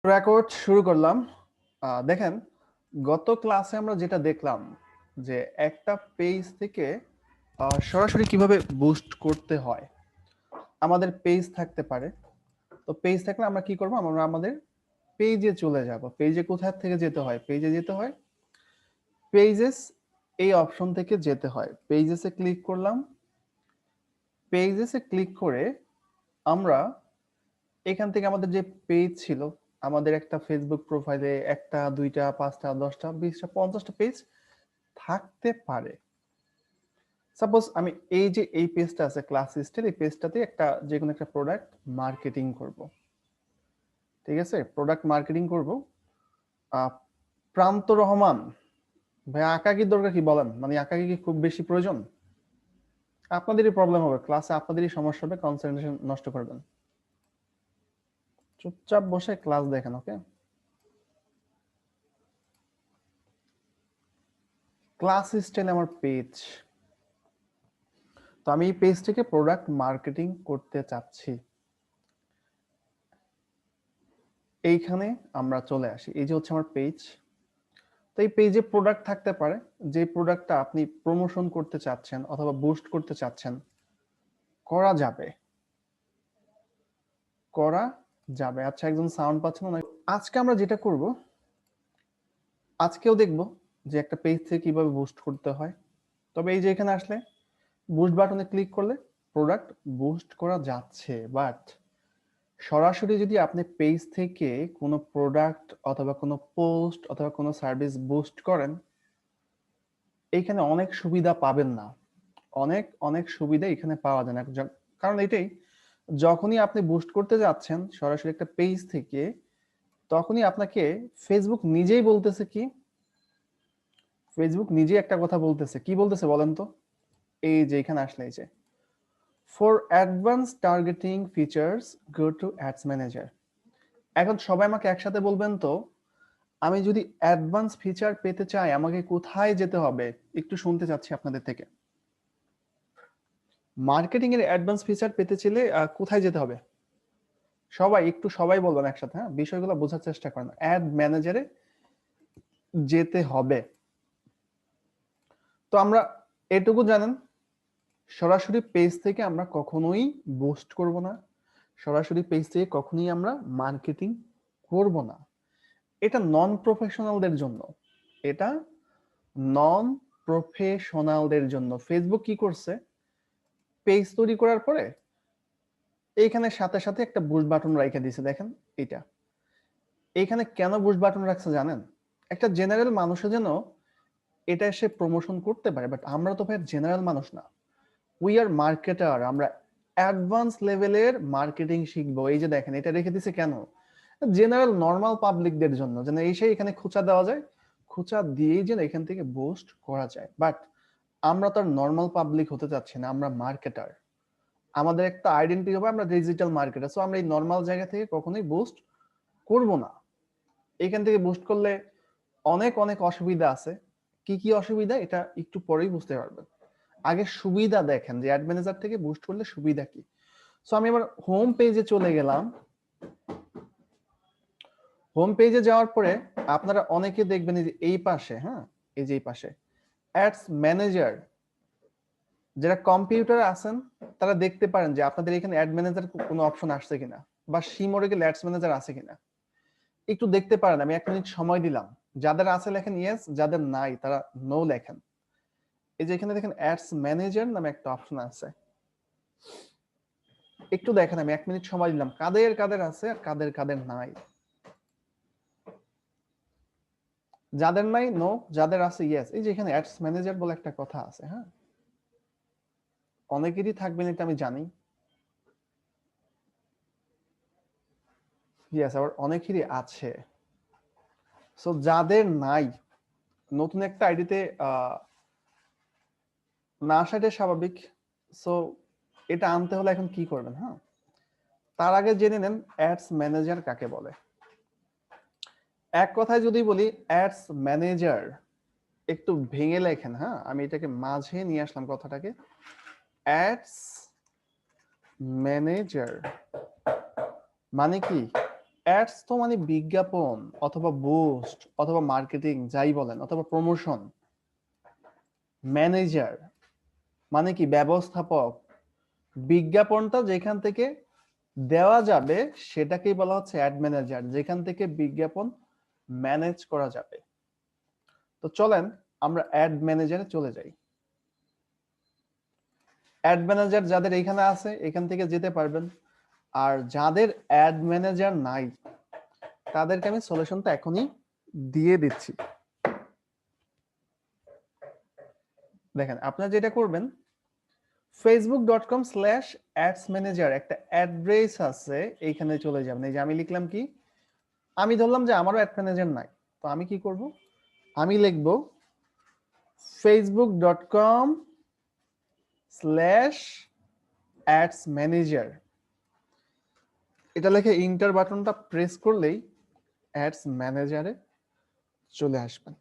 Record শুরু করলাম। দেখেন, গত ক্লাসে আমরা যেটা দেখলাম যে একটা পেজ থেকে সরাসরি কিভাবে বুস্ট করতে হয়। আমাদের পেজ থাকতে পারে, তো পেজ থাকলে আমরা কি করব, আমরা আমাদের পেজে চলে যাব। পেজে কোথা থেকে যেতে হয়? পেজে যেতে হয় পেজেস, এই অপশন থেকে যেতে হয়। পেজেসে ক্লিক করলাম। পেজেসে ক্লিক করে আমরা এখান থেকে আমাদের যে পেজ ছিল, আমাদের একটা ফেসবুক প্রোফাইলে একটা, দুইটা, পাঁচটা, 10টা, 20টা, 50টা পেজ থাকতে পারে। সাপোজ আমি এই পেজটা আছে ক্লাস স্টাইল, এই পেজটাতে একটা যে কোনো একটা প্রোডাক্ট মার্কেটিং করব। ঠিক আছে, প্রোডাক্ট মার্কেটিং করব। প্রান্ত রহমান ভাই, আঁকাকির দরকার কি বলেন? মানে আঁকাকি কি খুব বেশি প্রয়োজন? আপনাদেরই প্রবলেম হবে, ক্লাসে আপনাদেরই সমস্যা হবে, কনসেন্ট্রেশন নষ্ট করবেন। চুপচাপ বসে ক্লাস দেখেন, ওকে? ক্লাস স্টাইল আমার পেজ। তো আমি এই পেজ থেকে প্রোডাক্ট মার্কেটিং করতে চাচ্ছি। এইখানে আমরা চলে আসি, এই যে হচ্ছে আমার পেজ। তো এই পেজে প্রোডাক্ট থাকতে পারে, যে প্রোডাক্টটা আপনি প্রমোশন করতে চাচ্ছেন অথবা বুস্ট করতে চাচ্ছেন, করা যাবে। করা যাবে। আচ্ছা, একজন সাউন্ড পাচ্ছেন না? আজকে আমরা যেটা করব, আজকেও দেখব যে একটা পেজ থেকে কিভাবে বুস্ট করতে হয়। তবে এই যে এখানে আসলে বুস্ট বাটনে ক্লিক করলে প্রোডাক্ট বুস্ট করা যাচ্ছে, বাট সরাসরি যদি আপনি পেজ থেকে কোনো প্রোডাক্ট অথবা কোনো পোস্ট অথবা কোনো সার্ভিস বুস্ট করেন, এইখানে অনেক সুবিধা পাবেন না। অনেক অনেক সুবিধা এখানে পাওয়া যায় না। কারণ এটাই, যখনই আপনি বুস্ট করতে যাচ্ছেন সরাসরি একটা পেজ থেকে, তখনই আপনাকে ফেসবুক নিজেই বলতেছে কি, ফেসবুক নিজেই একটা কথা বলতেছে। কি বলতেছে বলেন তো? এই যে এখানে আসলে এই যে for advance targeting features go to ads manager. এখন সবাই আমাকে একসাথে বলবেন তো, আমি যদি অ্যাডভান্স ফিচার পেতে চাই আমাকে কোথায় যেতে হবে? একটু শুনতে চাচ্ছি আপনাদের থেকে। মার্কেটিং এর অ্যাডভান্স ফিচার পেতে চাইলে কোথায় যেতে হবে? সবাই বলবেন একসাথে, হ্যাঁ? বিষয়গুলো বোঝার চেষ্টা করেন। অ্যাড ম্যানেজারে যেতে হবে। তো আমরা এটুকু জানেন, সরাসরি পেজ থেকে আমরা কখনোই বুস্ট করব না, সরাসরি পেজ থেকে কখনোই আমরা মার্কেটিং করব না। এটা নন প্রফেশনালদের জন্য। এটা নন প্রফেশনালদের জন্য। ফেসবুক কি করছে, পেজ তৈরি করার পরে এইখানে সাথে সাথে একটা বুস্ট বাটন রাইখা দিয়েছে, দেখেন এটা। এইখানে কেন বুস্ট বাটন রাখছে জানেন? একটা জেনারেল মানুষে যেন এটা এসে প্রমোশন করতে পারে। বাট আমরা তো ভাই জেনারেল মানুষ না, উই আর মার্কেটার। আমরা অ্যাডভান্স লেভেলের মার্কেটিং শিখবো। এই যে দেখেন, এটা রেখে দিছে কেন? জেনারেল নর্মাল পাবলিকদের জন্য, যেন এসে এখানে খোঁচা দেওয়া যায়, খোঁচা দিয়েই যেন এখান থেকে বুস্ট করা যায়। বাট আমরা তো আর নর্মাল পাবলিক হতে চাচ্ছি না, আমরা মার্কেটার। আমাদের একটা আইডেন্টিটি হবে, আমরা ডিজিটাল মার্কেটার। সো আমরা এই নর্মাল জায়গা থেকে কখনোই বুস্ট করব না। এখান থেকে বুস্ট করলে অনেক অনেক অসুবিধা আছে। কি কি অসুবিধা এটা একটু পরেই বুঝতে পারবেন। আগে সুবিধা দেখেন যে অ্যাড ম্যানেজার থেকে বুস্ট করলে সুবিধা কি। সো আমি আবার হোম পেজে চলে গেলাম। হোম পেজে যাওয়ার পরে আপনারা অনেকে দেখবেন যে এই পাশে, হ্যাঁ, এই যে এই পাশে অ্যাডস ম্যানেজার, যারা কম্পিউটারে আছেন তারা দেখতে পারেন যে আপনাদের এখানে অ্যাড ম্যানেজার কোনো অপশন আসছে কিনা, বা শিমোরে গেলে অ্যাডস ম্যানেজার আছে কিনা একটু দেখতে পারেন। আমি 1 মিনিট সময় দিলাম। যাদের আছে লেখেন ইয়েস, যাদের নাই তারা নো লেখেন। এই যে এখানে দেখেন অ্যাডস ম্যানেজার নামে একটা অপশন আছে, একটু দেখেন। আমি 1 মিনিট সময় দিলাম, কাদের কাদের আছে আর কাদের কাদের নাই। যাদের নাই নো, যাদের আছে ইয়েস। এই যে এখানে অ্যাডস ম্যানেজার বলে একটা কথা আছে, হ্যাঁ, অনেকেরই থাকবেন এটা আমি জানি। ইয়েস, আবার অনেকেরই আছে। সো যাদের নাই, নতুন একটা আইডিতে না আসাটাই স্বাভাবিক। সো এটা আনতে হলে এখন কি করবেন? হ্যাঁ, তার আগে জেনে নেন অ্যাডস ম্যানেজার কাকে বলে। এক কথায় যদি বলি, অ্যাডস ম্যানেজার একটু ভেঙে লেখেন, হ্যাঁ, আমি এটাকে মাঝে নিয়ে আসলাম কথাটাকে। অ্যাডস ম্যানেজার মানে কি? অ্যাডস তো মানে বিজ্ঞাপন অথবা বুস্ট অথবা মার্কেটিং যাই বলেন অথবা প্রমোশন। ম্যানেজার মানে কি ব্যবস্থাপক। বিজ্ঞাপনটা যেখান থেকে দেওয়া যাবে সেটাকেই বলা হচ্ছে অ্যাড ম্যানেজার, যেখান থেকে বিজ্ঞাপন ম্যানেজ করা যাবে। তো চলেন আমরা অ্যাড ম্যানেজারে চলে যাই। অ্যাড ম্যানেজার যাদের এখানে আছে এখান থেকে যেতে পারবেন, আর যাদের অ্যাড ম্যানেজার নাই তাদেরকে আমি সলিউশনটা এখনই দিয়ে দিচ্ছি। দেখেন আপনারা যেটা করবেন, facebook.com/adsmanager একটা অ্যাড্রেস আছে, এইখানে চলে যাবেন। এই যে আমি লিখলাম কি, আমি ধরলাম যে আমারও অ্যাড ম্যানেজার নাই, তো আমি কি করব, আমি লিখব facebook.com/adsmanager। এটা লিখে ইন্টার বাটনটা প্রেস করলেই অ্যাডস ম্যানেজারে চলে আসবেন।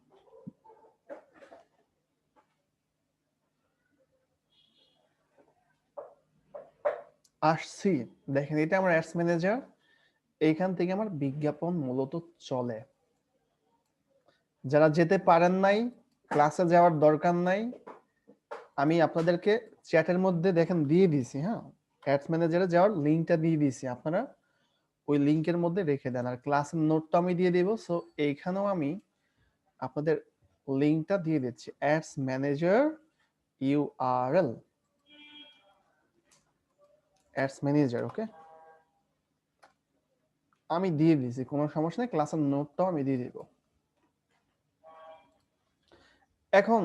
আসছি, দেখেন এটা আমার অ্যাডস ম্যানেজার। এইখান থেকে আমার বিজ্ঞাপন মূলত চলে। যারা যেতে পারেন নাই, ক্লাসে যাওয়ার দরকার নাই, আমি আপনাদেরকে চ্যাটের মধ্যে দেখেন দিয়ে দিয়েছি। হ্যাঁ, অ্যাডস ম্যানেজারে যাওয়ার লিঙ্কটা দিয়ে দিয়েছি, আপনারা ওই লিঙ্কের মধ্যে রেখে দেন। আর ক্লাসের নোটটা আমি দিয়ে দিব। সো এইখানেও আমি আপনাদের লিঙ্কটা দিয়ে দিচ্ছি, ads manager URL, ads manager. Okay, আমি দিয়ে দিয়েছি, কোনো সমস্যা নেই, ক্লাসের নোটটাও আমি দিয়ে দিব। এখন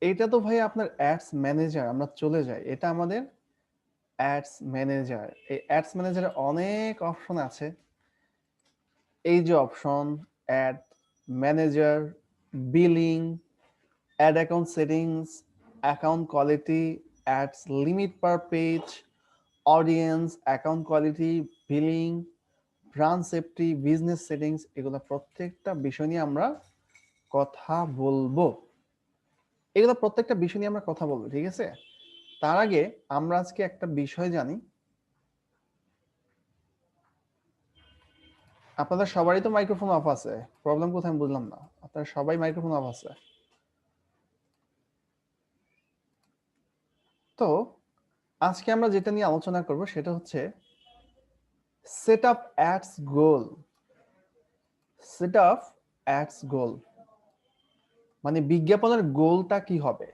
এটা তো ভাই আপনার অ্যাডস ম্যানেজার, আমরা চলে যাই, এটা আমাদের অ্যাডস ম্যানেজার। এই অ্যাডস ম্যানেজারে অনেক অপশন আছে। এই যে option ad manager, billing, ad account settings, account quality, ads limit per page, audience, account quality, billing, brand safety, business settings, এগুলো প্রত্যেকটা বিষয় নিয়ে আমরা কথা বলবো। এগুলো প্রত্যেকটা বিষয় নিয়ে আমরা কথা বলবো, ঠিক আছে? তার আগে আমরা আজকে একটা বিষয় জানি। আপনাদের সবারই তো মাইক্রোফোন অফ আছে, প্রবলেম কোথায় আমি বুঝলাম না। আপনারা সবাই মাইক্রোফোন অফ আছে। তো আজকে আমরা যেটা নিয়ে আলোচনা করব সেটা হচ্ছে সেট আপ অ্যাডস গোল। সেট আপ অ্যাডস গোল মানে বিজ্ঞাপনের গোলটা কি হবে।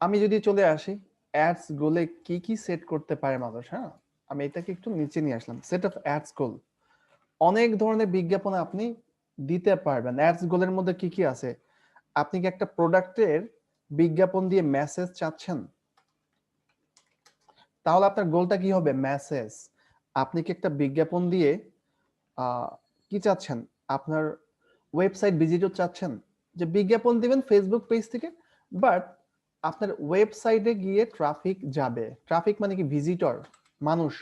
আমি যদি চলে আসি অ্যাডস গোলে কি কি সেট করতে পারে মানুষ, হ্যাঁ আমি এটাকে একটু নিচে নিয়ে আসলাম। সেট আপ অ্যাডস গোল, অনেক ধরনের বিজ্ঞাপন আপনি দিতে পারবেন। অ্যাডস গোলের মধ্যে কি কি আছে? আপনি কি একটা প্রোডাক্টের বিজ্ঞাপন দিয়ে মেসেজ চাচ্ছেন? তাহলে আপনার গোলটা কি হবে? মেসেজ। আপনি কি একটা বিজ্ঞাপন দিয়ে কি চাচ্ছেন? আপনার ওয়েবসাইট ভিজিটর চাচ্ছেন, যে বিজ্ঞাপন দিবেন ফেসবুক পেজ থেকে, বাট আপনার ওয়েবসাইটে গিয়ে ট্রাফিক যাবে। ট্রাফিক মানে কি? ভিজিটর, মানুষ,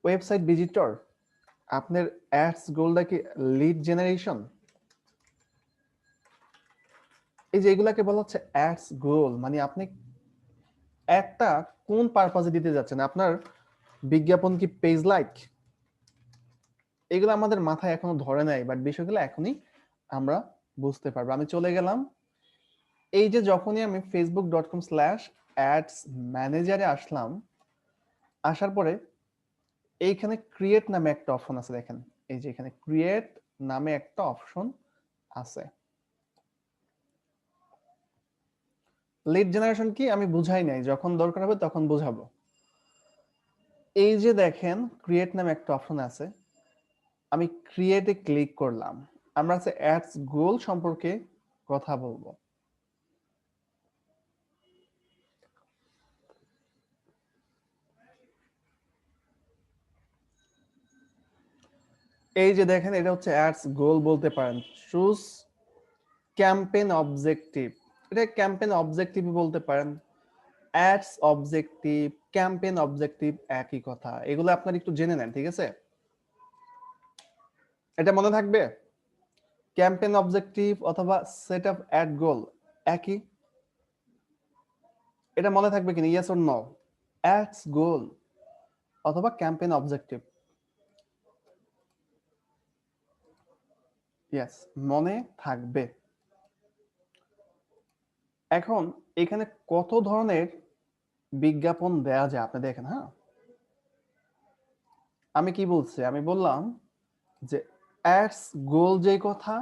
ওয়েবসাইট ভিজিটর। আপনার অ্যাডস গোলটা কি লিড জেনারেশন? এই যে এগুলাকে বলা হচ্ছে অ্যাডস গোল। মানে আপনি একটা কোন পারপাজে দিতে যাচ্ছেন? আপনার বিজ্ঞাপন কি পেজ লাইক? এগুলো আমাদের মাথায় এখনো ধরে নাই, বাট বিষয়গুলো এখনই আমরা বুঝতে পারবো। আমি চলে গেলাম, এই যে যখনই আমি facebook.com/ads ম্যানেজারে আসলাম, আসার পরে এইখানে ক্রিয়েট নামে একটা অপশন আছে। দেখেন এই যে এখানে ক্রিয়েট নামে একটা অপশন আছে। লিড জেনারেশন কি আমি বুঝাই নাই, যখন দরকার হবে তখন বুঝাবো। এই যে দেখেন ক্রিয়েট নামে একটা অপশন আছে, আমি ক্রিয়েটে ক্লিক করলাম। আমরা আজকে অ্যাডস গোল সম্পর্কে কথা বলবো। এই যে দেখেন এটা হচ্ছে অ্যাডস গোল বলতে পারেন। চুজ ক্যাম্পেইন অবজেক্টিভ, এটা ক্যাম্পেইন অবজেক্টিভ বলতে পারেন। অ্যাডস অবজেক্টিভ, ক্যাম্পেইন অবজেক্টিভ একই কথা। এগুলো আপনার একটু জেনে নেন, ঠিক আছে? এটা মনে থাকবে, ক্যাম্পেইন অবজেক্টিভ অথবা সেট আপ অ্যাড গোল একই। এটা মনে থাকবে কিনা? Yes or no? Ads goal অথবা ক্যাম্পেইন অবজেক্টিভ। ইয়েস, মনে থাকবে। এখন এখানে কত ধরনের বিজ্ঞাপন দেয়া যায় আপনি দেখেন। হ্যাঁ, আমি কি বলছি, আমি বললাম যে অ্যাডস গোল যে কথা,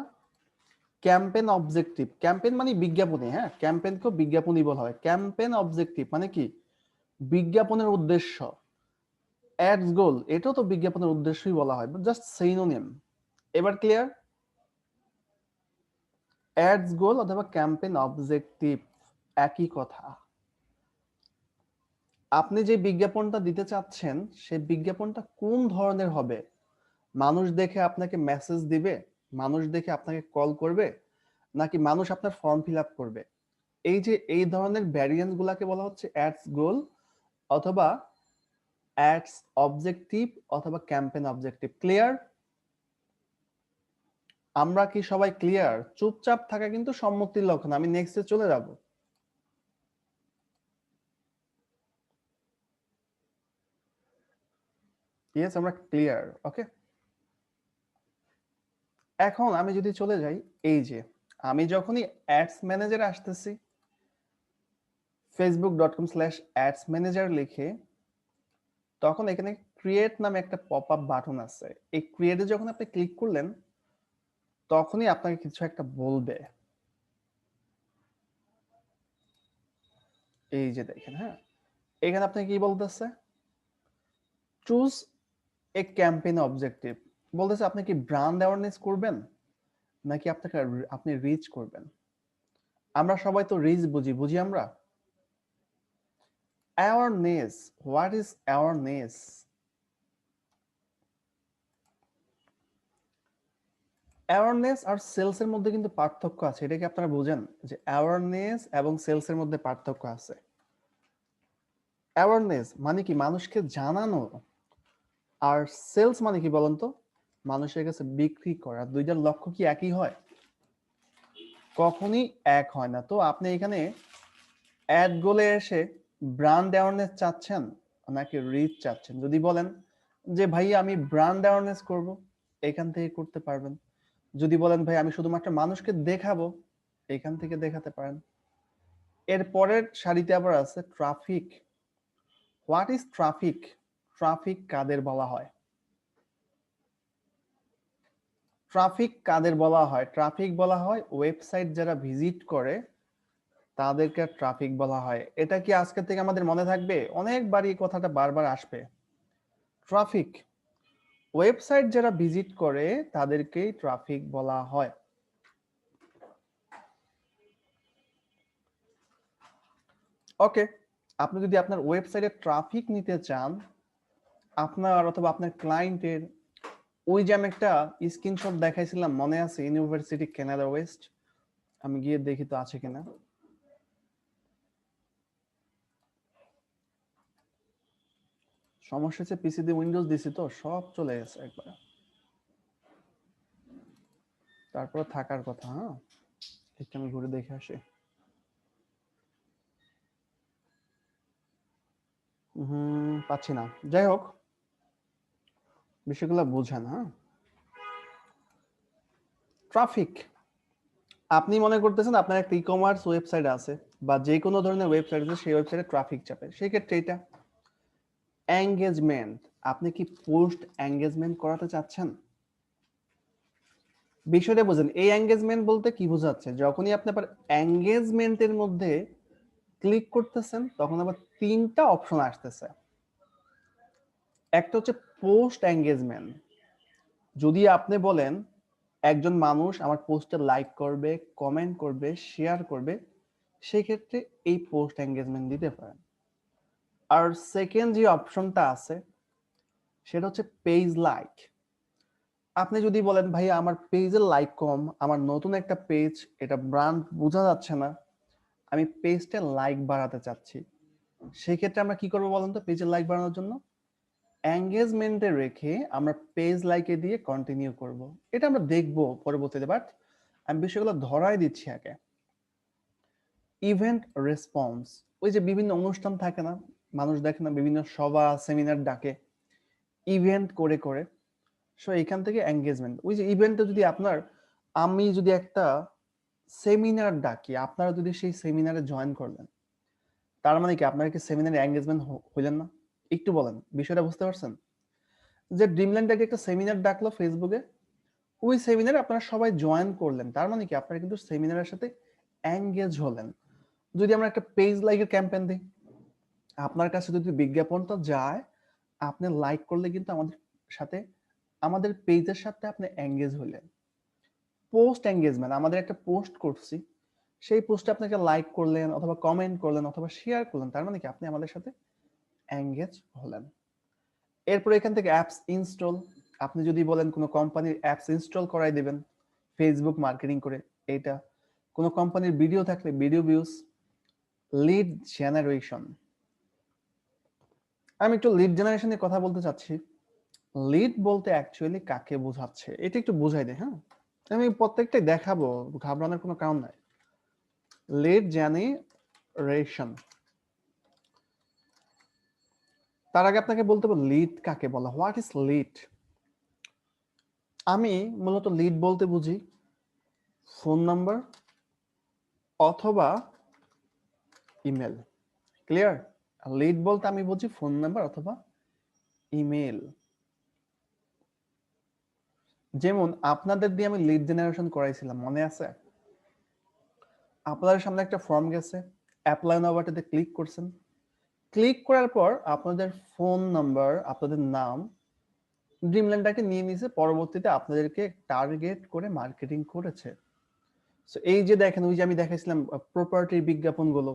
ক্যাম্পেইন অবজেক্টিভ। ক্যাম্পেইন মানে বিজ্ঞাপনী, হ্যাঁ, ক্যাম্পেইনকেও বিজ্ঞাপনী বলা হয়। ক্যাম্পেইন অবজেক্টিভ মানে কি, বিজ্ঞাপনের উদ্দেশ্য। অ্যাডস গোল এটাও তো বিজ্ঞাপনের উদ্দেশ্যই বলা হয়, জাস্ট সিনোনিম। এবার ক্লিয়ার? অ্যাডস গোল অথবা ক্যাম্পেইন অবজেক্টিভ একই কথা। আপনি যে বিজ্ঞাপনটা দিতে চাচ্ছেন সেই বিজ্ঞাপনটা কোন ধরনের হবে? মানুষ দেখে আপনাকে মেসেজ দিবে, মানুষ দেখে আপনাকে কল করবে, নাকি মানুষ আপনার ফর্ম ফিল আপ করবে? এই যে এই ধরনের ভ্যারিয়েন্স গুলাকে বলা হচ্ছে অ্যাডস গোল অথবা অ্যাডস অবজেক্টিভ অথবা ক্যাম্পেইন অবজেক্টিভ। ক্লিয়ার? আমরা কি সবাই ক্লিয়ার? চুপচাপ থাকা কিন্তু সম্মতির লক্ষণ। আমি নেক্সটে চলে যাব। ইয়েস, আমরা ক্লিয়ার। ওকে, এখন আমি যদি চলে যাই, এই যে আমি যখনই অ্যাডস ম্যানেজারে আসতেছি, facebook.com/ads manager লিখে, তখন এখানে ক্রিয়েট নামে একটা পপ আপ বাটন আছে। এই ক্রিয়েটে যখন আপনি ক্লিক করলেন, তখনই আপনাকে কিছু একটা বলবে। এই যে দেখেন, হ্যাঁ, এখানে আপনাকে কি বলতেছে, চুজ এ ক্যাম্পেইন অবজেক্টিভ। বলতেছে আপনি কি ব্র্যান্ড অ্যাওয়ারনেস করবেন, নাকি আপনি রিচ করবেন। আমরা সবাই তো রিচ বুঝি, বুঝি আমরা। Awareness, what is awareness? Awareness আর সেলস এর মধ্যে কিন্তু পার্থক্য আছে, এটা কি আপনারা বুঝেন যে অ্যাওয়ারনেস এবং সেলস এর মধ্যে পার্থক্য আছে? অ্যাওয়ারনেস মানে কি, মানুষকে জানানো। আর সেলস মানে কি বলেন তো, মানুষের কাছে বিক্রি করা। দুইটার লক্ষ্য কি একই হয়? কখনই এক হয় না। তো আপনি এখানে অ্যাড গোলে এসে ব্র্যান্ড অ্যাওয়ারনেস চাচ্ছেন নাকি রিচ চাচ্ছেন? যদি বলেন যে ভাই আমি ব্র্যান্ড অ্যাওয়ারনেস করব, এখান থেকে করতে পারবেন। যদি বলেন ভাই আমি শুধুমাত্র মানুষকে দেখাবো, এখান থেকে দেখাতে পারেন। এর পরের সারিতে আবার আছে traffic. What is traffic? Traffic কাদের বলা হয়? ট্রাফিক কাদের বলা হয়? ট্রাফিক বলা হয় ওয়েবসাইট যারা ভিজিট করে তাদেরকে ট্রাফিক বলা হয়। এটা কি আজকে থেকে আমাদের মনে থাকবে? অনেকবার এই কথাটা বারবার আসবে। ট্রাফিক, ওয়েবসাইট যারা ভিজিট করে তাদেরকেই ট্রাফিক বলা হয়। ওকে, আপনি যদি আপনার ওয়েবসাইটে ট্রাফিক নিতে চান, আপনার অথবা আপনার ক্লায়েন্টের, ওই যে আমি একটা স্ক্রিনশট দেখাইছিলাম মনে আছে, ইউনিভার্সিটি কানাডা ওয়েস্ট, আমি গিয়ে দেখি তো আছে কিনা। সমস্যা হচ্ছে পিসি দিয়ে উইন্ডোজ দিছি তো সব চলে গেছে একবার। তারপর থাকার কথা। হ্যাঁ, একটু আমি ঘুরে দেখে আসি। পাচ্ছি না। যাই হোক, বিষয়গুলো বোঝেন। হ্যাঁ, ট্রাফিক, আপনি মনে করতেছেন আপনার একটা ই কমার্স ওয়েবসাইট আছে বা যে কোনো ধরনের ওয়েবসাইট আছে, সেই ওয়েবসাইটে ট্রাফিক চাপে, সেই ক্ষেত্রে এটা এঙ্গেজমেন্ট। আপনি কি পোস্ট এঙ্গেজমেন্ট করাতে চাচ্ছেন? বিষয়টা বোঝেন। এই এঙ্গেজমেন্ট বলতে কি বোঝাচ্ছে, যখনই আপনি আবার এঙ্গেজমেন্টের মধ্যে ক্লিক করতেছেন তখন আবার তিনটা অপশন আসতেছে। একটা হচ্ছে পোস্ট এঙ্গেজমেন্ট। যদি আপনি বলেন একজন মানুষ আমার পোস্টে লাইক করবে, কমেন্ট করবে, শেয়ার করবে, সেই ক্ষেত্রে এই পোস্ট এঙ্গেজমেন্ট দিতে পারেন। আর সেকেন্ড যে অপশনটা আছে সেটা হচ্ছে পেজ লাইক। আপনি যদি বলেন ভাই আমার পেজের লাইক কম, আমার নতুন একটা পেজ, এটা ব্র্যান্ড বোঝা যাচ্ছে না, আমি পেজটা লাইক বাড়াতে চাচ্ছি, সেই ক্ষেত্রে আমরা কি করবো বলেন তো? পেজের লাইক বাড়ানোর জন্য এঙ্গেজমেন্টে রেখে আমরা পেজ লাইকে দিয়ে কন্টিনিউ করব। এটা আমরা দেখবো পরবর্তীতে, বাট আমি বিষয়গুলো ধরাই দিচ্ছি আগে। ইভেন্ট রেসপন্স, ওই যে বিভিন্ন অনুষ্ঠান থাকে না, মানুষ দেখে না, বিভিন্ন সভা সেমিনার ডাকে, ইভেন্ট করে করে। সো এখান থেকে এঙ্গেজমেন্ট, ওই যে ইভেন্টে যদি আপনার, আমি যদি একটা সেমিনার ডাকি, আপনারা যদি সেই সেমিনারে জয়েন করলেন, তার মানে কি আপনার কি সেমিনারে এঙ্গেজমেন্ট হইলেন না? একটু বলেন, বিষয়টা বুঝতে পারছেন? যে ড্রিমল্যান্ড একটা সেমিনার ডাকলো ফেসবুকে, ওই সেমিনারে আপনারা সবাই জয়েন করলেন, তার মানে কি আপনারা কিন্তু সেমিনারের সাথে এঙ্গেজ হলেন। যদি আমরা একটা পেজ লাইকের ক্যাম্পেইন দিই, আপনার কাছে যদি বিজ্ঞাপনটা যায়, আপনি লাইক করলে কিন্তু আমাদের সাথে, আমাদের পেজের সাথে আপনি এঙ্গেজ হলেন। পোস্ট এঙ্গেজমেন্ট, আমাদের একটা পোস্ট করছি, সেই পোস্টে আপনাকে লাইক করলেন অথবা কমেন্ট করলেন অথবা শেয়ার করলেন, তার মানে কি আপনি আমাদের সাথে এঙ্গেজ হলেন। এরপর এখান থেকে অ্যাপস ইনস্টল, আপনি যদি বলেন কোনো কোম্পানির অ্যাপস ইনস্টল করাই দিবেন ফেসবুক মার্কেটিং করে, এইটা কোনো কোম্পানির ভিডিও থাকলে ভিডিও ভিউজ। লিড জেনারেশন, আমি একটু লিড জেনারেশনের কথা বলতে চাচ্ছি। লিড বলতে অ্যাকচুয়ালি কাকে বোঝাচ্ছে এটা একটু বুঝাই দেয়। হ্যাঁ, আমি প্রত্যেকটাই দেখাবো, ঘাবড়ানোর কোনো কারণ নাই। লিড জেনারেশন, তার আগে আপনাকে বলতে হবে লিড কাকে বলা, হোয়াট ইজ লিড। আমি মূলত লিড বলতে বুঝি ফোন নাম্বার অথবা ইমেল। ক্লিয়ার? লিড বলতে আমি বুঝি ফোন নাম্বার অথবা ইমেল। যেমন আপনাদের দিয়ে আমি লিড জেনারেশন করাইছিলাম, মনে আছে? আপনাদের সামনে একটা ফর্ম গেছে, অ্যাপ্লাই নাও বাটনে ক্লিক করছেন, ক্লিক করার পর আপনাদের ফোন নাম্বার, আপনাদের নাম ড্রিমল্যান্ডটাকে নিয়ে নিয়েছে, পরবর্তীতে আপনাদেরকে টার্গেট করে মার্কেটিং করেছে। সো এই যে দেখেন, ওই যে আমি দেখাইছিলাম প্রপার্টির বিজ্ঞাপনগুলো,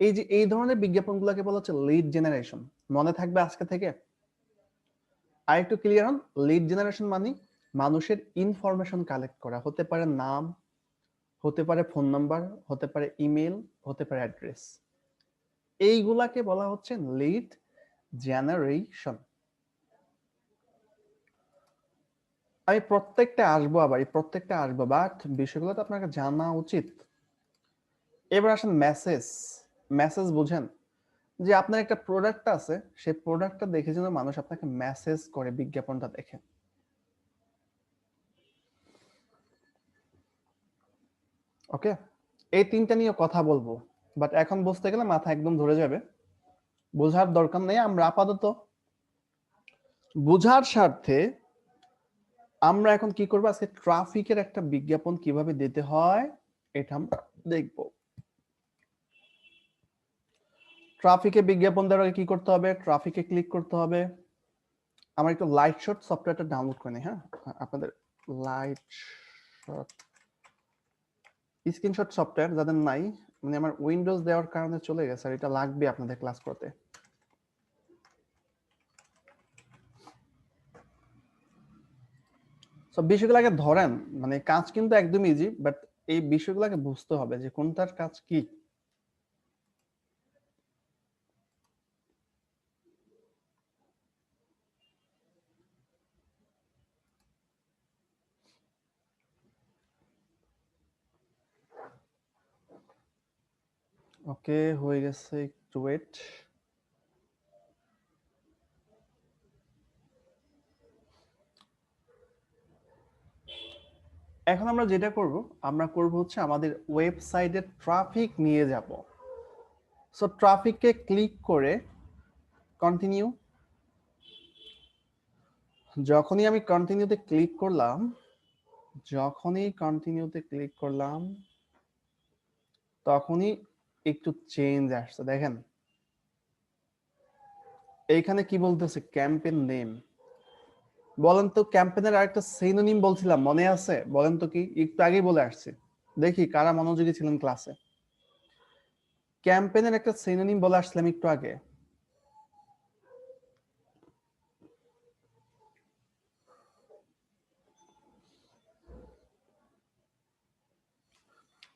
এই যে এই ধরনের বিজ্ঞাপনগুলোকে বলা হচ্ছে লিড জেনারেশন। মনে থাকবে আজকে থেকে? আর একটু ক্লিয়ার হন, লিড জেনারেশন মানে মানুষের ইনফরমেশন কালেক্ট করা, হতে পারে নাম, হতে পারে ফোন নাম্বার, হতে পারে ইমেল, হতে পারে অ্যাড্রেস, এইগুলাকে বলা হচ্ছে লিড জেনারেশন। আমি প্রত্যেকটা আসবো, আবার এই প্রত্যেকটা আসবো, বাট বিষয়গুলো তো আপনাকে জানা উচিত। এবার আসেন মেসেজ। মেসেজ বুঝেন? যে আপনার একটা প্রোডাক্ট আছে, সেই প্রোডাক্টটা দেখে যেন মানুষ আপনাকে মেসেজ করে বিজ্ঞাপনটা দেখে। ওকে, এই তিনটা নিয়ে কথা বলবো, বাট এখন বুঝতে গেলে মাথা একদম ধরে যাবে, বোঝার দরকার নেই। আমরা আপাতত বোঝার স্বার্থে আমরা এখন কি করবো, আজকে ট্রাফিকের একটা বিজ্ঞাপন কিভাবে দিতে হয় এটা আমরা দেখবো। ট্রাফিকে বিজ্ঞাপন দেওয়ার আগে কি করতে হবে? ট্রাফিকে ক্লিক করতে হবে। আমার একটু লাইট শট সফটওয়্যারটা ডাউনলোড করে নিই। হ্যাঁ, আপনাদের লাইট শট স্ক্রিনশট সফটওয়্যার যাদের নাই, মানে আমার উইন্ডোজ দেওয়ার কারণে চলে গেছে, আর এটা লাগবে আপনাদের ক্লাস করতে। সব বিষয়গুলোকে ধরেন, মানে কাজ কিন্তু একদম ইজি, বাট এই বিষয়গুলোকে বুঝতে হবে যে কোনটার কাজ কি। ওকে, হয়ে গেছে, একটু ওয়েট। এখন আমরা যেটা করব, আমরা করব হচ্ছে আমাদের ওয়েবসাইটের ট্রাফিক নিয়ে যাব। সো ট্রাফিককে ক্লিক করে কন্টিনিউ, যখনই আমি কন্টিনিউতে ক্লিক করলাম, তখনই একটু চেঞ্জ আসছে। দেখেন এইখানে কি বলতেছে, ক্যাম্পেইন নেম। বলেন তো, ক্যাম্পেইনের আরেকটা সিনোনিম বলছিলাম, মনে আছে? বলেন তো কি, একটু আগেই বলে আসছি, দেখি কারা মনোযোগী ছিলেন ক্লাসে। ক্যাম্পেইনের একটা সিনোনিম বলে আসলাম একটু আগে।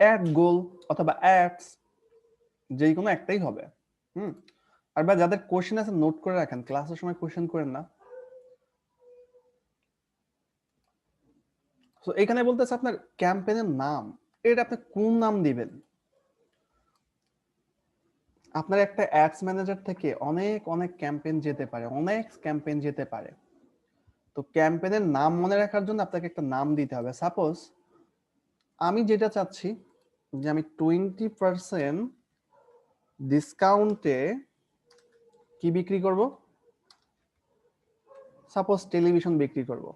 অ্যাড গোল অথবা অ্যাডস, যে কোনো একটাই হবে। হুম, আর বা যাদের কোশ্চেন আছে নোট করে রাখেন, ক্লাসের সময় কোশ্চেন করেন না। তো এখানে বলতেছে আপনার ক্যাম্পেইনের নাম, এটা আপনি কোন নাম দিবেন। আপনার একটা অ্যাডস ম্যানেজার থেকে অনেক অনেক ক্যাম্পেইন যেতে পারে। তো ক্যাম্পেইনের নাম মনে রাখার জন্য আপনাকে একটা নাম দিতে হবে। সাপোজ আমি যেটা চাচ্ছি যে আমি 20% ডিসকাউন্টে কি বিক্রি করব, সাপোজ টেলিভিশন বিক্রি করব,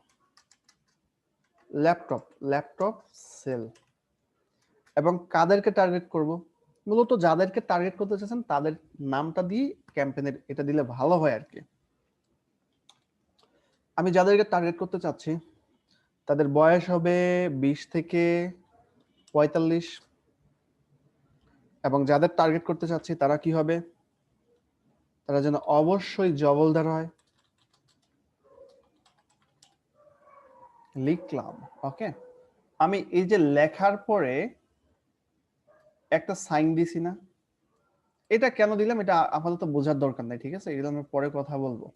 ল্যাপটপ সেল, এবং কাদেরকে টার্গেট করব, মূলত যাদেরকে টার্গেট করতে চাচ্ছেন তাদের নামটা দিয়ে ক্যাম্পেইনের এটা দিলে ভালো হয় আর কি। আমি যাদেরকে টার্গেট করতে চাচ্ছি তাদের বয়স হবে 20 থেকে 45, এবং যাদের টার্গেট করতে চাচ্ছি তারা কি হবে, তারা যেন অবশ্যই জবলদার হয়। লিখলাম, ওকে। আমি এই যে লেখার পরে একটা সাইন দিছি না, এটা কেন দিলাম এটা আপাতত বোঝার দরকার নাই, ঠিক আছে, এগুলো আমি পরে কথা বলবো।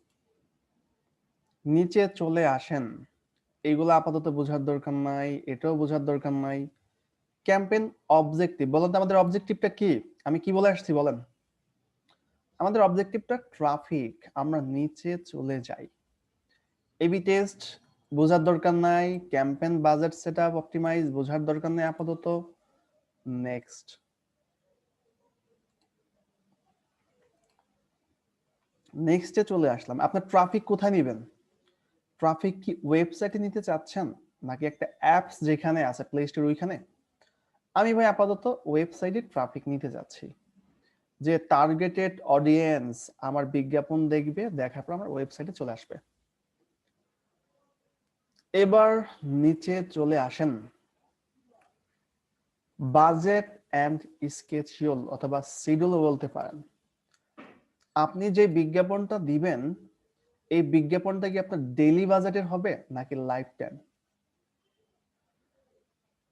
নিচে চলে আসেন, এইগুলো আপাতত বোঝার দরকার নাই, এটাও বোঝার দরকার নাই। ক্যাম্পেইন অবজেক্টিভ, বলেন তো আমাদের অবজেক্টিভটা কি? আমি কি বলে আসছি বলেন? আমাদের অবজেক্টিভটা ট্রাফিক। আমরা নিচে চলে যাই। এবি টেস্ট বোঝার দরকার নাই, ক্যাম্পেইন বাজেট সেটআপ অপটিমাইজ বোঝার দরকার নাই আপাতত। নেক্সট, নেক্সটে চলে আসলাম। আপনার ট্রাফিক কোথায় নেবেন? ট্রাফিক কি ওয়েবসাইটে নিতে চাচ্ছেন নাকি একটা অ্যাপস যেখানে আছে প্লে স্টোর ওইখানে? আমি ভাই আপাতত ওয়েবসাইটে ট্রাফিক নিতে যাচ্ছি, যে টার্গেটেড অডিয়েন্স আমার বিজ্ঞাপন দেখবে, দেখার পর আমার ওয়েবসাইটে চলে আসবে। এবার নিচে চলে আসেন, বাজেট এন্ড স্কেডিউল অথবা শিডিউল বলতে পারেন। আপনি যে বিজ্ঞাপনটা দিবেন এই বিজ্ঞাপনটা কি আপনার ডেইলি বাজেটের হবে নাকি লাইফ টাইম?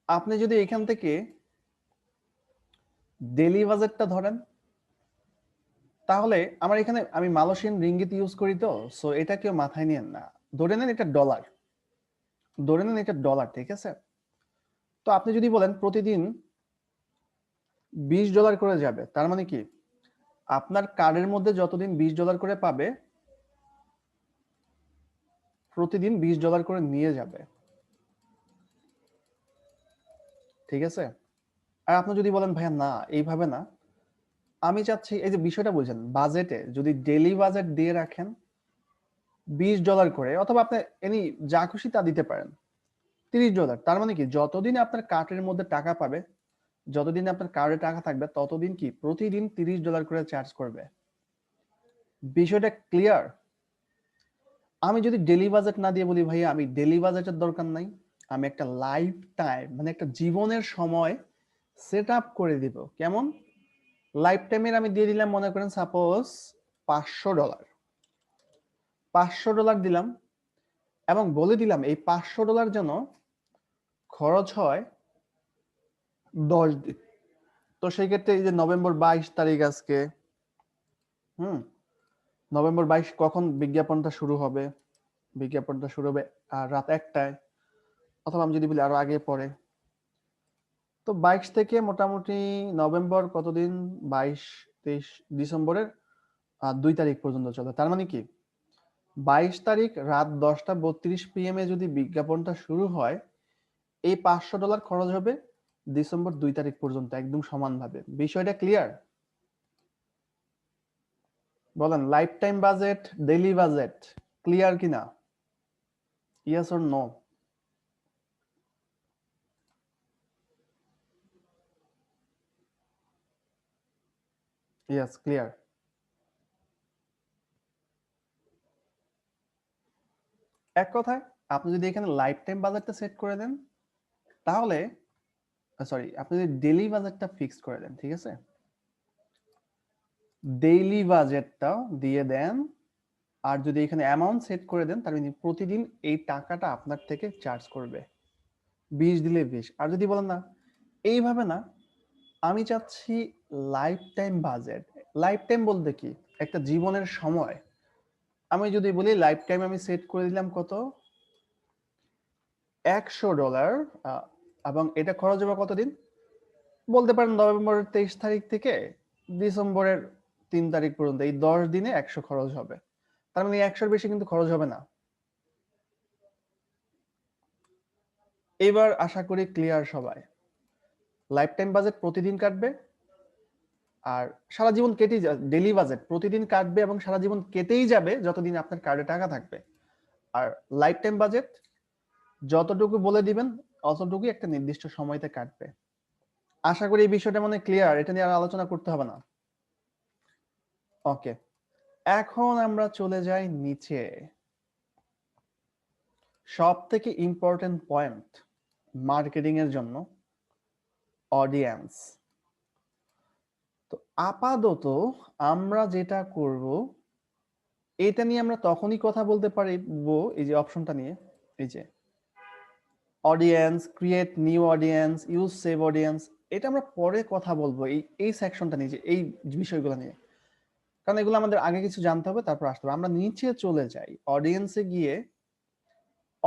আপনি যদি এখান থেকে ডেইলি বাজেটটা ধরেন, তাহলে আমার এখানে আমি মালয়েশিয়ান রিঙ্গিত ইউজ করি, তো সো এটা কেউ মাথায় নিয়েন না। ধরে নেন এটা ডলার, ধরে নেন এটা ডলার, ঠিক আছে। তো আপনি যদি বলেন প্রতিদিন $20 করে যাবে, তার মানে কি আপনার কার্ডের মধ্যে যতদিন $20 করে পাবে প্রতিদিন $20 করে নিয়ে যাবে, ঠিক আছে। আর আপনি যদি বলেন ভাইয়া না এইভাবে না, আমি চাচ্ছি, এই যে বিষয়টা বুঝেন, বাজেটে যদি ডেইলি বাজেট দিয়ে রাখেন $20 করে, অথবা আপনি এনি যা খুশি তা দিতে পারেন, $30, তার মানে কি যতদিন আপনার কার্ডের মধ্যে টাকা পাবে, যতদিন আপনার কার্ডে টাকা থাকবে ততদিন কি প্রতিদিন $30 করে চার্জ করবে। বিষয়টা ক্লিয়ার? আমি যদি ডেইলি বাজেট না দিয়ে বলি ভাইয়া আমি ডেইলি বাজেটের দরকার নাই, আমি একটা লাইফ টাইম মানে একটা জীবনের সময় সেট আপ করে দিব। কেমন? লাইফ টাইমের আমি দিয়ে দিলাম মনে করেন সাপোজ $500, $500 দিলাম, এবং বলে দিলাম এই $500 যেন খরচ হয় 10 দিন। তো সেই ক্ষেত্রে এই যে নভেম্বর 22 তারিখ আজকে, নভেম্বর 22 কখন বিজ্ঞাপনটা শুরু হবে? বিজ্ঞাপনটা শুরু হবে রাত 1টায়, অথবা আমি যদি বলি আরো আগে পরে। তো 22 থেকে মোটামুটি নভেম্বর কতদিন, 22, 23, ডিসেম্বরের 2 তারিখ পর্যন্ত চলে। তার মানে কি 22 তারিখ রাত 10:32 PM এ যদি বিজ্ঞাপনটা শুরু হয়, এই $500 খরচ হবে ডিসেম্বর 2 তারিখ পর্যন্ত একদম সমানভাবে। বিষয়টা ক্লিয়ার? বলেন life time budget, daily budget clear কিনা? Yes or no? Yes, clear. এক কথায় আপনি যদি এখানে লাইফ টাইম বাজেটটা সেট করে দেন, তাহলে সরি আপনি যদি ডেইলি বাজেটটা ফিক্স করে দেন, ঠিক আছে, ডেইলি বাজেটটা দিয়ে দেন, আর যদি এখানে অ্যামাউন্ট সেট করে দেন তার মানে প্রতিদিন এই টাকাটা আপনার থেকে চার্জ করবে, 20 দিলে 20। আর যদি বলেন না এইভাবে না, আমি চাচ্ছি life time budget. Life time বলতে কি একটা জীবনের সময়। আমি যদি বলি লাইফ টাইম আমি সেট করে দিলাম কত, $100, এবং এটা খরচ হবে কতদিন বলতে পারেন নভেম্বরের 23 তারিখ থেকে ডিসেম্বরের 3 তারিখ পর্যন্ত, এই 10 দিনে 100 খরচ হবে। তার মানে 100-র বেশি কিন্তু খরচ হবে না। এবার আশা করি ক্লিয়ার সবাই। লাইফ টাইম বাজেট প্রতিদিন কাটবে, আর সারা জীবন কেটেই যাবে। ডেইলি বাজেট প্রতিদিন কাটবে এবং সারা জীবন কেটেই যাবে যতদিন আপনার কার্ডে টাকা থাকবে। আর লাইফ টাইম বাজেট যতটুকু বলে দিবেন অতটুকুই একটা নির্দিষ্ট সময়তে কাটবে। আশা করি এই বিষয়টা মানে ক্লিয়ার, এটা নিয়ে আর আলোচনা করতে হবে না। ওকে, এখন আমরা চলে যাই নিচে। সব থেকে ইম্পর্টেন্ট পয়েন্ট মার্কেটিং এর জন্য, অডিয়েন্স। তো আপাতত আমরা যেটা করব, এটা নিয়ে আমরা তখনই কথা বলতে পারবো, এই যে অপশনটা নিয়ে, এই যে audience, create new audience, use save audience, এটা আমরা পরে কথা বলবো এই সেকশনটা নিয়ে, এই বিষয়গুলো নিয়ে, কারণ এগুলো আমাদের আগে কিছু জানতে হবে, তারপর আসতে হবে। আমরা নিচে চলে যাই, অডিয়েন্সে গিয়ে,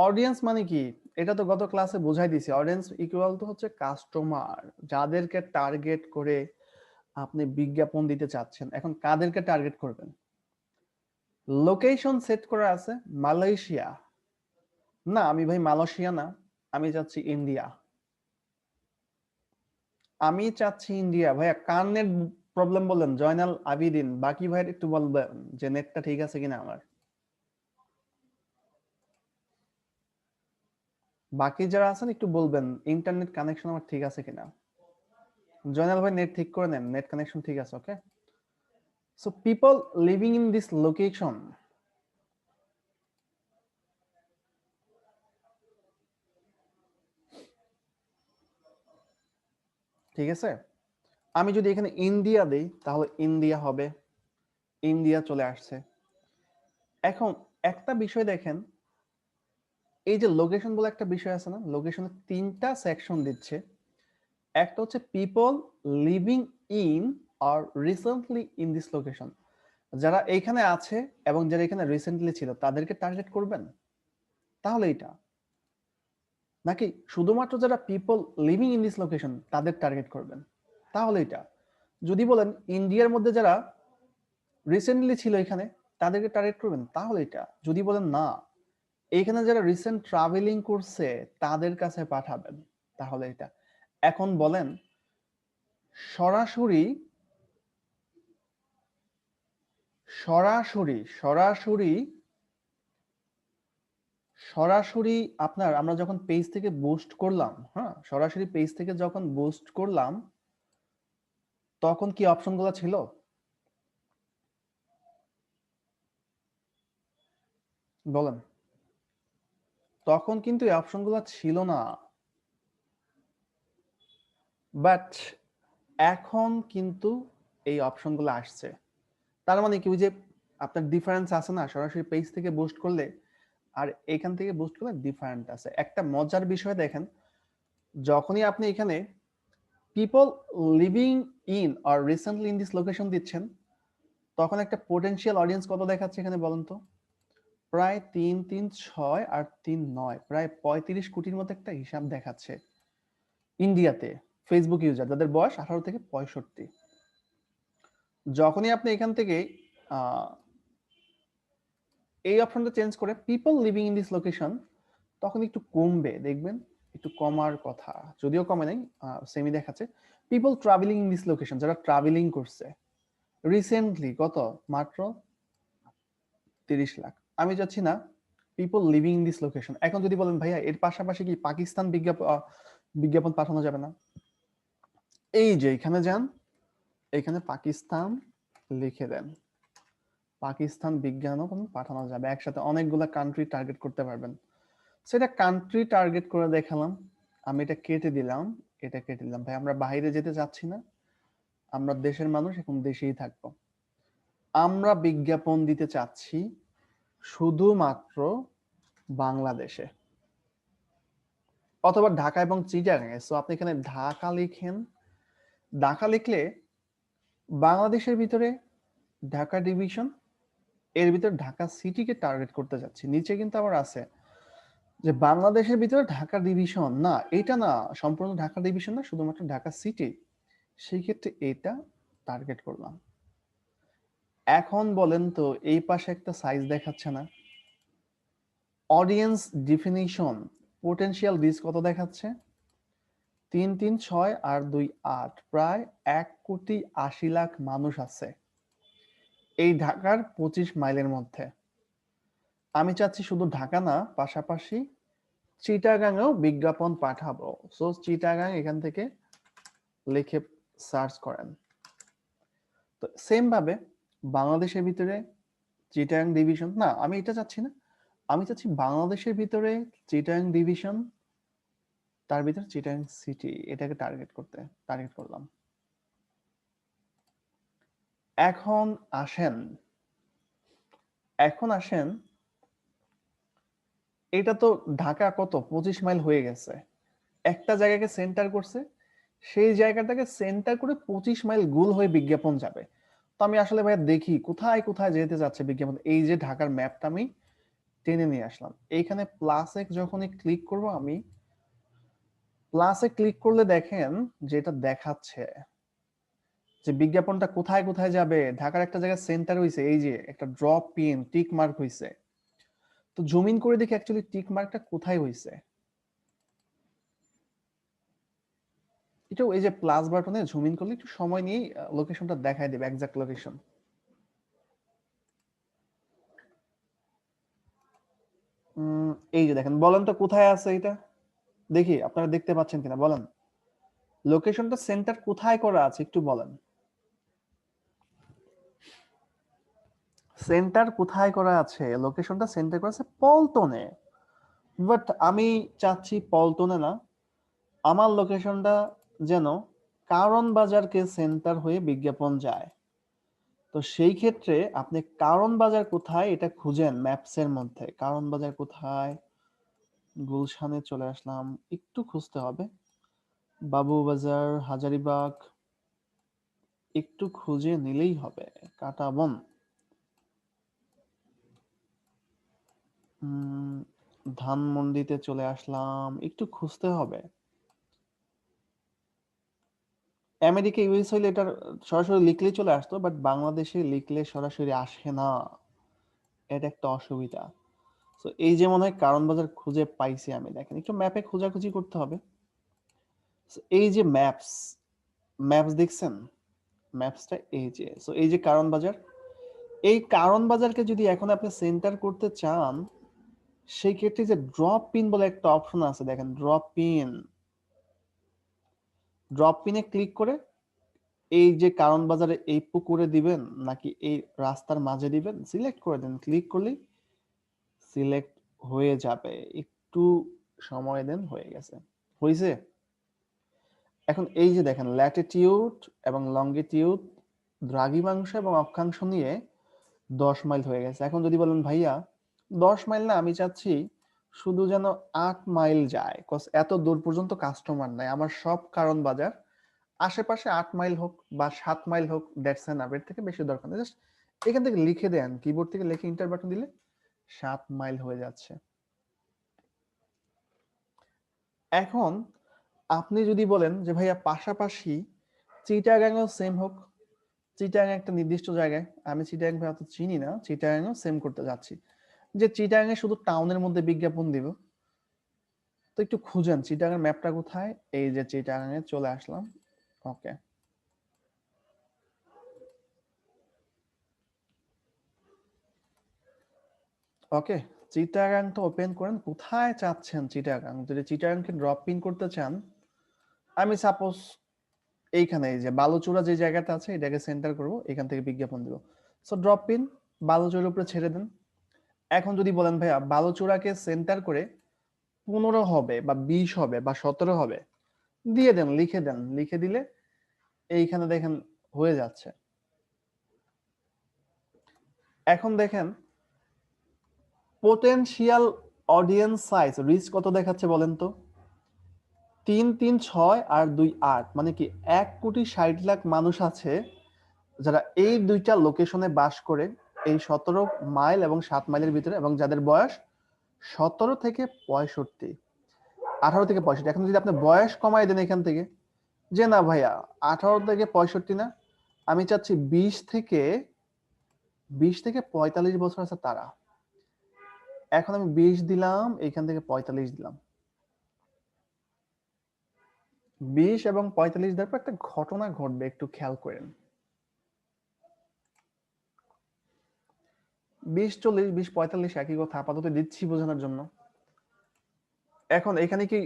অডিয়েন্স মানে কি এটা তো গত ক্লাসে বোঝাই দিয়েছি। অডিয়েন্স ইকুয়াল টু হচ্ছে কাস্টমার, যাদেরকে টার্গেট করে আপনি বিজ্ঞাপন দিতে চাচ্ছেন। এখন কাদেরকে টার্গেট করবেন? লোকেশন সেট করা আছে মালয়েশিয়া, না আমি ভাই মালয়েশিয়া না, আমি চাচ্ছি ইন্ডিয়া। আমি চাচ্ছি ইন্ডিয়া। ভাইয়া কার নেট প্রবলেম বললেন? জয়নাল আবিদিন। বাকি ভাইয়ের একটু বলবেন যে নেটটা ঠিক আছে কিনা আমার। বাকি যারা আছেন একটু বলবেন ইন্টারনেট কানেকশন আমার ঠিক আছে কিনা। জয়নাল ভাই নেট ঠিক করে নেন, নেট কানেকশন ঠিক আছে। Okay, so people living in this location, ঠিক আছে। আমি যদি এখানে ইন্ডিয়া দেই তাহলে ইন্ডিয়া হবে, ইন্ডিয়া চলে আসছে। এখন একটা বিষয় দেখেন, এই যে লোকেশন বলে একটা বিষয় আছে না, লোকেশনে 3টা সেকশন দিচ্ছে। একটা হচ্ছে people living in or recently in this location, যারা এইখানে আছে এবং যারা এখানে রিসেন্টলি ছিল তাদেরকে টার্গেট করবেন, তাহলে এটা, নাকি শুধুমাত্র যারা people living in this location তাদের টার্গেট করবেন, তাহলে এটা। যদি বলেন ইন্ডিয়ার মধ্যে যারা রিসেন্টলি ছিল এখানে তাদেরকে টার্গেট করবেন, তাহলে এটা। যদি বলেন না, এখানে যারা রিসেন্ট ট্রাভেলিং করছে তাদের কাছে পাঠাবেন, তাহলে এটা। এখন বলেন সরাসরি সরাসরি সরাসরি সরাসরি আপনার, আমরা যখন পেজ থেকে বুস্ট করলাম, হ্যাঁ সরাসরি পেজ থেকে যখন বুস্ট করলাম তখন কি অপশনগুলো ছিল? বলেন। তখন কিন্তু এই অপশনগুলো ছিল না, বাট এখন কিন্তু এই অপশনগুলো আসছে। তার মানে কি, ওই যে আপনার ডিফারেন্স আছে না, সরাসরি পেজ থেকে বুস্ট করলে আর এখান থেকে বুস্ট করলে ডিফারেন্ট আছে। একটা মজার বিষয় দেখেন, যখনই আপনি এখানে people living in or recently in this location দিচ্ছেন, তখন একটা পোটেনশিয়াল অডিয়েন্স কত দেখাচ্ছে এখানে বলেন তো? প্রায় 336 আর 39, প্রায় 35 কোটির মতো একটা হিসাব দেখাচ্ছে ইন্ডিয়াতে ফেসবুক ইউজার যাদের বয়স 18 থেকে 65। যখনই আপনি এখান থেকে এই অপশনটা চেঞ্জ করে people living in this location, তখন একটু কমবে, দেখবেন একটু কমার কথা, যদিও কমে নাই, সেমি দেখাচ্ছে। People travelling in this location, যারা ট্রাভেলিং করছে রিসেন্টলি, কত? মাত্র 30 লাখ। আমি যাচ্ছি না people living in this location. এখন যদি বলেন ভাইয়া এর পাশাপাশি কি পাকিস্তান বিজ্ঞাপন পাঠানো যাবে না? এই যে এখানে যান, এখানে পাকিস্তান লিখে দেন, পাকিস্তান বিজ্ঞাপন পাঠানো যাবে, একসাথে অনেকগুলা কান্ট্রি টার্গেট করতে পারবেন। সেটা কান্ট্রি টার্গেট করে দেখালাম। আমি এটা কেটে দিলাম, এটা কেটে দিলাম। ভাই আমরা বাইরে যেতে চাচ্ছি না, আমরা দেশের মানুষ, এখন দেশেই থাকবো। আমরা বিজ্ঞাপন দিতে চাচ্ছি শুধুমাত্র বাংলাদেশে অথবা ঢাকা এবং চিটাগাংয়ে। সো আপনি এখানে ঢাকা লিখেন। ঢাকা লিখলে বাংলাদেশের ভিতরে ঢাকা ডিভিশন, এর ভিতরে ঢাকা সিটিকে টার্গেট করতে যাচ্ছি। নিচে কিন্তু আবার আছে যে বাংলাদেশের ভিতরে ঢাকা ডিভিশন, না এটা না, সম্পূর্ণ ঢাকা ডিভিশন না, শুধুমাত্র ঢাকা সিটি। সেই ক্ষেত্রে এটা টার্গেট করলাম। এখন বলেন তো এই পাশে একটা সাইজ দেখাচ্ছে না? অডিয়েন্স ডেফিনিশন পোটেনশিয়াল রিচ কত দেখাচ্ছে? 336 আর 28, প্রায় 1,80,00,000 মানুষ আছে এই ঢাকার 25 মাইলের মধ্যে। আমি চাচ্ছি শুধু ঢাকা না, পাশাপাশি চিটাগাংয়েও বিজ্ঞাপন পাঠাবো। সো চিটাগাং এখান থেকে লিখে সার্চ করেন। তো সেম ভাবে বাংলাদেশের ভিতরে চিটাগাং ডিভিশন না, আমি এটা চাচ্ছি না, আমি চাচ্ছি বাংলাদেশের ভিতরে চিটাগাং ডিভিশন, তার ভিতরে চিটাগাং সিটি, এটাকে টার্গেট করলাম। এখন আসেন এটা তো ঢাকা কত 25 মাইল হয়ে গেছে, একটা জায়গাকে সেন্টার করছে, সেই জায়গাটাকে সেন্টার করে 25 মাইল গোল হয়ে বিজ্ঞাপন যাবে। তো আমি আসলে ভাই দেখি কোথায় কোথায় যেতে যাচ্ছে বিজ্ঞাপন। এই যে ঢাকার ম্যাপটা আমি টেনে নিয়ে আসলাম, এইখানে প্লাসে যখনই ক্লিক করব, আমি প্লাসে ক্লিক করলে দেখেন যেটা দেখাচ্ছে যে বিজ্ঞাপনটা কোথায় কোথায় যাবে। ঢাকার একটা জায়গায় সেন্টার হইছে, এই যে একটা ড্রপ পিন টিক মার্ক হইছে। তো জুম ইন করে দেখি অ্যাকচুয়ালি টিক মার্কটা কোথায় হইছে। এটা এই যে প্লাস বাটনে জুম ইন করলে একটু সময় নিয়ে লোকেশনটা দেখায় দেবে, এক্সাক্ট লোকেশন। এই যে দেখেন, বলেন তো কোথায় আছে এটা, দেখি আপনারা দেখতে পাচ্ছেন কিনা বলেন। লোকেশনটা সেন্টার কোথায় করা আছে একটু বলেন। সেন্টার কোথায় করা আছে? লোকেশনটা সেন্টার করা আছে পল্টনে, বাট আমি চাচ্ছি পল্টনে না, আমার লোকেশনটা যেন কারণ বাজারকে সেন্টার হয়ে বিজ্ঞাপন যায়। তো সেই ক্ষেত্রে আপনি কারণ বাজার কোথায় এটা খুঁজেন ম্যাপসের মধ্যে। কারণ বাজার কোথায়? গুলশানে চলে আসলাম, একটু খুঁজতে হবে। বাবুবাজার, হাজারীবাগ, একটু খুঁজে নিলেই হবে। কাঁটাবন, ধানমন্ডিতে চলে আসলাম, একটু খুঁজতে হবে। আমেরিকা ইউএস হইলে এটার সরাসরি লিখলেই চলে আসতো, বাট বাংলাদেশে লিখলে সরাসরি আসে না, এটা একটা অসুবিধা। তো এই যে মনে হয় কারণ বাজার খুঁজে পাইছি আমি, দেখেন একটু ম্যাপে খোঁজাখুঁজি করতে হবে। এই যে ম্যাপস দেখছেন, ম্যাপসটা এই যে, সো এই যে কারণ বাজার, এই কারণ বাজারকে যদি এখন আপনি সেন্টার করতে চান, সেই ক্ষেত্রে যে ড্রপ পিন বলে একটা অপশন আছে, দেখেন ড্রপ পিনে ক্লিক করে এই যে কারণ বাজারে এই পুকুরে দিবেন নাকি এই রাস্তার মাঝে দিবেন সিলেক্ট করে দেন, ক্লিক করলেই সিলেক্ট হয়ে যাবে। একটু সময় দেন, হয়ে গেছে, হয়েছে। এখন এই যে দেখেন ল্যাটিটিউড এবং লঙ্গিটিউড, দ্রাঘিমাংশ এবং অক্ষাংশ নিয়ে 10 মাইল হয়ে গেছে। এখন যদি বলেন ভাইয়া 10 মাইল না, আমি চাচ্ছি শুধু যেন 8 মাইল যায়, কজ এত দূর পর্যন্ত কাস্টমার নাই আমার, সব কারণ বাজার আশেপাশে 8 মাইল হোক বা 7 মাইল হোক, দ্যাটস এনাফ, এর থেকে বেশি দরকার নেই। জাস্ট এখান থেকে লিখে দেন, কিবোর্ড থেকে লিখে এন্টার বাটন দিলে 7 মাইল হয়ে যাচ্ছে। এখন আপনি যদি বলেন যে ভাইয়া পাশাপাশি চিটাগাংও সেম হোক, চিটাগাং একটা নির্দিষ্ট জায়গায়, আমি চিটাগাং অত চিনি না, চিটাগাংও সেম করতে যাচ্ছি, যে চিটাগাং এ শুধু টাউনের মধ্যে বিজ্ঞাপন দিব। তো একটু খুঁজেন চিটাগাং ম্যাপটা কোথায়, এই যে চিটাগাং এ চলে আসলাম। ওকে, ওকে, চিটাগাংটা ওপেন করেন। কোথায় চাচ্ছেন চিটাগাং? যদি চিটাগাংকে ড্রপ পিন করতে চান, আমি সাপোজ এইখানে এই যে বালুচূড়া যে জায়গাটা আছে এটাকে সেন্টার করব, এখান থেকে বিজ্ঞাপন দিব। সো ড্রপ পিন বালুচূড়ার উপরে ছেড়ে দেন। এখন যদি বলেন ভাইয়া বালুচূড়াকে সেন্টার করে 15 হবে বা 20 হবে বা 17 হবে, দিয়ে দেন, লিখে দেন, লিখে দিলে এইখানে দেখেন হয়ে যাচ্ছে। এখন দেখেন পোটেনশিয়াল অডিয়েন্স সাইজ রিচ কত দেখাচ্ছে বলেন তো? 336 আর 28, মানে কি 1,60,00,000 মানুষ আছে যারা এই দুইটা লোকেশনে বাস করে, এই 17 মাইল এবং 7 মাইলের ভিতরে, এবং যাদের বয়স 17 থেকে 65, 18 থেকে 65। এখন যদি আপনি বয়স কমাই দেন এখান থেকে, যে না ভাইয়া 18 থেকে 65 না, আমি চাচ্ছি 20 থেকে 20 থেকে 45 বছর আছে তারা। এখন আমি 20 দিলাম, এখান থেকে 45 দিলাম। 20 এবং 45 দেওয়ার পর একটা ঘটনা ঘটবে, একটু খেয়াল করেন। 20 40 20 45 একই কথা, আপাতত দিচ্ছি বোঝানোর জন্য। এখন এখানে কি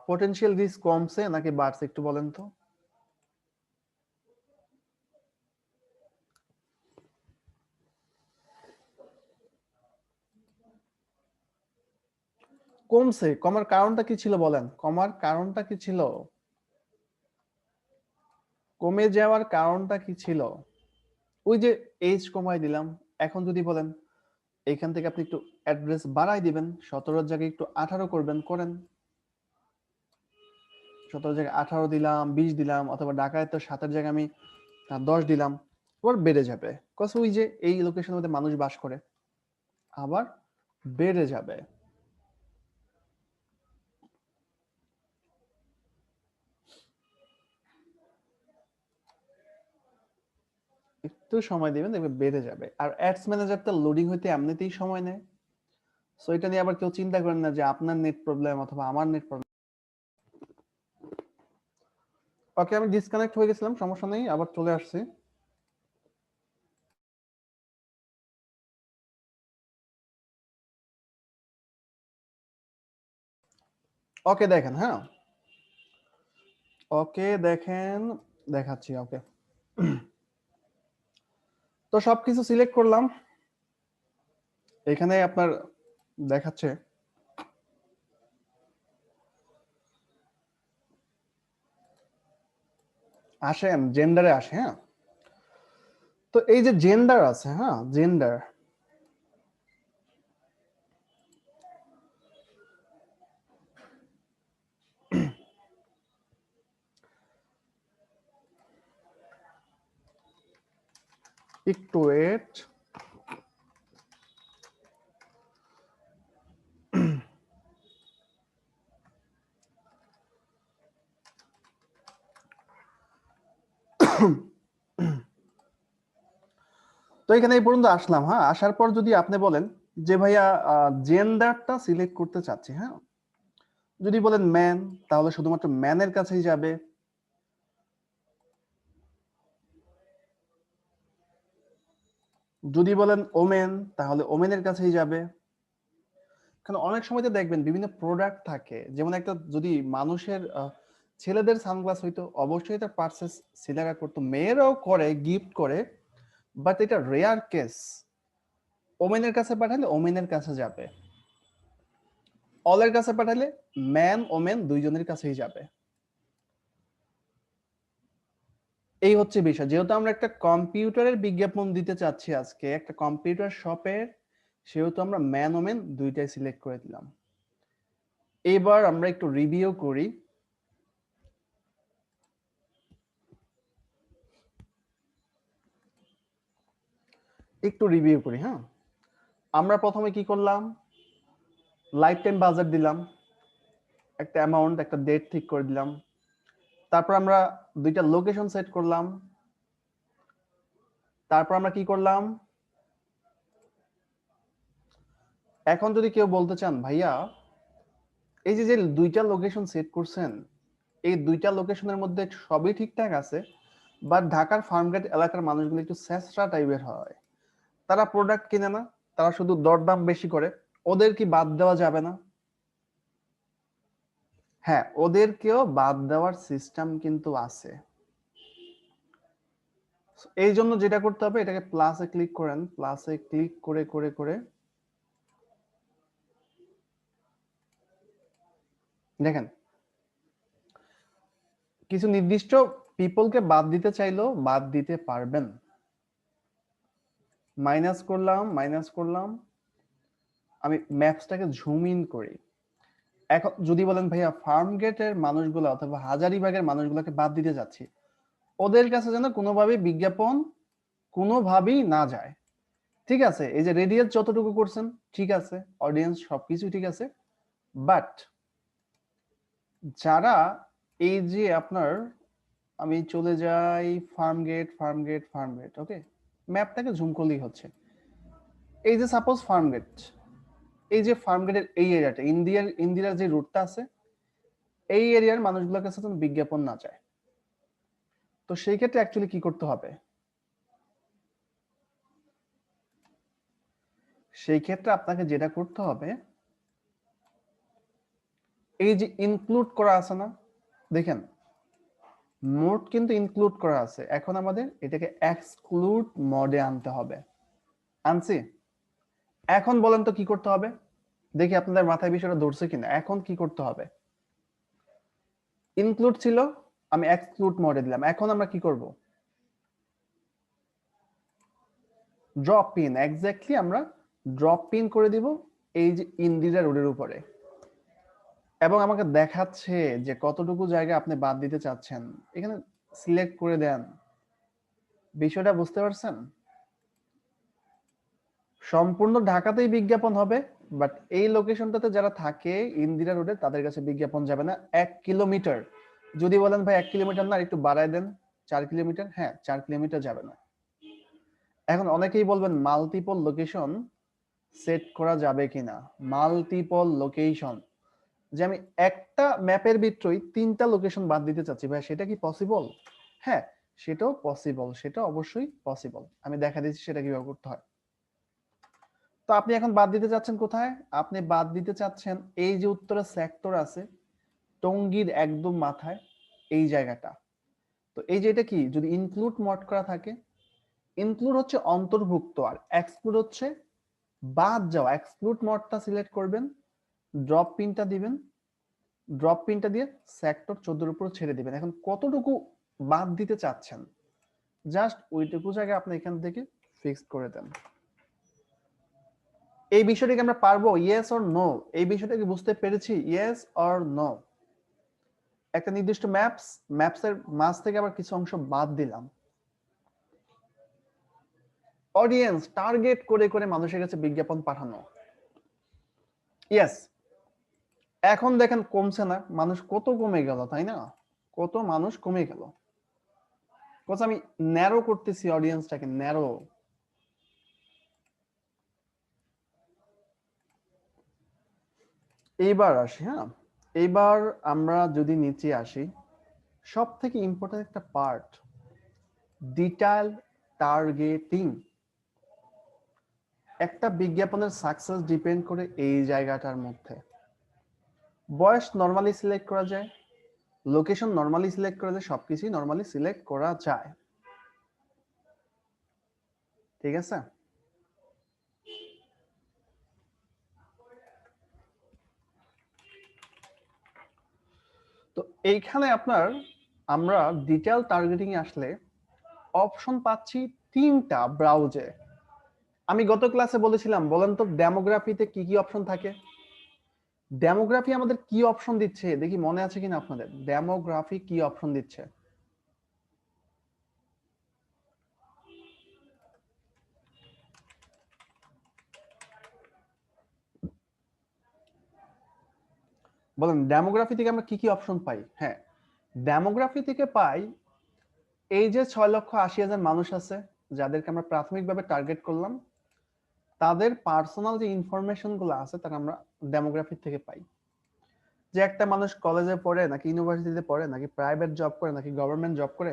পটেনশিয়াল রিস্ক কমছে নাকি বাড়ছে একটু বলেন তো? কমছে। কমার কারণটা কি ছিল বলেন? কমার কারণটা কি ছিল? কমে যাওয়ার কারণটা কি ছিল? ওই যে এজ কমাই দিলাম। এখন যদি বলেন এখান থেকে আপনি একটু অ্যাড্রেস বাড়াই দিবেন, 17 জায়গায় একটু 18 করবেন, করেন। 17 জায়গায় 18 দিলাম, 20 দিলাম, অথবা ঢাকায় তো 7 জায়গায় আমি 10 দিলাম, আবার বেড়ে যাবে। কজ ওই যে এই লোকেশনের মধ্যে মানুষ বাস করে, আবার বেড়ে যাবে। একটু সময় দিবেন, দেখবে বেড়ে যাবে। আর অ্যাডস ম্যানেজারটা লোডিং হইতে এমনিতেই সময় নেয়। সো এটা নিয়ে আবার কেউ চিন্তা করেন না যে আপনার নেট প্রবলেম অথবা আমার নেট প্রবলেম। ওকে, আমি ডিসকানেক্ট হয়ে গেছিলাম, সমস্যা নেই, আবার চলে আসছি। ওকে দেখেন, হ্যাঁ ওকে দেখেন, দেখাচ্ছি। ওকে, তো সবকিছু সিলেক্ট করলাম। এখানে আপনার দেখাচ্ছে, আসেন জেন্ডারে আসে। হ্যাঁ, তো এই যে জেন্ডার আছে, হ্যাঁ জেন্ডার, একটু ওয়েট। তো এখানে এই পর্যন্ত আসলাম। হ্যাঁ, আসার পর যদি আপনি বলেন যে ভাইয়া জেন্ডারটা সিলেক্ট করতে চাচ্ছি, হ্যাঁ, যদি বলেন ম্যান, তাহলে শুধুমাত্র ম্যানের কাছেই যাবে। যদি বলেন ওমেন, তাহলে ওমেনের কাছেই যাবে। কারণ অনেক সময় তো দেখবেন বিভিন্ন প্রোডাক্ট থাকে, যেমন একটা যদি মানুষের ছেলেদের সানগ্লাস হইতো, অবশ্যই এটা পারচেস ছেলেরা করতো, মেয়েরাও করে, গিফট করে, বাট এটা রেয়ার কেস। ওমেনের কাছে পাঠালে ওমেনের কাছে যাবে, অলের কাছে পাঠালে ম্যান ওমেন দুইজনের কাছেই যাবে। এই হচ্ছে বিষয়। যেহেতু আমরা একটা কম্পিউটারের বিজ্ঞাপন দিতে চাচ্ছি আজকে, একটা কম্পিউটার শপের, সেহেতু আমরা ম্যান ওমেন দুইটাই সিলেক্ট করে দিলাম। এবার আমরা একটু রিভিউ করি। হ্যাঁ, আমরা প্রথমে কি করলাম, লাইফ টাইম বাজেট দিলাম, একটা অ্যামাউন্ট, একটা ডেট ঠিক করে দিলাম। তারপর আমরা দুইটা লোকেশন সেট করলাম। তারপর আমরা কি করলাম, এখন যদি কেউ বলতে চান ভাইয়া এই যে যে দুইটা লোকেশন সেট করছেন, এই দুইটা লোকেশনের মধ্যে সবই ঠিকঠাক আছে, বাট ঢাকার ফার্মগেট এলাকার মানুষগুলো একটু স্যাসরা টাইপের হয়, তারা প্রোডাক্ট কিনে না, তারা শুধু দরদাম বেশি করে, ওদের কি বাদ দেওয়া যাবে না? হ্যাঁ, ওদেরকেও বাদ দেওয়ার সিস্টেম কিন্তু আছে। এই জন্য যেটা করতে হবে, এটাকে প্লাসে ক্লিক করেন, প্লাসে ক্লিক করে করে করে দেখেন কিছু নির্দিষ্ট পিপলকে বাদ দিতে চাইলেও বাদ দিতে পারবেন। মাইনাস করলাম, মাইনাস করলাম, আমি ম্যাপসটাকে জুম ইন করি। এখন যদি বলেন ভাইয়া ফার্ম গেটের মানুষগুলো অথবা হাজারিবাগের মানুষগুলোকে বাদ দিতে যাচ্ছি, ওদের কাছে যেন কোনোভাবেই বিজ্ঞাপন কোনোভাবেই না যায়। ঠিক আছে, এই যে রেডিয়াস যতটুকু করছেন ঠিক আছে, অডিয়েন্স সবকিছু ঠিক আছে, বাট যারা এই যে আপনার, আমি চলে যাই farm gate, farm gate, farm gate, okay, ম্যাপটাকে জুম করলেই হচ্ছে। এই যে সাপোজ ফার্মগেট, এই যে ফার্মগেটের এই এরিয়াটা, ইন্দিরার যে রুটটা আছে, এই এরিয়ার মানুষগুলোর কাছে যেন বিজ্ঞাপন না যায়। তো সেই ক্ষেত্রে অ্যাকচুয়ালি কি করতে হবে? সেই ক্ষেত্রে আপনাকে যেটা করতে হবে, এই যে ইনক্লুড করা আছে না, দেখেন মোড কিন্তু ইনক্লুড করা আছে, এখন আমাদের এটাকে এক্সক্লুড মোডে আনতে হবে। আনছি? এখন বলেন তো কি করতে হবে, দেখি আপনাদের মাথায় বিষয়টা ধরছে কিনা। এখন কি করতে হবে? ইনক্লুড ছিল, আমি এক্সক্লুড মোডে দিলাম। এখন আমরা কি করব? ড্রপ পিন, এক্স্যাক্টলি আমরা ড্রপ পিন করে দিব এই যে ইন্দিরা রোডের উপরে, এবং আমাকে দেখাচ্ছে যে কতটুকু জায়গা আপনি বাদ দিতে চাচ্ছেন। এখানে সিলেক্ট করে দেন। বিষয়টা বুঝতে পারছেন? সম্পূর্ণ ঢাকাতেই বিজ্ঞাপন হবে, বাট এই লোকেশনটাতে যারা থাকে ইন্দিরা রোডে তাদের কাছে বিজ্ঞাপন যাবে না 1 কিলোমিটার। যদি বলেন ভাই 1 কিলোমিটার না, একটু বাড়ায় দেন 4 কিলোমিটার, হ্যাঁ 4 কিলোমিটার যাবে না। এখন অনেকেই বলবেন মাল্টিপল লোকেশন সেট করা যাবে কিনা। মাল্টিপল লোকেশন, যে আমি একটা ম্যাপের ভিতরেই 3টা লোকেশন বাদ দিতে চাচ্ছি ভাই, সেটা কি পসিবল? হ্যাঁ, সেটাও পসিবল, সেটা অবশ্যই পসিবল। আমি দেখা দিচ্ছি সেটা কিভাবে করতে হয়। তো আপনি এখন বাদ দিতে চাচ্ছেন কোথায়? আপনি বাদ দিতে চাচ্ছেন এই যে উত্তরা সেক্টর আছে, টঙ্গীর একদম মাথায় এই জায়গাটা। তো এই যে এটা কি, যদি ইনক্লুড মোড করা থাকে, ইনক্লুড হচ্ছে অন্তর্ভুক্ত আর এক্সক্লুড হচ্ছে বাদ যাওয়া। এক্সক্লুড মোডটা সিলেক্ট করবেন, ড্রপ পিনটা দিবেন, ড্রপ পিনটা দিয়ে সেক্টর 14 এর উপর ছেড়ে দিবেন। এখন কতটুকু বাদ দিতে চাচ্ছেন, জাস্ট ওইটুকু জায়গা আপনি এখান থেকে ফিক্সড করে দেন। এই বিষয়টাকে আমরা পারবো, ইয়েস অর নো? এই বিষয়টা কি বুঝতে পেরেছি? Yes or no? একটা নির্দিষ্ট ম্যাপসের মাঝ থেকে আবার কিছু অংশ বাদ দিলাম। অডিয়েন্স টার্গেট করে করে মানুষের কাছে বিজ্ঞাপন পাঠানো। ইয়েস, এখন দেখেন কমছে না? মানুষ কত কমে গেল, তাই না? কত মানুষ কমে গেল। কত আমি ন্যারো করতেছি অডিয়েন্সটাকে, ন্যারো। এইবার আসি, হ্যাঁ এইবার আমরা যদি নিচে আসি, সব থেকে ইম্পর্টেন্ট একটা পার্ট, ডিটেইল টার্গেটিং। একটা বিজ্ঞাপনের সাকসেস ডিপেন্ড করে এই জায়গাটার মধ্যে। বয়স নরমালি সিলেক্ট করা যায়, লোকেশন নরমালি সিলেক্ট করা যায়, সবকিছুই নরমালি সিলেক্ট করা যায়। ঠিক আছে? তো এইখানে আপনার আমরা ডিটেইল টার্গেটিং এ আসলে অপশন পাচ্ছি 3টা ব্রাউজে। আমি গত ক্লাসে বলেছিলাম, বলেন তো ডেমোগ্রাফিতে কি কি অপশন থাকে? ডেমোগ্রাফি আমাদের কি অপশন দিচ্ছে দেখি, মনে আছে কিনা আপনাদের? ডেমোগ্রাফি কি অপশন দিচ্ছে? বলেন ডেমোগ্রাফি থেকে আমরা কি কি অপশন পাই? হ্যাঁ, ডেমোগ্রাফি থেকে পাই এই যে 6,80,000 মানুষ আছে যাদেরকে আমরা প্রাথমিকভাবে টার্গেট করলাম, তাদের পার্সোনাল যে ইনফরমেশন গুলো আছে তারা আমরা ডেমোগ্রাফি থেকে পাই। যে একটা মানুষ কলেজে পড়ে নাকি ইউনিভার্সিটিতে পড়ে নাকি প্রাইভেট জব করে নাকি গভর্নমেন্ট জব করে,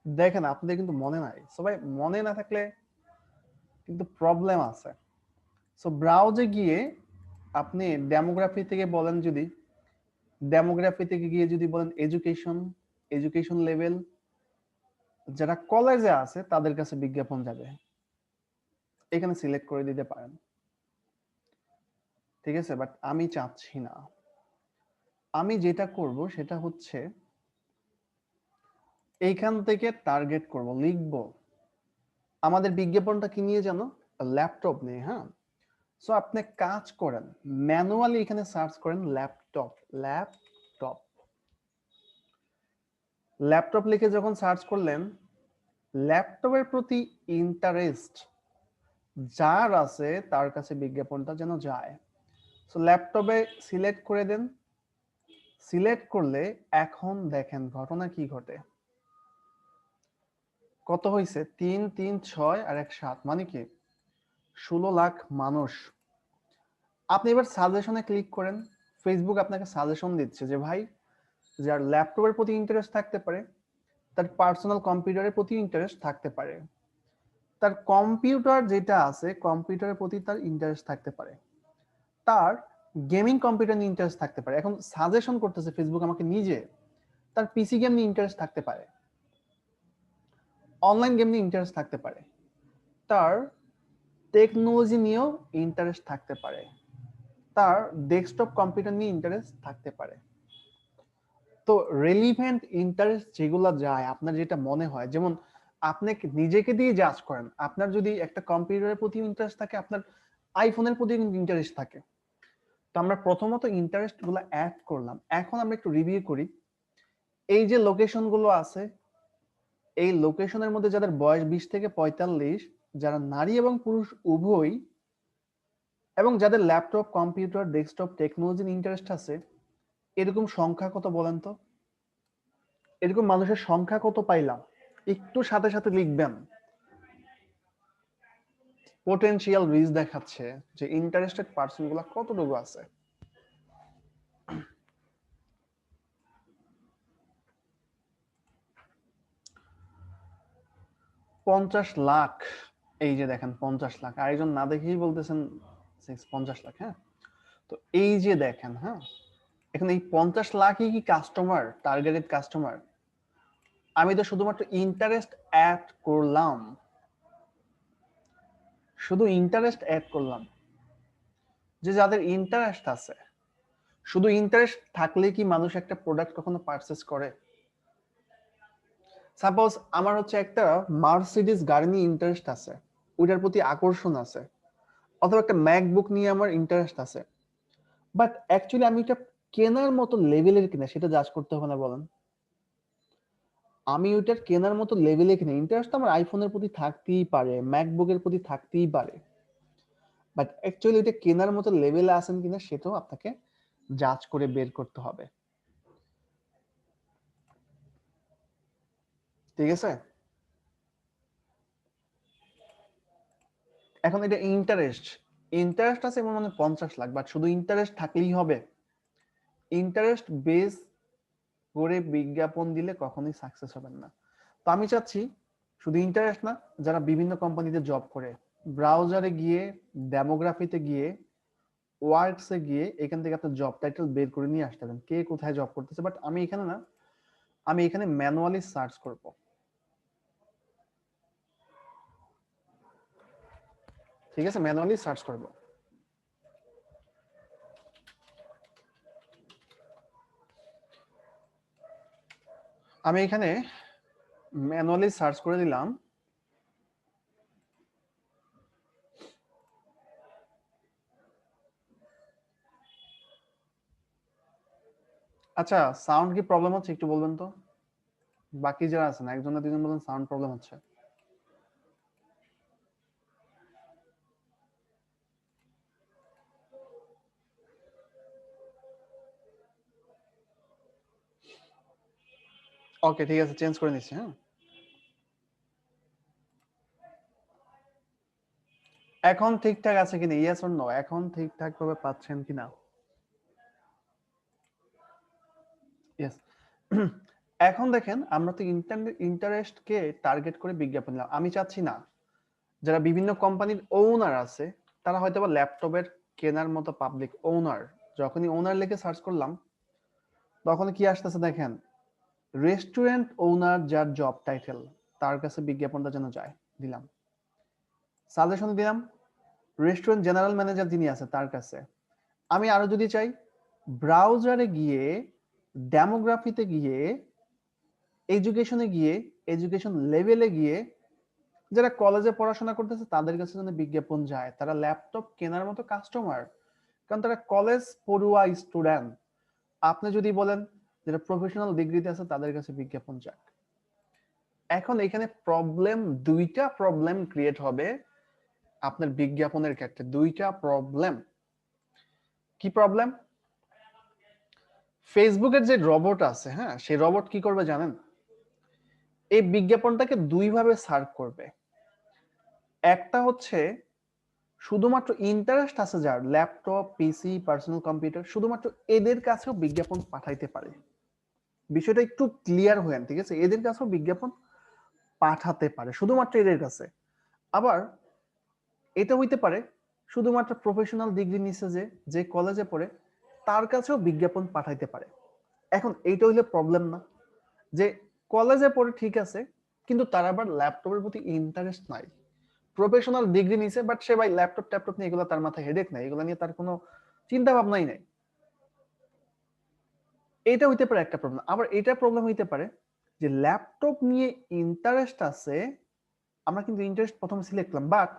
দেখেন আপনাদের কিন্তু মনে নাই। সবাই মনে না থাকলে কিন্তু প্রবলেম আছে। সো ব্রাউজে গিয়ে আপনি ডেমোগ্রাফি থেকে বলেন, যদি ডেমোগ্রাফি থেকে গিয়ে যদি বলেন এডুকেশন, এডুকেশন লেভেল, যারা কলেজে আছে তাদের কাছে বিজ্ঞাপন যাবে, এখানে সিলেক্ট করে দিতে পারেন। ঠিক আছে, বাট আমি চাচ্ছি না। আমি যেটা করব সেটা হচ্ছে এইখান থেকে টার্গেট করব, লিখব আমাদের বিজ্ঞাপনটা কি নিয়ে জানো? ল্যাপটপ নিয়ে। হ্যাঁ, সো আপনি কাজ করেন, ম্যানুয়ালি এখানে সার্চ করেন ল্যাপটপ। ল্যাপটপ ল্যাপটপ লিখে যখন সার্চ করলেন, ল্যাপটপের প্রতি ইন্টারেস্ট যার আছে তার কাছে বিজ্ঞাপনটা যেন যায়। সো ল্যাপটপে সিলেক্ট করে দেন। সিলেক্ট করলে এখন দেখেন ঘটনা কি ঘটে। কত হয়েছে? 3, 3, 6 আর 1, 7, মানে কি 16 লাখ মানুষ। আপনি এবার সাজেশনে ক্লিক করেন, ফেসবুক আপনাকে সাজেশন দিচ্ছে যে ভাই, যার ল্যাপটপের প্রতি ইন্টারেস্ট থাকতে পারে, তার পার্সোনাল কম্পিউটারের প্রতি ইন্টারেস্ট থাকতে পারে, তার কম্পিউটার যেটা আছে কম্পিউটারের প্রতি তার ইন্টারেস্ট থাকতে পারে, তার গেমিং কম্পিউটার নিয়ে ইন্টারেস্ট থাকতে পারে। এখন সাজেশন করতেছে ফেসবুক আমাকে নিজে, তার পিসি গেম নিয়ে ইন্টারেস্ট থাকতে পারে, অনলাইন গেম নিয়ে ইন্টারেস্ট থাকতে পারে, তার টেকনোলজি নিয়েও ইন্টারেস্ট থাকতে পারে, তার ডেস্কটপ কম্পিউটার নিয়ে ইন্টারেস্ট থাকতে পারে। তো রেলিভেন্ট ইন্টারেস্ট যেগুলো যায়, আপনার যেটা মনে হয়, যেমন আপনি নিজেকে দিয়ে জাজ করেন, আপনার যদি একটা কম্পিউটারের প্রতি ইন্টারেস্ট থাকে, আপনার আইফোনের প্রতি ইন্টারেস্ট থাকে। তো আমরা প্রথমত ইন্টারেস্ট গুলো অ্যাড করলাম। এখন আমরা একটু রিভিউ করি, এই যে লোকেশন গুলো আছে, এই লোকেশনের মধ্যে যাদের বয়স 20 থেকে 45, যারা নারী এবং পুরুষ উভয়, এবং যাদের laptop computer desktop technology interest আছে, এরকম সংখ্যা কত বলেন তো? এরকম মানুষের সংখ্যা কত পাইলাম? একটু সাথে সাথে লিখবেন। পোটেনশিয়াল রিচ দেখাচ্ছে যে ইন্টারেস্টেড পার্সন গুলা কতটুকু আছে। $50 লাখ, এই যে দেখেন 50 লাখ, আরেকজন না দেখেই বলতেছেন 50 লাখ। হ্যাঁ, তো এই যে দেখেন, হ্যাঁ, এখন এই 50 লাখই কি কাস্টমার, টার্গেটেড কাস্টমার? আমি তো শুধুমাত্র ইন্টারেস্ট অ্যাড করলাম, শুধু ইন্টারেস্ট অ্যাড করলাম। যে যাদের ইন্টারেস্ট আছে, শুধু ইন্টারেস্ট থাকলে কি মানুষ একটা প্রোডাক্ট কখনো পারচেজ করে? সাপোজ আমার হচ্ছে একটা মার্সিডিজ গাড়ি নিয়ে ইন্টারেস্ট আছে, ওইটার প্রতি আকর্ষণ আছে, অথবা একটা ম্যাকবুক নিয়ে আমার ইন্টারেস্ট আছে, বাট অ্যাকচুয়ালি আমি এটা কেনার মতো লেভেলের কিনা সেটা জাজ করতে হবে না বলেন? আমি ওইটার কেনার মতো লেভেলে কিনা, ইন্টারেস্ট আমার আইফোনের প্রতি থাকতেই পারে, ম্যাকবুকের প্রতি থাকতেই পারে, বাট অ্যাকচুয়ালি এটা কেনার মতো লেভেলে আছেন কিনা সেটাও আপনাকে জাজ করে বের করতে হবে। ঠিক আছে? এখন এটা ইন্টারেস্ট, ইন্টারেস্ট আছে এমন মানে 50 লাখ, বাট শুধু ইন্টারেস্ট থাকলেই হবে? ইন্টারেস্ট বেস করে বিজ্ঞাপন দিলে কখনোই সাকসেস হবেন না। তো আমি চাচ্ছি শুধু ইন্টারেস্ট না, যারা বিভিন্ন কোম্পানিতে জব করে, ব্রাউজারে গিয়ে, ডেমোগ্রাফিতে গিয়ে, ওয়ার্কসে গিয়ে এখান থেকে আপনার জব টাইটেল বের করে নিয়ে আসতে পারেন, কে কোথায় জব করতেছে। বাট আমি এখানে না, আমি এখানে ম্যানুয়ালি সার্চ করব। ঠিক আছে, ম্যানুয়ালি সার্চ করব। আমি এখানে ম্যানুয়ালি সার্চ করে দিলাম। আচ্ছা, সাউন্ড কি প্রবলেম হচ্ছে একটু বলবেন তো? বাকি যারা আছেন, একজন না দুজন বলেন সাউন্ড প্রবলেম হচ্ছে। ওকে, ঠিক আছে, চেঞ্জ করে নিচ্ছি। হ্যাঁ, এখন ঠিকঠাক আছে কিনা, ইয়েস অর নো? এখন ঠিকঠাক ভাবে পাচ্ছেন কিনা? ইয়েস। এখন দেখেন, আমরা তো ইন্টারেস্ট কে টার্গেট করে বিজ্ঞাপন দিলাম। আমি চাচ্ছি না যারা বিভিন্ন কোম্পানির ওনার আছে, তারা হয়তো বা ল্যাপটপের কেনার মতো পাবলিক ওনার, যখনই ওনার লিখে সার্চ করলাম তখন কি আসতেছে দেখেন, রেস্টুরেন্ট ওনার যার জব টাইটেল, তার কাছে বিজ্ঞাপনটা যেন যায়, দিলাম। সাজেশন দিলাম রেস্টুরেন্ট জেনারেল ম্যানেজার যিনি আছে তার কাছে। আমি আরো যদি চাই, ব্রাউজারে গিয়ে, ডেমোগ্রাফিতে গিয়ে, এডুকেশনে গিয়ে, এডুকেশন লেভেলে গিয়ে, যারা কলেজে পড়াশোনা করতেছে তাদের কাছে যেন বিজ্ঞাপন যায়, তারা ল্যাপটপ কেনার মতো কাস্টমার, কারণ তারা কলেজ পড়ুয়া স্টুডেন্ট। আপনি যদি বলেন যারা প্রফেশনাল ডিগ্রিতে আছে তাদের কাছে বিজ্ঞাপন যাক। এখন এখানে প্রবলেম, দুইটা প্রবলেম ক্রিয়েট হবে আপনার বিজ্ঞাপনের ক্ষেত্রে, দুইটা প্রবলেম। কি প্রবলেম? ফেসবুকের যে রবট আছে, হ্যাঁ, সেই রবট কি করবে জানেন? এই বিজ্ঞাপনটাকে দুই ভাবে সার্ভ করবে। একটা হচ্ছে শুধুমাত্র ইন্টারেস্ট আছে যার ল্যাপটপ, পিসি, পার্সোনাল কম্পিউটার, শুধুমাত্র এদের কাছেও বিজ্ঞাপন পাঠাইতে পারে। বিষয়টা একটু ক্লিয়ার হয়েন, ঠিক আছে? এদের কাছেও বিজ্ঞাপন পাঠাতে পারে, শুধুমাত্র এদের কাছে। আবার এটা হইতে পারে শুধুমাত্র প্রফেশনাল ডিগ্রি নিচ্ছে যে কলেজে পড়ে তার কাছেও বিজ্ঞাপন পাঠাইতে পারে। এখন এইটা হইলে প্রবলেম না যে কলেজে পড়ে ঠিক আছে, কিন্তু তার আবার ল্যাপটপের প্রতি ইন্টারেস্ট নাই, প্রফেশনাল ডিগ্রি নিছে বাট সে ভাই ল্যাপটপ ট্যাপটপ নিয়ে এগুলো তার মাথায় হেডেক নাই, এগুলো নিয়ে তার কোনো চিন্তা ভাবনাই নাই। এটা হইতে পারে একটা প্রবলেম। আবার এটা প্রবলেম হইতে পারে যে ল্যাপটপ নিয়ে ইন্টারেস্ট আছে, আমরা কিন্তু ইন্টারেস্ট প্রথমে সিলেক্ট করলাম, বাট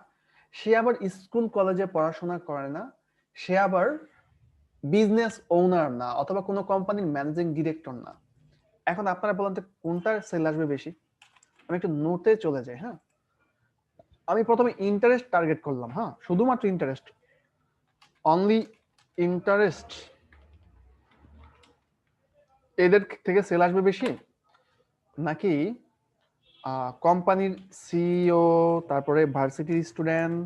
সে আবার স্কুল কলেজে পড়াশোনা করে না, সে আবার বিজনেস ওনার না, অথবা কোনো কোম্পানির ম্যানেজিং ডিরেক্টর না। এখন আপনারা বলেন তো কোনটার সেল আসবে বেশি? আমি একটু নোটে চলে যাই। হ্যাঁ, আমি প্রথমে ইন্টারেস্ট টার্গেট করলাম। হ্যাঁ, শুধুমাত্র ইন্টারেস্ট, অনলি ইন্টারেস্ট, এদের থেকে সেল আসবে বেশি, নাকি কোম্পানির সিইও, তারপরে ভার্সিটির স্টুডেন্ট,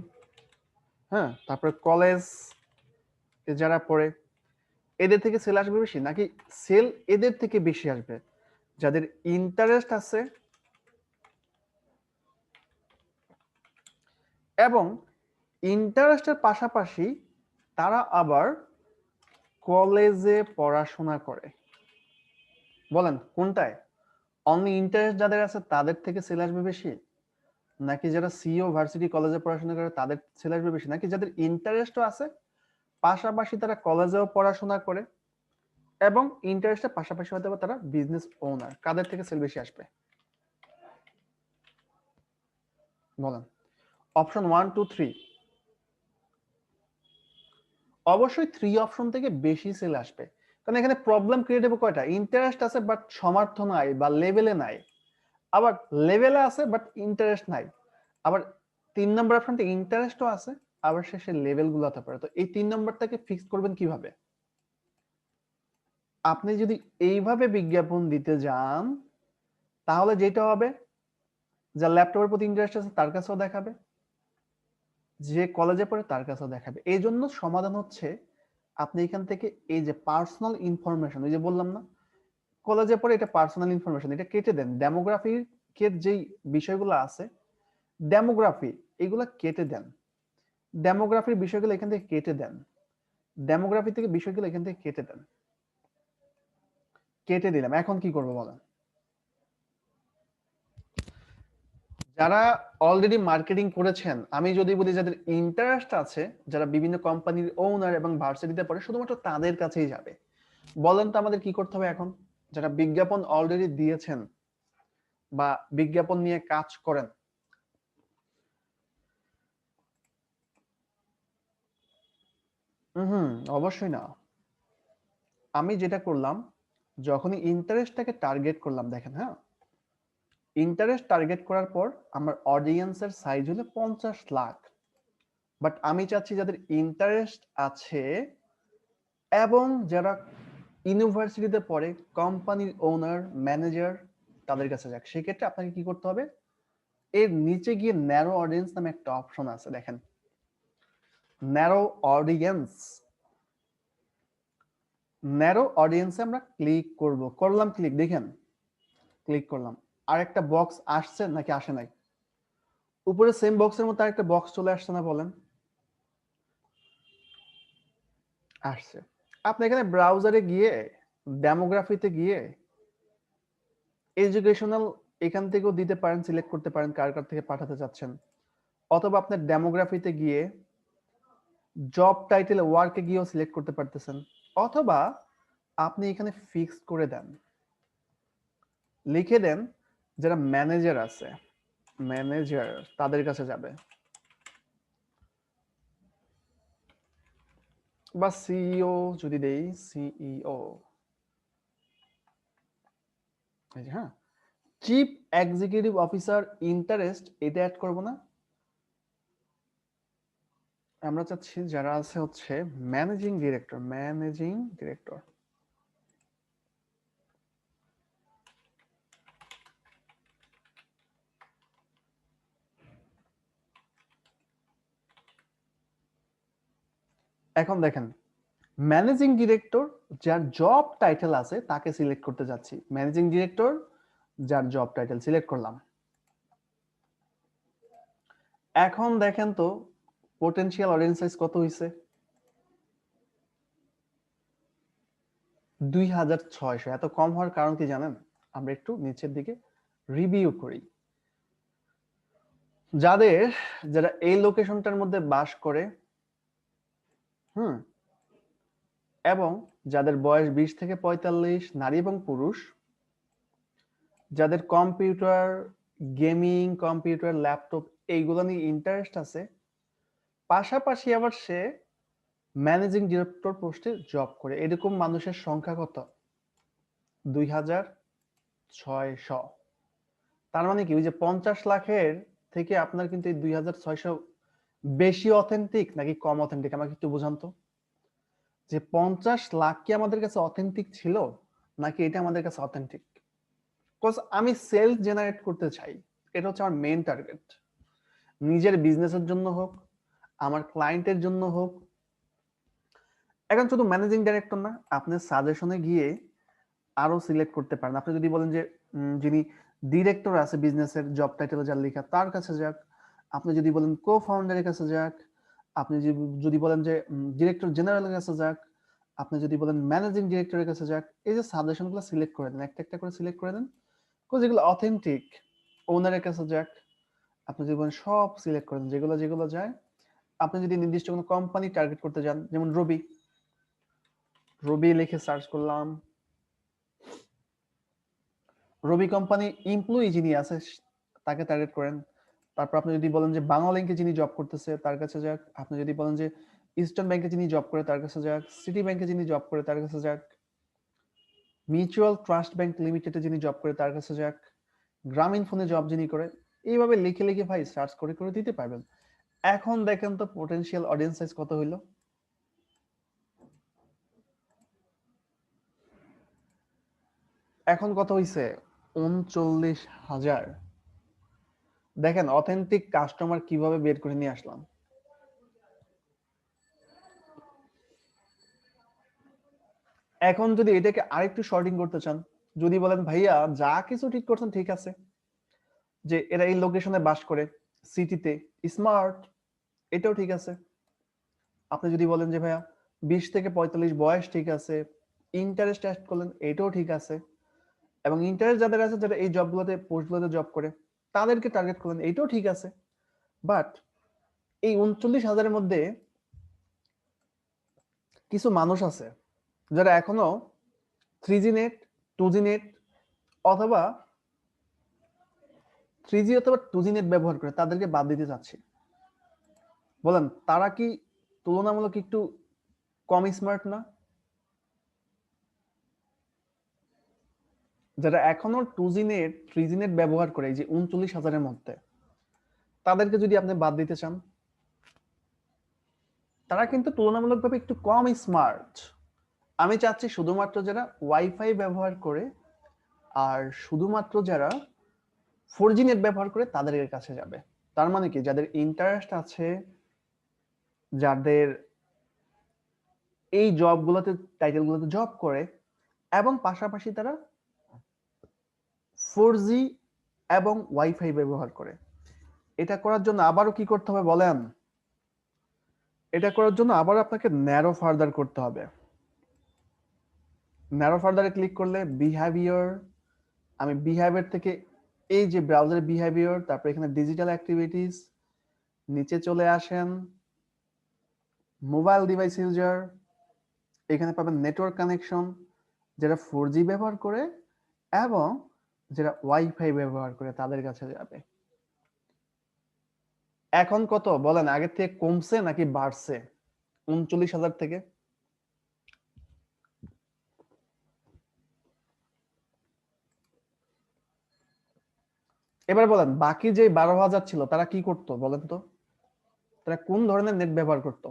হ্যাঁ, তারপরে কলেজ যারা পড়ে এদের থেকে সেল আসবে বেশি, নাকি সেল এদের থেকে বেশি আসবে যাদের ইন্টারেস্ট আছে এবং ইন্টারেস্টের পাশাপাশি তারা আবার কলেজে পড়াশোনা করে? বলেন কোনটায়? অনলি ইন্টারেস্ট যাদের আছে তাদের থেকে সেল আসবে বেশি, নাকি যারা সিইও ভার্সিটি কলেজে পড়াশোনা করে তাদের সেল আসবে বেশি, নাকি যাদের ইন্টারেস্টও আছে পাশাপাশি তারা কলেজেও পড়াশোনা করে এবং ইন্টারেস্টের পাশাপাশি হয়তো তারা বিজনেস ওনার, কাদের থেকে সেল বেশি আসবে? বলেন। অপশন 1 2 3, অবশ্যই 3 অপশন থেকে বেশি সেল আসবে, কারণ এখানে প্রবলেম ক্রিয়েট হবে কয়টা? ইন্টারেস্ট আছে বাট সমর্থ নাই বা লেভেলে নাই, আবার লেভেলে আছে বাট ইন্টারেস্ট নাই, আবার 3 নম্বর অপশনটা ইন্টারেস্টও আছে আবার শেষে লেভেল গুলাতে পারে। তো এই 3 নম্বরটাকে ফিক্স করবেন কিভাবে? আপনি যদি এইভাবে বিজ্ঞাপন দিতে যান তাহলে যেটা হবে, যার ল্যাপটপের প্রতি ইন্টারেস্ট আছে তার কাছেও দেখাবে, যে কলেজে পড়ে তার কাছেও দেখাবে। এই জন্য সমাধান হচ্ছে আপনি এখান থেকে এই যে পার্সোনাল ইনফরমেশন, ওই যে বললাম না কলেজে পড়ে এটা পার্সোনাল ইনফরমেশন, এটা কেটে দেন। ডেমোগ্রাফির যেই বিষয়গুলো আছে, ডেমোগ্রাফি এগুলা কেটে দেন, ডেমোগ্রাফির বিষয়গুলো এখান থেকে কেটে দেন, ডেমোগ্রাফি থেকে বিষয়গুলো এখান থেকে কেটে দেন। কেটে দিলাম, এখন কি করবো বলেন? যারা অলরেডি মার্কেটিং করেছেন, আমি যদি বলি যাদের ইন্টারেস্ট আছে, যারা বিভিন্ন কোম্পানির ওনার এবং ভার্সিটিতে পড়ে, শুধুমাত্র তাদের কাছেই যাবে। বলেন তো আমাদের কি করতে হবে এখন? যারা বিজ্ঞাপন অলরেডি দিয়েছেন বা বিজ্ঞাপন নিয়ে কাজ করেন, হুম, অবশ্যই না। আমি যেটা করলাম, যখনই ইন্টারেস্টটাকে টার্গেট করলাম, দেখেন, হ্যাঁ, ইন্টারেস্ট টার্গেট করার পর আমার অডিয়েন্সের সাইজ হলো 50 লাখ, বাট আমি চাচ্ছি যাদের ইন্টারেস্ট আছে এবং যারা ইউনিভার্সিটিতে পড়ে, কোম্পানির ওনার, ম্যানেজার, তাদের কাছে যাক। সেক্ষেত্রে আপনাকে কি করতে হবে? এর নিচে গিয়ে ন্যারো অডিয়েন্স নামে একটা অপশন আছে, দেখেন, ন্যারো অডিয়েন্স। ন্যারো অডিয়েন্সে আমরা ক্লিক করব, করলাম ক্লিক, দেখেন ক্লিক করলাম, আর একটা বক্স আসছে নাকি আসে নাই? উপরে সেম বক্সের মতো আরেকটা বক্স চলে আসছে না বলেন? আসছে। আপনি এখানে ব্রাউজারে গিয়ে ডেমোগ্রাফিতে গিয়ে এডুকেশনাল এখান থেকেও দিতে পারেন, সিলেক্ট করতে পারেন কার কার থেকে পাঠাতে চাচ্ছেন, অথবা আপনার ডেমোগ্রাফিতে গিয়ে জব টাইটেল ওয়ার্কে গিয়েও সিলেক্ট করতে পারতেছেন, অথবা আপনি এখানে ফিক্স করে দেন, লিখে দেন যারা ম্যানেজার আছে, ম্যানেজার তাদের কাছে যাবে, বা সিইও যদি দেই, সিইও, হ্যাঁ, চিফ এক্সিকিউটিভ অফিসার ইন্টারেস্ট, এটা অ্যাড করব না, আমরা চাচ্ছি যারা আছে হচ্ছে ম্যানেজিং ডিরেক্টর, ম্যানেজিং ডিরেক্টর। এখন দেখেন, ম্যানেজিং ডিরেক্টর যার জব টাইটেল আছে তাকে সিলেক্ট করতে যাচ্ছি। ম্যানেজিং ডিরেক্টর যার জব টাইটেল সিলেক্ট করলাম। এখন দেখেন তো পোটেনশিয়াল অডিয়েন্স সাইজ কত হয়েছে? 2600। এত কম হওয়ার কারণ কি জানেন? আমরা একটু নিচের দিকে রিভিউ করি। যারা এই লোকেশনটার মধ্যে বাস করে, এবং যাদের বয়স 20 থেকে 45, নারী এবং পুরুষ, যাদের কম্পিউটার, গেমিং, কম্পিউটার, ল্যাপটপ এইগুলো নিয়ে ইন্টারেস্ট আছে, পাশাপাশি আবার সে ম্যানেজিং ডিরেক্টর পোস্টে জব করে, এরকম মানুষের সংখ্যা কত? 2600। তার মানে কি ওই যে 50 লাখের থেকে আপনার কিন্তু এই 2600 বেশি অথেন্টিক নাকি কম অথেন্টিক? আমাকে একটু বোঝান তো, যে 50 লাখ কি আমাদের কাছে অথেন্টিক ছিল নাকি এটা আমাদের কাছে অথেন্টিক? বিকজ আমি সেলস জেনারেট করতে চাই, এটা হচ্ছে আমার মেইন টার্গেট। নিজের বিজনেসের জন্য হোক, আমার ক্লায়েন্টের জন্য হোক। এখন শুধু ম্যানেজিং ডাইরেক্টর না, আপনি সাজেশনে গিয়ে আরো সিলেক্ট করতে পারেন। আপনি যদি বলেন যে যিনি ডিরেক্টর আছে বিজনেসের, জব টাইটেল যার লেখা তার কাছে যাক, আপনি যদি বলেন কো ফাউন্ডারের কাছে যাক, আপনি যদি বলেন যে ডিরেক্টর জেনারেলের কাছে যাক, আপনি যদি বলেন ম্যানেজিং ডিরেক্টরের কাছে যাক, এই যে সাজেশনগুলো সিলেক্ট করে দেন, একটা একটা করে সিলেক্ট করে দেন। যেগুলো অথেন্টিক, ওনারের কাছে যাক, আপনি যদি বলেন সব সিলেক্ট করে দেন, যেগুলো যেগুলো যায়। আপনি যদি নির্দিষ্ট কোনো কোম্পানি টার্গেট করতে যান, যেমন রবি, রবি লিখে সার্চ করলাম, রবি কোম্পানি এমপ্লয়ি যিনি আছে তাকে টার্গেট করেন। তারপর আপনি যদি বলেন যে বাংলালিংকে যিনি জব করতেছে তার কাছে যাক, আপনি যদি বলেন যে ইস্টার্ন ব্যাংকে যিনি জব করে তার কাছে যাক, সিটি ব্যাংকে যিনি জব করে তার কাছে যাক, মিউচুয়াল ট্রাস্ট ব্যাংক লিমিটেডে যিনি জব করে তার কাছে যাক, গ্রামীণ ফোনে জব যিনি করে, এইভাবে লিখে লিখে ভাই সার্চ করে করে দিতে পারবেন। এখন দেখেন তো পোটেনশিয়াল অডিয়েন্স সাইজ কত হইলো? এখন কত হইছে? 39,000। দেখেন অথেন্টিক কাস্টমার কিভাবে বের করে নিয়ে আসলাম। এখন যদি এটাকে আরেকটু শর্টিং করতে চান, যদি বলেন ভাইয়া যা কিছু ঠিক করছেন ঠিক আছে, যে এরা এই লোকেশনে বাস করে, সিটিতে, স্মার্ট, এটাও ঠিক আছে। আপনি যদি বলেন যে ভাইয়া 20 থেকে 45 বয়স ঠিক আছে, ইন্টারেস্ট অ্যাড করলেন, এটাও ঠিক আছে। এবং ইন্টারেস্ট যাদের আছে, যারা এই জবগুলোতে পোস্টগুলোতে জব করে, তাদেরকে টার্গেট করলেন, এটাও ঠিক আছে। বাট এই 39,000-এর মধ্যে কিছু মানুষ আছে যারা এখনো 3G নেট, 2G নেট অথবা 3G অথবা 2G নেট ব্যবহার করে, তাদেরকে বাদ দিতে চাচ্ছি। বলেন তারা কি তুলনামূলক একটু কম স্মার্ট না? যারা এখনো 2G নেট, 3G নেট ব্যবহার করে, এই যে 39,000-এর মধ্যে, তাদেরকে যদি আপনি বাদ দিতে চান, তারা কিন্তু তুলনামূলকভাবে একটু কম স্মার্ট। আমি চাচ্ছি শুধুমাত্র যারা ওয়াইফাই ব্যবহার করে আর শুধুমাত্র যারা 4G নেট ব্যবহার করে তাদের কাছে যাবে। তার মানে কি, যাদের ইন্টারেস্ট আছে, যাদের এই জবগুলোতে, টাইটেলগুলোতে জব করে, এবং পাশাপাশি তারা 4G এবং ওয়াইফাই ব্যবহার করে। এটা করার জন্য আবারও কি করতে হবে বলেন? এটা করার জন্য আবার আপনাকে ন্যারো ফার্দার করতে হবে। ন্যারো ফার্দারে ক্লিক করলে বিহেভিয়ার, আমি বিহেভিয়ার থেকে এই যে ব্রাউজারে বিহেভিয়ার, তারপর এখানে ডিজিটাল অ্যাক্টিভিটিস, নিচে চলে আসেন, মোবাইল ডিভাইস ইউজার, এখানে পাবেন নেটওয়ার্ক কানেকশন, যারা 4G ব্যবহার করে এবং যারা ওয়াইফাই ব্যবহার করে তাদের কাছে যাবে। এখন কত বলেন? আগের থেকে কমছে নাকি বাড়ছে? 39,000 থেকে এবার বলেন বাকি যে 12,000 ছিল তারা কি করতো বলেন তো? তারা কোন ধরনের নেট ব্যবহার করতো?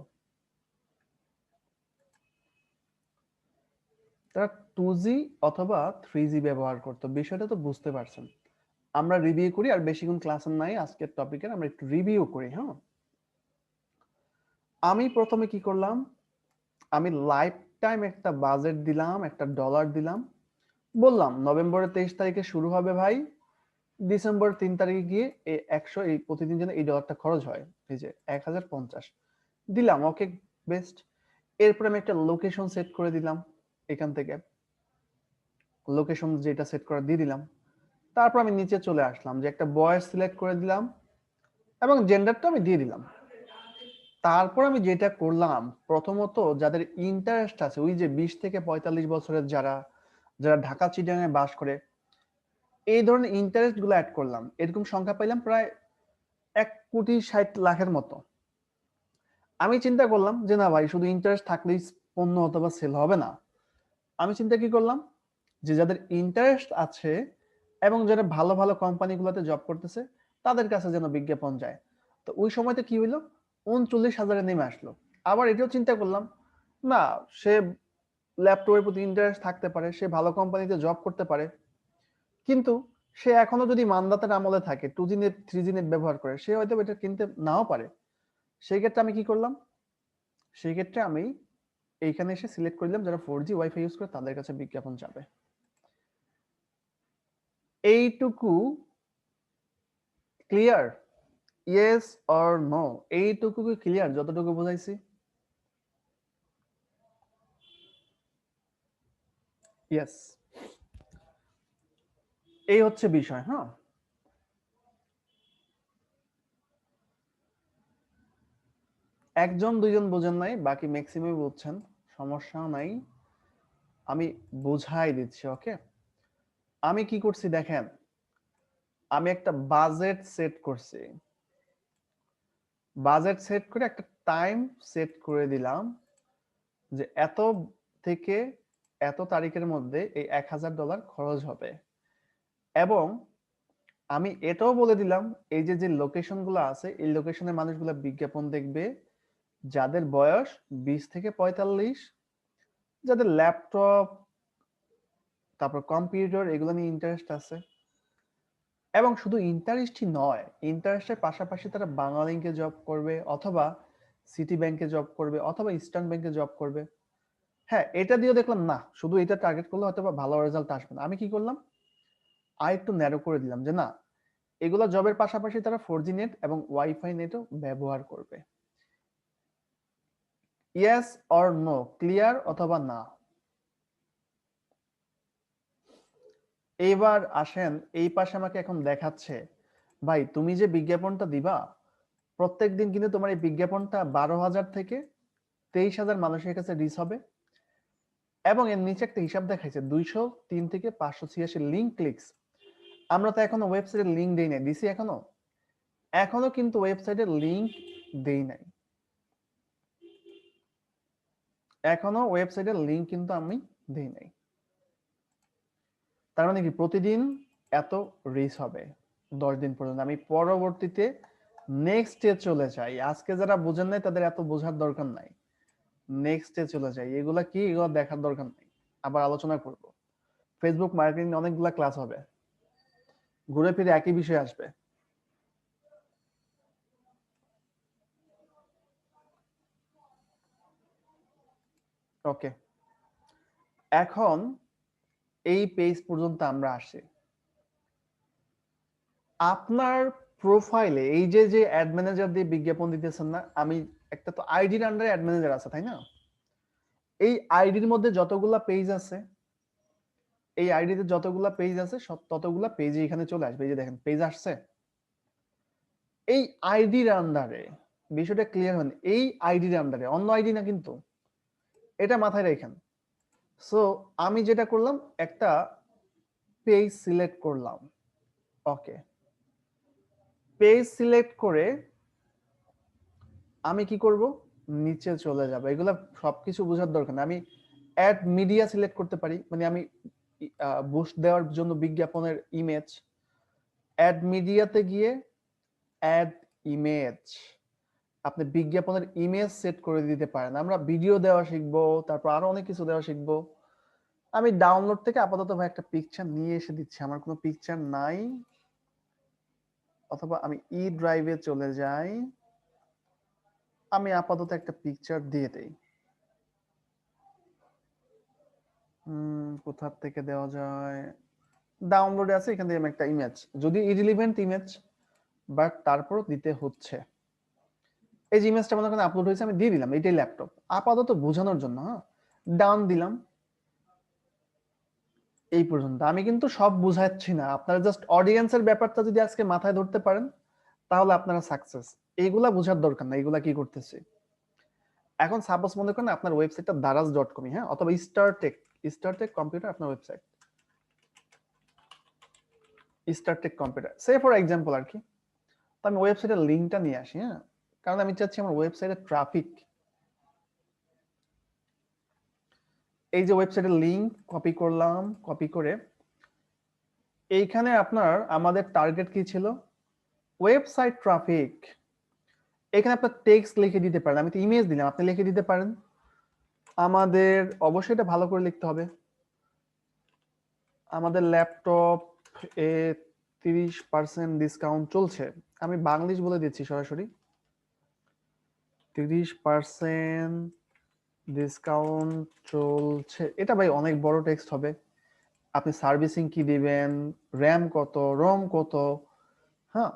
তারা 2G অথবা 3G ব্যবহার করতো। বিষয়টা তো বুঝতে পারছেন। আমরা রিভিউ করি, আর বেশিক্ষণ ক্লাস নাই আজকের টপিকের, আমরা একটু রিভিউ করি। হ্যাঁ, আমি প্রথমে কি করলাম, আমি লাইফ টাইম একটা বাজেট দিলাম, একটা ডলার দিলাম, বললাম নভেম্বরের 23 তারিখে শুরু হবে ভাই, ডিসেম্বর 3 তারিখে গিয়ে এই 100 এই প্রতিদিন যেন এই ডলারটা খরচ হয়, এই যে 1050 দিলাম, ওকে বেস্ট। এরপর আমি একটা লোকেশন সেট করে দিলাম, এখান থেকে লোকেশন যেটা সেট করা দিয়ে দিলাম। তারপর আমি নিচে চলে আসলাম, যে একটা বয়স সিলেক্ট করে দিলাম এবং জেন্ডারটা আমি দিয়ে দিলাম। তারপর আমি যেটা করলাম, প্রথমত যাদের ইন্টারেস্ট আছে, ওই যে 20 থেকে 45 বছরের যারা যারা ঢাকা চিটাগাঙে বাস করে, এই ধরনের ইন্টারেস্ট গুলো অ্যাড করলাম। এরকম সংখ্যা পাইলাম প্রায় 1,60,00,000 মতো। আমি চিন্তা করলাম যে না ভাই, শুধু ইন্টারেস্ট থাকলেই পণ্য অথবা সেল হবে না। আমি চিন্তা কি করলাম, যে যাদের ইন্টারেস্ট আছে এবং যারা ভালো ভালো কোম্পানিগুলোতে জব করতেছে, তাদের কাছে যেন বিজ্ঞাপন যায়। তো ওই সময়তে কি হইলো, 39,000-এ নেমে আসলো। আবার এটাও চিন্তা করলাম, না, সে ল্যাপটপের প্রতি ইন্টারেস্ট থাকতে পারে, সে ভালো কোম্পানিতে জব করতে পারে, কিন্তু সে এখনো যদি মান্দাতার আমলে থাকে, 2G নেট 3G নেট ব্যবহার করে, সে হয়তো এটা কিনতে নাও পারে। সেই ক্ষেত্রে আমি কি করলাম, সেই ক্ষেত্রে আমি এইখানে এসে সিলেক্ট করলাম যারা 4G ওয়াইফাই ইউজ করে তাদের কাছে বিজ্ঞাপন যাবে। এইটুকু ক্লিয়ার? Yes or no? এইটুকু কি ক্লিয়ার যতটুকু বোঝাইছি? ইয়েস। এই হচ্ছে বিষয়। হ্যাঁ, একজন দুইজন বোঝেন নাই, বাকি ম্যাক্সিমাম বুঝছেন, সমস্যা নাই। আমি বুঝাই দিচ্ছি, ওকে? আমি কি করছি দেখেন, আমি একটা বাজেট সেট করছি, বাজেট সেট করে একটা টাইম সেট করে দিলাম, যে এত থেকে এত তারিখের মধ্যে এই $1,000 খরচ হবে। এবং আমি এটাও বলে দিলাম, এই যে যে লোকেশন গুলো আছে, এই লোকেশনের মানুষগুলো বিজ্ঞাপন দেখবে যাদের বয়স 20 থেকে 45, যাদের ল্যাপটপ তারপর কম্পিউটার এগুলো নিয়ে ইন্টারেস্ট আছে। এবং শুধু ইন্টারেস্টই নয়, ইন্টারেস্টের পাশাপাশি তারা বাংলালিংকে জব করবে, অথবা সিটি ব্যাংকে জব করবে, অথবা ইস্টার্ন ব্যাংকে জব করবে। হ্যাঁ, এটা দিয়েও দেখলাম না, শুধু এটা টার্গেট করলে হয়তো ভালো রেজাল্ট আসবে না। আমি কি করলাম, আর একটু ন্যারো করে দিলাম, যে না, এগুলো জবের পাশাপাশি তারা 4G নেট এবং ওয়াইফাই নেটও ব্যবহার করবে। Yes or no? ক্লিয়ার অথবা না? এইবার আসেন, এই পাশে আমাকে এখন দেখাচ্ছে, ভাই তুমি যে বিজ্ঞাপনটা দিবা, প্রত্যেকদিন কিন্তু তোমার এই বিজ্ঞাপনটা 12,000 থেকে 23,000 মানুষের কাছে রিচ হবে। এবং এর নিচে একটা হিসাব দেখাইছে, 203 থেকে 586 লিঙ্ক ক্লিকস। আমরা তো এখনো ওয়েবসাইটের লিঙ্ক দেই নাই, দিছি এখনো? এখনো কিন্তু ওয়েবসাইটের লিঙ্ক দেই নাই, এখনো ওয়েবসাইটের লিঙ্ক কিন্তু আমি দেই নাই। তার মানে কি, প্রতিদিন এত রিচ হবে 10 দিন পর্যন্ত। আমি পরবর্তীতে নেক্সটে চলে যাই, আজকে যারা বোঝেন নাই তাদের এত বোঝার দরকার নাই, নেক্সটে চলে যাই। এগুলা কি, এগুলো দেখার দরকার নাই, আবার আলোচনা করব। ফেসবুক মার্কেটিং অনেকগুলা ক্লাস হবে, ঘুরে ফিরে একই বিষয় আসবে। ওকে, এখন এই পেজ পর্যন্ত আমরা আসি। আপনার প্রোফাইলে এই যে যে অ্যাড ম্যানেজার দিয়ে বিজ্ঞাপন দিতেছেন না, আমি একটা তো আইডির আন্ডারে অ্যাড ম্যানেজার আছে, তাই না? এই আইডির মধ্যে যতগুলা পেজ আছে, এই আইডিতে যতগুলা পেজ আছে, সব ততগুলা পেজে এখানে চলে আসবে। এই যে দেখেন পেজ আসছে, এই আইডির আন্ডারে। বিষয়টা ক্লিয়ার হন, এই আইডির আন্ডারে, অন্য আইডি না কিন্তু, এটা মাথায় রাখেন। সো আমি যেটা করলাম, একটা পেজ সিলেক্ট করলাম। ওকে, পেজ সিলেক্ট করে আমি কি করব, নিচে চলে যাব। এগুলা সবকিছু বোঝার দরকার নেই। আমি অ্যাড মিডিয়া সিলেক্ট করতে পারি, মানে আমি বুস্ট দেওয়ার জন্য বিজ্ঞাপনের ইমেজ, অ্যাড মিডিয়াতে গিয়ে অ্যাড ইমেজ, আপনি বিজ্ঞাপনের ইমেজ সেট করে দিতে পারেন। আমরা ভিডিও দেওয়া শিখবো, তারপর আরো অনেক কিছু দেওয়া শিখবো। আমি ডাউনলোড থেকে আপাতত ভাই একটা পিকচার নিয়ে এসে দিচ্ছি, আমার কোনো পিকচার নাই। অথবা আমি ই ড্রাইভে চলে যাই, আমি আপাতত একটা পিকচার দিয়ে দেই। কোথা থেকে দেওয়া যায়, ডাউনলোডে আছে, এখান থেকে আমি একটা ইমেজ, যদি ইরিলিভেন্ট ইমেজ বাট তারপর দিতে হচ্ছে। এই যে ইমেজটা মনে করেন আপলোড হয়েছে, আমি দিয়ে দিলাম, এটাই ল্যাপটপ, আপাতত বোঝানোর জন্য। হ্যাঁ, ডাউন দিলাম। এই পর্যন্ত আমি কিন্তু সব বুঝাচ্ছি না, আপনারা জাস্ট অডিয়েন্সের ব্যাপারটা যদি আজকে মাথায় ধরতে পারেন তাহলে আপনারা সাকসেস। এইগুলা বোঝার দরকার না, এইগুলা কি করতেছে। এখন সাপোজ মনে করেন আপনার ওয়েবসাইটটা daraz.com, হ্যাঁ, অথবা স্টারটেক কম্পিউটার আপনার website, StarTech computer say for example আর কি। তো আমি ওয়েবসাইটের লিঙ্কটা নিয়ে আসি, হ্যাঁ, কারণ আমি চাচ্ছি আমার ওয়েবসাইটের ট্রাফিক, এই যে ওয়েবসাইটের লিংক কপি করলাম, কপি করে এইখানে আপনার আমাদের টার্গেট কি ছিল, ওয়েবসাইট ট্রাফিক। এখানে আপনার টেক্সট লিখে দিতে পারেন, আমি তো ইমেজ দিলাম, আপনি লিখে দিতে পারেন। আমাদের অবশ্যই এটা ভালো করে লিখতে হবে, আমাদের ল্যাপটপ এ 30% ডিসকাউন্ট চলছে। আমি বাংলিশ বলে দিচ্ছি সরাসরি, 30% ডিসকাউন্ট চলছে। এটা ভাই অনেক বড় টেক্সট হবে, আপনি সার্ভিসিং কি দিবেন, র্যাম কত, রোম কত, হ্যাঁ,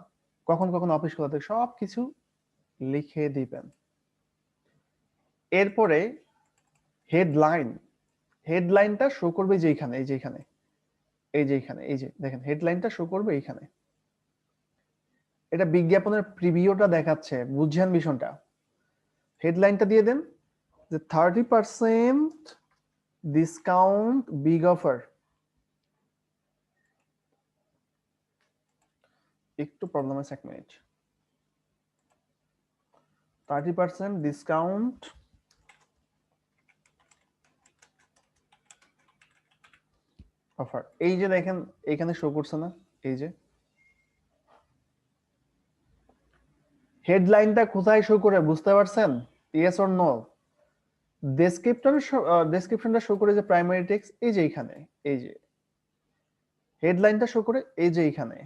কখন কখন অফিস খোলা থাকে, সবকিছু লিখে দিবেন। এরপরে হেডলাইন, হেডলাইনটা শো করবে যেখানে, এই যে এখানে, এই যে এখানে, এই যে দেখেন হেডলাইনটা শো করবে এইখানে। এটা বিজ্ঞাপনের প্রিভিউটা দেখাচ্ছে, বুঝছেন বিষয়টা। হেডলাইনটা দিয়ে দেন যে 30% ডিসকাউন্ট বিগ অফার। একটু প্রবলেম আছে, 1 মিনিট। 30% ডিসকাউন্ট অফার, এই যে দেখেন এখানে শো করছে না, এই যে হেডলাইনটা কোথায় শো করে বুঝতে পারছেন, ইয়েস অর নো। ডেসক্রিপশনটা শো করে যে প্রাইমারি টেক্সট, এই যে এখানে, এই যে হেডলাইনটা শো করে এই যে এখানে।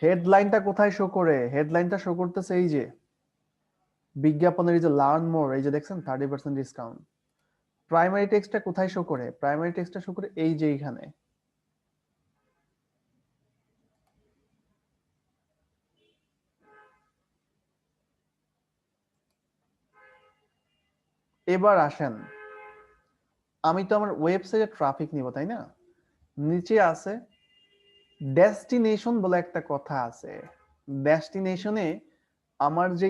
হেডলাইনটা কোথায় শো করে, হেডলাইনটা শো করতেছে এই যে বিজ্ঞাপনের, এই যে লার্ন মোর, এই যে দেখছেন 30% ডিসকাউন্ট। প্রাইমারি টেক্সটটা কোথায় শো করে, প্রাইমারি টেক্সটটা শো করে এই যে এখানে। এবার আসেন, আমি তো আমার ওয়েবসাইটে ট্রাফিক নিব তাই না, নিচে আছে ডেস্টিনেশন বলে একটা কথা আছে। ডেস্টিনেশনে আমার যে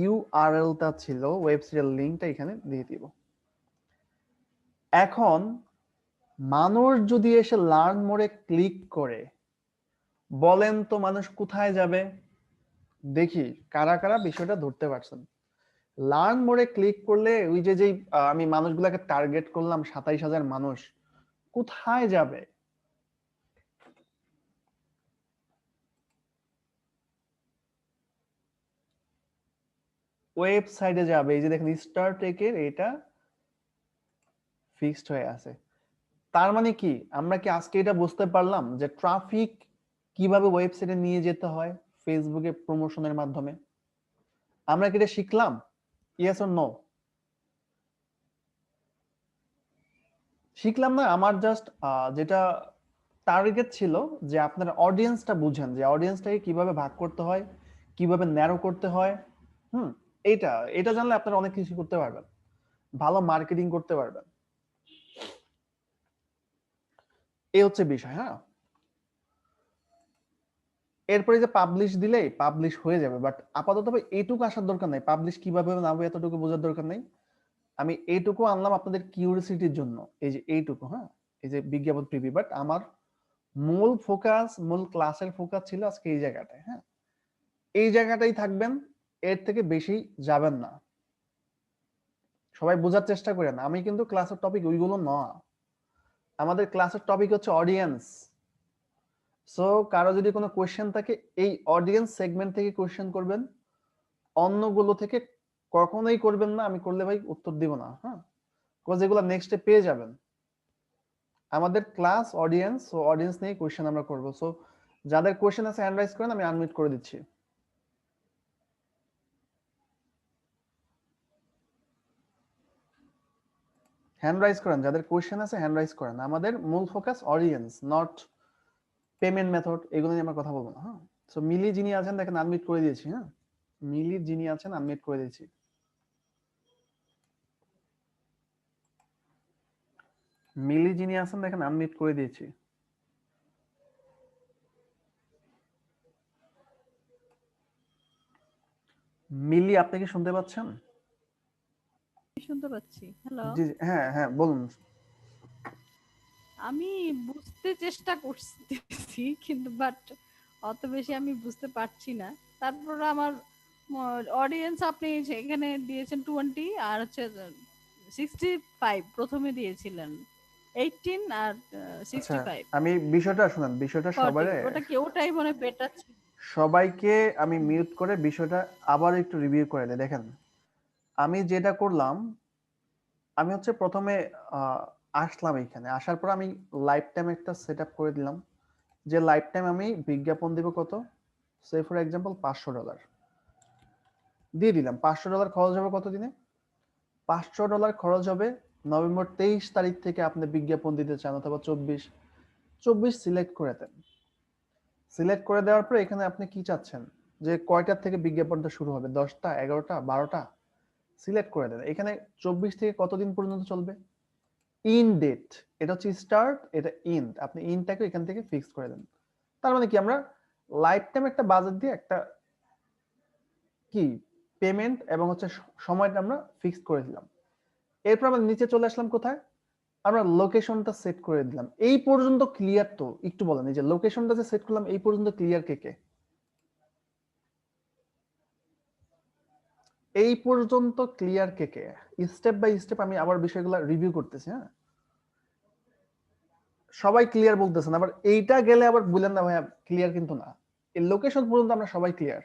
ইউআরএলটা ছিল, ওয়েবসাইটের লিংকটা এখানে দিয়ে দিব। এখন মানুষ যদি এসে লার্ন মোরে ক্লিক করে, বলেন তো মানুষ কোথায় যাবে, দেখি কারা কারা বিষয়টা ধরতে পারছেন। লার্ন মোরে ক্লিক করলে ওই যে যেই আমি মানুষগুলোকে টার্গেট করলাম 27,000 মানুষ, কোথায় যাবে, ওয়েবসাইটে যাবে। এই যে দেখেন স্টারটেকের এটা ফিক্সড হয়ে আছে। তার মানে কি, আমরা কি আজকে এটা বুঝতে পারলাম যে ট্রাফিক কিভাবে ওয়েবসাইটে নিয়ে যেতে হয় ফেসবুকে প্রমোশনের মাধ্যমে? আমরা কি এটা শিখলাম, ইয়েস অর নো? শিখলাম না। আমার জাস্ট যেটা টার্গেট ছিল যে আপনারা অডিয়েন্সটা বুঝেন, যে অডিয়েন্সটাকে কিভাবে ভাগ করতে হয়, কিভাবে ন্যারো করতে হয়। হুম, এটা এটা জানলে আপনারা অনেক কিছু করতে পারবেন, ভালো মার্কেটিং করতে পারবেন। এই হচ্ছে বিষয়। হ্যাঁ, এরপরে যে পাবলিশ দিলেই পাবলিশ হয়ে যাবে, বাট আপাতত এইটুকু আসার দরকার নাই, পাবলিশ কিভাবে হবে না হবে এতটুকু বোঝার দরকার নেই। আমি এইটুকু আনলাম আপনাদের কিউরিসিটির জন্য, এই যে এইটুকু। হ্যাঁ, এই যে বিজ্ঞাপন প্রিভিউ, বাট আমার মূল ফোকাস, মূল ক্লাসের ফোকাস ছিল আজকে এই জায়গাটায়। হ্যাঁ, এই জায়গাটাই থাকবেন, এর থেকে বেশি যাবেন না। সবাই বোঝার চেষ্টা করেন, আমি কিন্তু ক্লাসের টপিক ওইগুলো না, আমাদের ক্লাসের টপিক হচ্ছে অডিয়েন্স। সো কারো যদি কোনো কোয়েশ্চেন থাকে, এই অডিয়েন্স সেগমেন্ট থেকে কোয়েশ্চেন করবেন, অন্যগুলো থেকে কখনোই করবেন না। আমি করলে ভাই উত্তর দিব না। হ্যাঁ, বিকজ এগুলো নেক্সটে পেয়ে যাবেন। আমাদের ক্লাস অডিয়েন্স, সো অডিয়েন্স নিয়ে কোয়েশ্চেন আমরা করব। সো যাদের কোয়েশ্চেন আছে হ্যান্ড রাইজ করেন, আমি আনমিউট করে দিচ্ছি। হ্যান্ড রাইজ করেন, যাদের কোশ্চেন আছে হ্যান্ড রাইজ করেন। আমাদের মূল focus audience, not payment method, এগুলো নিয়ে আমরা কথা বলবো না। হ্যাঁ, সো মিলি যিনি আছেন দেখেন আনমিউট করে দিয়েছি। হ্যাঁ, মিলি যিনি আছেন আনমিউট করে দিয়েছি। মিলি যিনি আছেন দেখেন আনমিউট করে দিয়েছি। মিলি আপনি কি শুনতে পাচ্ছেন? শুনতে পাচ্ছি। হ্যালো। জি জি, হ্যাঁ হ্যাঁ বলুন। আমি বুঝতে চেষ্টা করতেছি কিন্তু বাট অত বেশি আমি বুঝতে পারছি না। তারপর আমার অডিয়েন্স আপনি এখানে দিয়েছেন 20 আর হচ্ছে 65 প্রথমে দিয়েছিলেন 18 আর আচ্ছা, 65 আমি বিষয়টা শুনেন, বিষয়টা 40 সবারে, ওটা কি ওটাই মনে বেটার ছিল। সবাইকে আমি হুম, মিউট করে বিষয়টা আবার একটু রিভিউ করে দিই। দেখেন আমি যেটা করলাম, আমি হচ্ছে প্রথমে আহ, আসলাম এখানে, আসার পর আমি লাইফ টাইম একটা সেট আপ করে দিলাম, যে লাইফ টাইম আমি বিজ্ঞাপন দিব কত, সে ফর এক্সাম্পল $500 দিয়ে দিলাম। $500 খরচ হবে কত দিনে? $500 খরচ হবে নভেম্বর 23 তারিখ থেকে আপনি বিজ্ঞাপন দিতে চান, অথবা 24। 24 সিলেক্ট করে দেন। সিলেক্ট করে দেওয়ার পর এখানে আপনি কি চাচ্ছেন, যে কয়টার থেকে বিজ্ঞাপনটা শুরু হবে, 10টা, 11টা, 12টা, সিলেক্ট করে দেন। এখানে 24 থেকে কতদিন পর্যন্ত চলবে, ইন ডেট, এটা হচ্ছে স্টার্ট, এটা ইন্ড, আপনি ইনটাকে এখান থেকে ফিক্স করে দেন। তার মানে কি, আমরা লাইফ টাইম একটা বাজেট দিয়ে একটা কি পেমেন্ট এবং হচ্ছে সময়টা আমরা ফিক্স করে দিলাম। এরপর আমরা নিচে চলে আসলাম কোথায়, আমরা লোকেশনটা সেট করে দিলাম। এই পর্যন্ত ক্লিয়ার তো? একটু বলেন, এই যে লোকেশনটা যে সেট করলাম এই পর্যন্ত ক্লিয়ার কে কে? এই পর্যন্ত ক্লিয়ার কে কে? স্টেপ বাই স্টেপ আমি আবার বিষয়গুলো রিভিউ করতেছি। হ্যাঁ, সবাই ক্লিয়ার বলতেছেন, আবার এইটা গেলে আবার বললেন না ভাইয়া ক্লিয়ার কিন্তু না। এই লোকেশন পর্যন্ত আমরা সবাই ক্লিয়ার?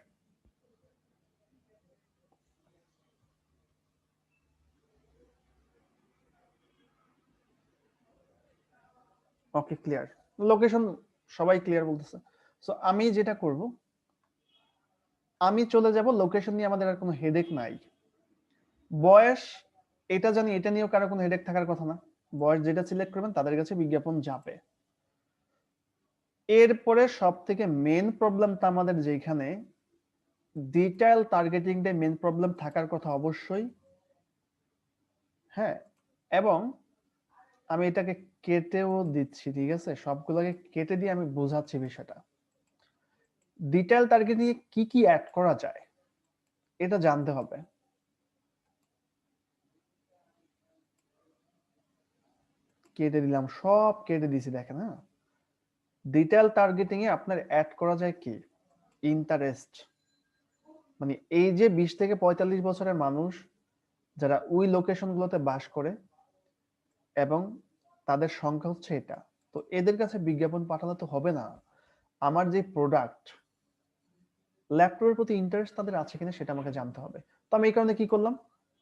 ওকে, ক্লিয়ার। লোকেশন সবাই ক্লিয়ার বলতেছে। সো আমি যেটা করব, আমি চলে যাব লোকেশন নিয়ে, আমাদের আর কোনো হেডেক নাই। বয়স, এটা জানি, এটা নিয়েও কারো কোনো হেডেক থাকার কথা না। বয়স যেটা সিলেক্ট করবেন তাদের কাছে বিজ্ঞাপন যাবে। এরপরে সব থেকে মেন প্রবলেমটা আমাদের যেখানে, ডিটেইল টার্গেটিংটা মেন প্রবলেম থাকার কথা অবশ্যই। হ্যাঁ, এবং আমি এটাকে কেটেও দিচ্ছি, ঠিক আছে, সবগুলোকে কেটে দিয়ে আমি বোঝাচ্ছি বিষয়টা। ডিটেইল টার্গেটিং এ কি কি অ্যাড করা যায় এটা জানতে হবে। কেটে দিলাম, সব কেটে দিছি, দেখেন। হ্যাঁ, ডিটেইল টার্গেটিং এ আপনার অ্যাড করা যায় কি, ইন্টারেস্ট, মানে এই যে 20 থেকে 45 বছরের মানুষ যারা ওই লোকেশন গুলোতে বাস করে এবং তাদের সংখ্যা হচ্ছে এটা, তো এদের কাছে বিজ্ঞাপন পাঠালে তো হবে না। আমার যে প্রোডাক্ট, ল্যাপটপের প্রতি ইন্টারেস্ট তাদের আছে কিনা সেটা আমাকে জানতে হবে। তো আমি এই কারণে কি করলাম,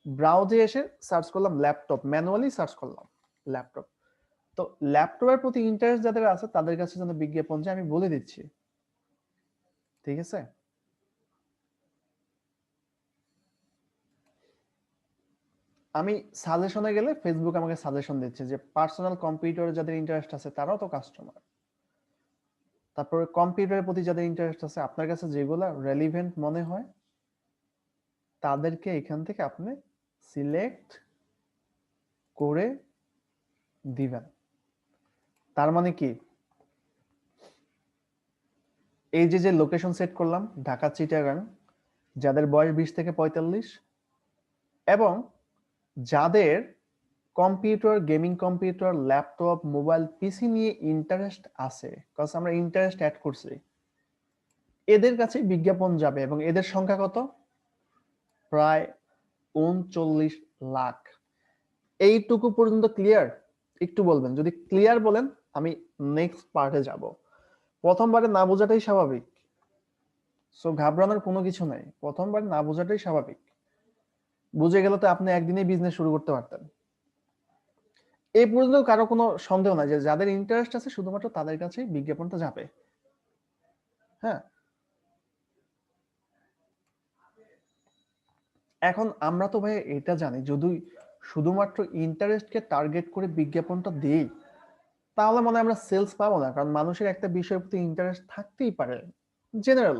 ব্রাউজে এসে সার্চ করলাম ল্যাপটপ, ম্যানুয়ালি সার্চ করলাম ল্যাপটপ। তো ল্যাপটপের প্রতি ইন্টারেস্ট যাদের আছে তাদের কাছে যেন বিজ্ঞাপন যায় আমি বলে দিচ্ছি, ঠিক আছে। আমি সাজেশনে গেলে ফেসবুক আমাকে সাজেশন দিচ্ছে যে পার্সোনাল কম্পিউটারে যাদের ইন্টারেস্ট আছে তারাও তো কাস্টমার। তারপরে কম্পিউটারের প্রতি যাদের ইন্টারেস্ট আছে, আপনার কাছে যেগুলা রেলিভেন্ট মনে হয় তাদেরকে এখান থেকে আপনি সিলেক্ট করে দিবেন। তার মানে কি, এই যে যে লোকেশন সেট করলাম ঢাকা চিটাগাং, যাদের বয়স 20 থেকে 45, এবং যাদের computer, gaming computer, laptop, mobile, PC নিয়ে ইন্টারেস্ট আছে, কজ আমরা ইন্টারেস্ট অ্যাড করছি, এদের কাছে বিজ্ঞাপন যাবে। এবং এদের সংখ্যা কত, প্রায় 39 লাখ। এইটুকু পর্যন্ত ক্লিয়ার? একটু বলবেন, যদি ক্লিয়ার বলেন আমি নেক্সট পার্টে যাব। প্রথমবারে না বোঝাটাই স্বাভাবিক, সো ঘাবড়ানোর কোনো কিছু নাই, প্রথমবার না বোঝাটাই স্বাভাবিক। বুঝে গেলে তো আপনি একদিনেই বিজনেস শুরু করতে পারতেন। এই পর্যন্ত কারো কোনো সন্দেহ নাই যে যাদের ইন্টারেস্ট আছে শুধুমাত্র তাদের কাছে বিজ্ঞাপনটা যাবে। হ্যাঁ, এখন আমরা তো ভাই এটা জানি, যদি শুধুমাত্র ইন্টারেস্টকে টার্গেট করে বিজ্ঞাপনটা দেই, তাহলে মনে হয় আমরা সেলস পাবো না, কারণ মানুষের একটা বিষয়ের প্রতি ইন্টারেস্ট থাকতেই পারে জেনারেল,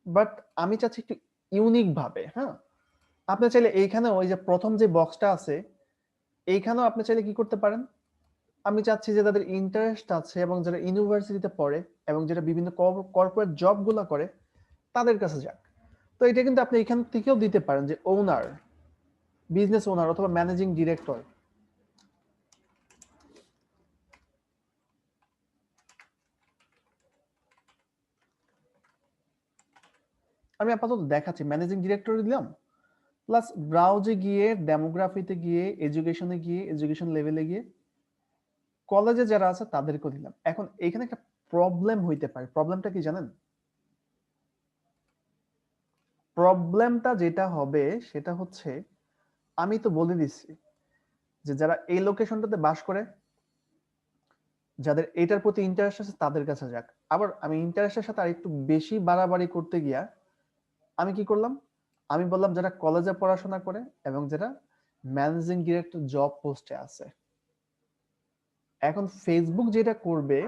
বাট আমি চাচ্ছি একটু ইউনিক ভাবে। হ্যাঁ, আপনি চাইলে এইখানে ওই যে প্রথম যে বক্সটা আছে এইখানেও আপনি চাইলে কি করতে পারেন, আমি চাচ্ছি যে তাদের ইন্টারেস্ট আছে এবং যারা ইউনিভার্সিটিতে পড়ে এবং যারা বিভিন্ন কর্পোরেট জব গুলা করে তাদের কাছে যাক। তো এটা কিন্তু আপনি এখান থেকেও দিতে পারেন যে ওনার, বিজনেস ওনার অথবা ম্যানেজিং ডিরেক্টর। আমি আপাতত দেখাচ্ছি ম্যানেজিং ডিরেক্টর দিলাম, প্লাস ব্রাউজে গিয়ে ডেমোগ্রাফিতে গিয়ে এডুকেশনে গিয়ে এডুকেশন লেভেলে গিয়ে কলেজে যারা আছে তাদেরকে দিলাম। এখন এখানে একটা প্রবলেম হইতে পারে, প্রবলেমটা কি জানেন? প্রবলেমটা যেটা হবে সেটা হচ্ছে, আমি তো বলে দিচ্ছি যে যারা এই লোকেশনটাতে বাস করে, যাদের এটার প্রতি ইন্টারেস্ট আছে তাদের কাছে যাক। আবার আমি ইন্টারেস্টের সাথে আর একটু বেশি বাড়াবাড়ি করতে গিয়া আমি কি করলাম, আমি বললাম যারা কলেজে পড়াশোনা করে এবং যারা ম্যানেজিং ডিরেক্টর জব পোস্টে আছে। এখন ফেসবুক যেটা করবে,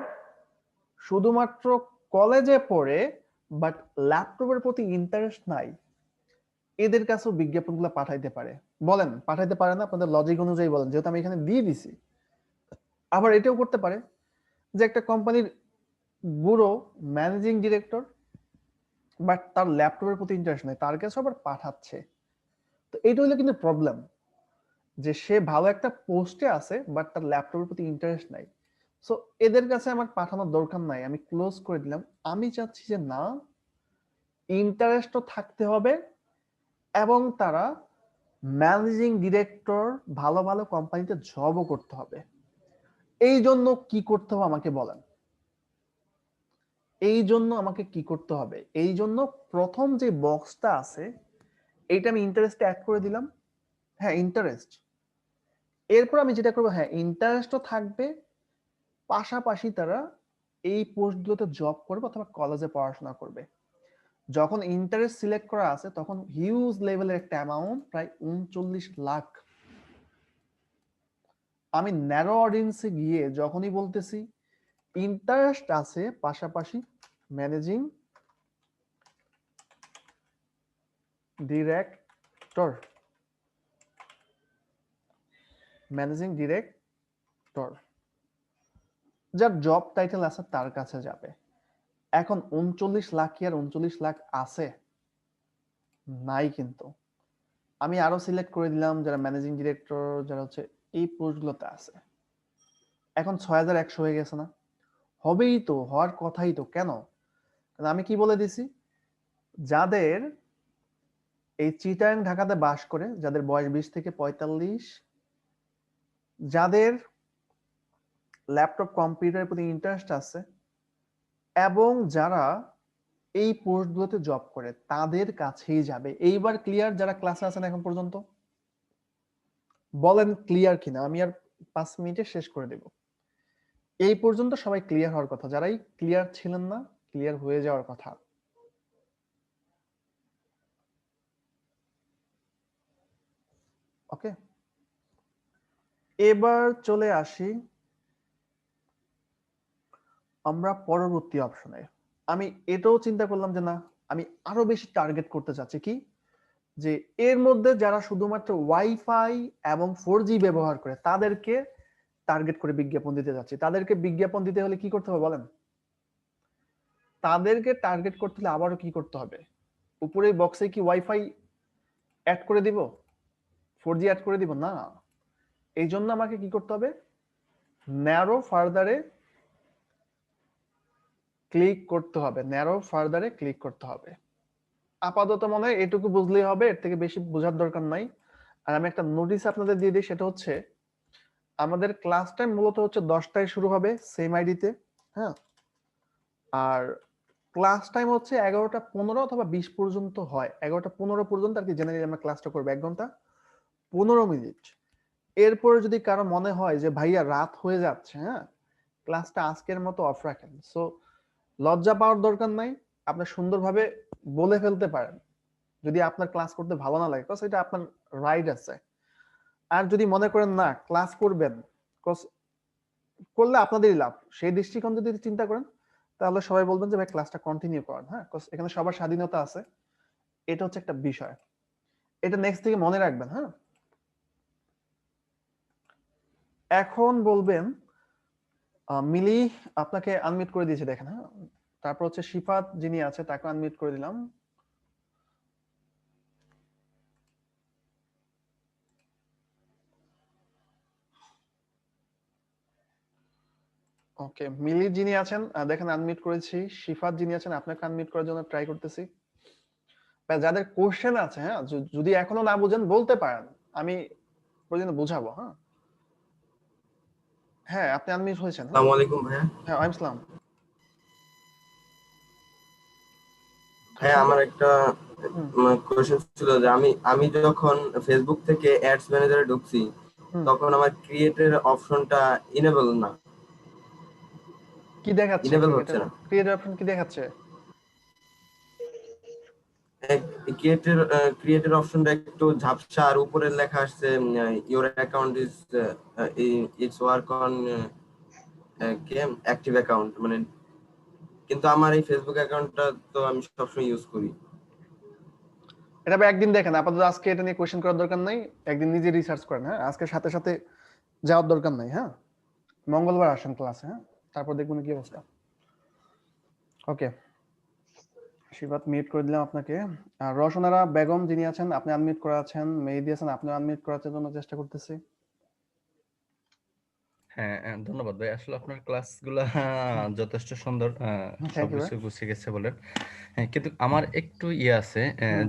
শুধুমাত্র কলেজে পড়ে বাট ল্যাপটপের প্রতি ইন্টারেস্ট নাই এদের কাছেও বিজ্ঞাপনগুলো পাঠাইতে পারে। বলেন পাঠাইতে পারে না? আপনাদের লজিক অনুযায়ী বলেন, যেহেতু আমি এখানে দিয়ে দিছি। আবার এটাও করতে পারে যে একটা কোম্পানির বুড়ো ম্যানেজিং ডিরেক্টর বাট তার ল্যাপটপের প্রতি ইন্টারেস্ট নাই, তার কাছে আবার পাঠাচ্ছে। তো এটা হলো কিন্তু প্রবলেম, যে সে ভালো একটা পোস্টে আছে বাট তার ল্যাপটপের প্রতি ইন্টারেস্ট নাই। সো এদের কাছে আমার পাঠানোর দরকার নাই, আমি ক্লোজ করে দিলাম। আমি চাচ্ছি যে না, ইন্টারেস্টও থাকতে হবে এবং তারা ম্যানেজিং ডিরেক্টর ভালো ভালো কোম্পানিতে জবও করতে হবে। এই জন্য কি করতে হবে আমাকে বলেন, এই জন্য আমাকে কি করতে হবে? এই জন্য প্রথম যে বক্সটা আছে এইটা আমি ইন্টারেস্ট অ্যাড করে দিলাম। হ্যাঁ ইন্টারেস্ট, এরপর আমি যেটা করবো, হ্যাঁ ইন্টারেস্টও থাকবে, পাশাপাশি তারা এই পোস্টগুলোতে জব করবে অথবা কলেজে পড়াশোনা করবে। যখন ইন্টারেস্ট সিলেক্ট করা আছে তখন হিউজ লেভেলের একটা অ্যামাউন্ট, প্রায় 39 লাখ। আমি ন্যারো অডিয়েন্সে গিয়ে যখনই বলতেছি ইন্টারেস্ট আছে পাশাপাশি ম্যানেজিং ডিরেক্টর, ম্যানেজিং ডিরেক্টর যার জব টাইটেল আছে তার কাছে যাবে। এখন 39 লাখ কি আর 39 লাখ আছে? নাই কিন্তু। আমি আরো সিলেক্ট করে দিলাম যারা ম্যানেজিং ডিরেক্টর, যারা হচ্ছে এই পোস্টগুলোতে আছে। এখন 6100 হয়ে গেছে না? হবেই তো, হওয়ার কথাই তো। কেন? কারণ আমি কি বলে দিছি, যাদের এই চিটাগাং ঢাকাতে বাস করে, যাদের বয়স 20 থেকে 45, যাদের ল্যাপটপ কম্পিউটারের প্রতি ইন্টারেস্ট আছে এবং যারা এই পোস্টগুলোতে জব করে তাদের কাছেই যাবে। এইবার ক্লিয়ার যারা ক্লাসে আছেন এখন পর্যন্ত? বলেন ক্লিয়ার কিনা, আমি আর 5 মিনিটে শেষ করে দেব। এই পর্যন্ত সবাই ক্লিয়ার হওয়ার কথা, যারাই ক্লিয়ার ছিলেন না ক্লিয়ার হয়ে যাওয়ার কথা। ওকে, এবার চলে আসি আমরা পরবর্তী অপশনে। আমি এটাও চিন্তা করলাম যে না, আমি আরো বেশি টার্গেট করতে চাচ্ছি কি, যে এর মধ্যে যারা শুধুমাত্র ওয়াইফাই এবং 4G ব্যবহার করে তাদেরকে টার্গেট করে বিজ্ঞাপন দিতে যাচ্ছি। তাদেরকে বিজ্ঞাপন দিতে হলে কি করতে হবে বলেন? তাদেরকে টার্গেট করতে হলে আবারও কি করতে হবে? উপরে বক্সে কি ওয়াইফাই অ্যাড করে দিব, 4G অ্যাড করে দিব? না, এই জন্য আমাকে কি করতে হবে, ন্যারো ফার্দারে ক্লিক করতে হবে, ন্যারো ফার্দারে ক্লিক করতে হবে। আপাতত মনে হয় এটুকু বুঝলেই হবে, এর থেকে বেশি বোঝার দরকার নাই। আর আমি একটা নোটিশ আপনাদের দিয়ে দিই, সেটা হচ্ছে আমাদের ক্লাস টাইম মূলত হচ্ছে 10টায় শুরু হবে সেম আইডিতে। হ্যাঁ, আর ক্লাস টাইম হচ্ছে 11টা 15 অথবা 20 পর্যন্ত হয়, 11টা 15 পর্যন্ত আর কি জেনারেলি আমরা ক্লাসটা করবো 1 ঘন্টা 15 মিনিট। এরপরে যদি কারো মনে হয় যে ভাইয়া রাত হয়ে যাচ্ছে, হ্যাঁ ক্লাসটা আজকের মতো অফ রাখেন। সো লজ্জা পাওয়ার দরকার নাই, আপনি সুন্দরভাবে বলে ফেলতে পারেন যদি আপনার ক্লাস করতে ভালো না লাগে, এটা আপনার রাইট আছে। আর যদি মনে করেন না ক্লাস করবেন, করলে আপনাদেরই লাভ, সেই দৃষ্টিকোণ যদি চিন্তা করেন তাহলে সবাই বলবেন যে ভাই ক্লাসটা কন্টিনিউ করেন। হ্যাঁ, এখানে সবার স্বাধীনতা আছে, এটা হচ্ছে একটা বিষয়, এটা নেক্সট থেকে মনে রাখবেন। হ্যাঁ, এখন বলবেন মিলি আপনাকে আনমিউট করে দিয়েছে দেখেন। হ্যাঁ, তারপর হচ্ছে শিফাত যিনি আছে তাকে আনমিউট করে দিলাম। ওকে, মিলি যিনি আছেন দেখেন আনমিউট করেছি, শিফাত যিনি আছেন আপনাকে আনমিউট করার জন্য ট্রাই করতেছি। যাদের কোশ্চেন আছে, হ্যাঁ যদি এখনো না বুঝেন বলতে পারেন, আমি প্রয়োজনে বুঝাবো। হ্যাঁ হ্যাঁ, আপনি আনমিউট হয়েছেন। হ্যাঁ আসসালামু আলাইকুম ভাইয়া। হ্যাঁ, ওয়ালাইকুম আসসালাম। ভাইয়া আমার একটা হুম কোয়েশ্চেন ছিল যে আমি যখন ফেসবুক থেকে অ্যাডস ম্যানেজারে ঢুকছি হুম তখন আমার ক্রিয়েটের অপশনটা ইনেবল না, কি দেখাচ্ছে? ইনেবল হচ্ছে ক্রিয়েটর না। ক্রিয়েটর অপশন কি দেখাচ্ছে? ক্রিয়েটের ক্রিয়েটের অপশনটা একটু ঝাপসা আর উপরের লেখা আসছে your account is it's work on active account, মানে কিন্তু আমার এই ফেসবুক অ্যাকাউন্টটা তো আমি সবসময় ইউজ করি। এটা একদিন দেখেন, আপাতত আজকে এটা নিয়ে কোশ্চেন করার দরকার নাই, একদিন নিজে রিসার্চ করেন। হ্যাঁ, আজকে সাথে সাথে যাওয়ার দরকার নাই। হ্যাঁ, মঙ্গলবার আসেন ক্লাসে। হ্যাঁ, তারপর দেখবেন কি অবস্থা। ওকে, শিবাত মিউট করে দিলাম আপনাকে। আর রশনারা বেগম যিনি আছেন আপনি আনমিউট করা আছেন, মেহেদি আছেন আপনি আনমিউট করার জন্য চেষ্টা করতেছি। হ্যাঁ, ধন্যবাদ ভাই। আসলে আপনার ক্লাসগুলা যথেষ্ট সুন্দর, থ্যাংক ইউ ভাই। সবকিছু গুছিয়ে গেছে বলেন। হ্যাঁ, কিন্তু আমার একটু আছে,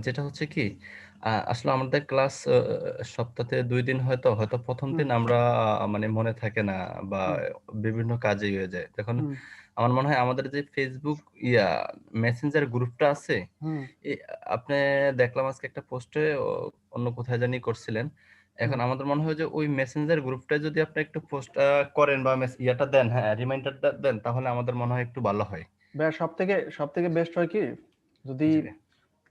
যেটা হচ্ছে কি, আসলে আমাদের ক্লাস সপ্তাহে 2 দিন, হয়তো প্রথম দিন আমরা মানে মনে থাকে না বা বিভিন্ন কাজে হয়ে যায়। তখন আমার মনে হয় আমাদের যে ফেসবুক মেসেঞ্জার গ্রুপটা আছে, আপনি দেখলাম আজকে একটা পোস্টে অন্য কোথায় জানি করছিলেন। এখন আমাদের মনে হয় যে ওই মেসেঞ্জার গ্রুপটা যদি আপনি একটু পোস্ট করেন বা ইয়াটা দেন, হ্যাঁ রিমাইন্ডারটা দেন, তাহলে আমাদের মনে হয় একটু ভালো হয়। ভাই সব থেকে বেস্ট হয় কি, যদি জি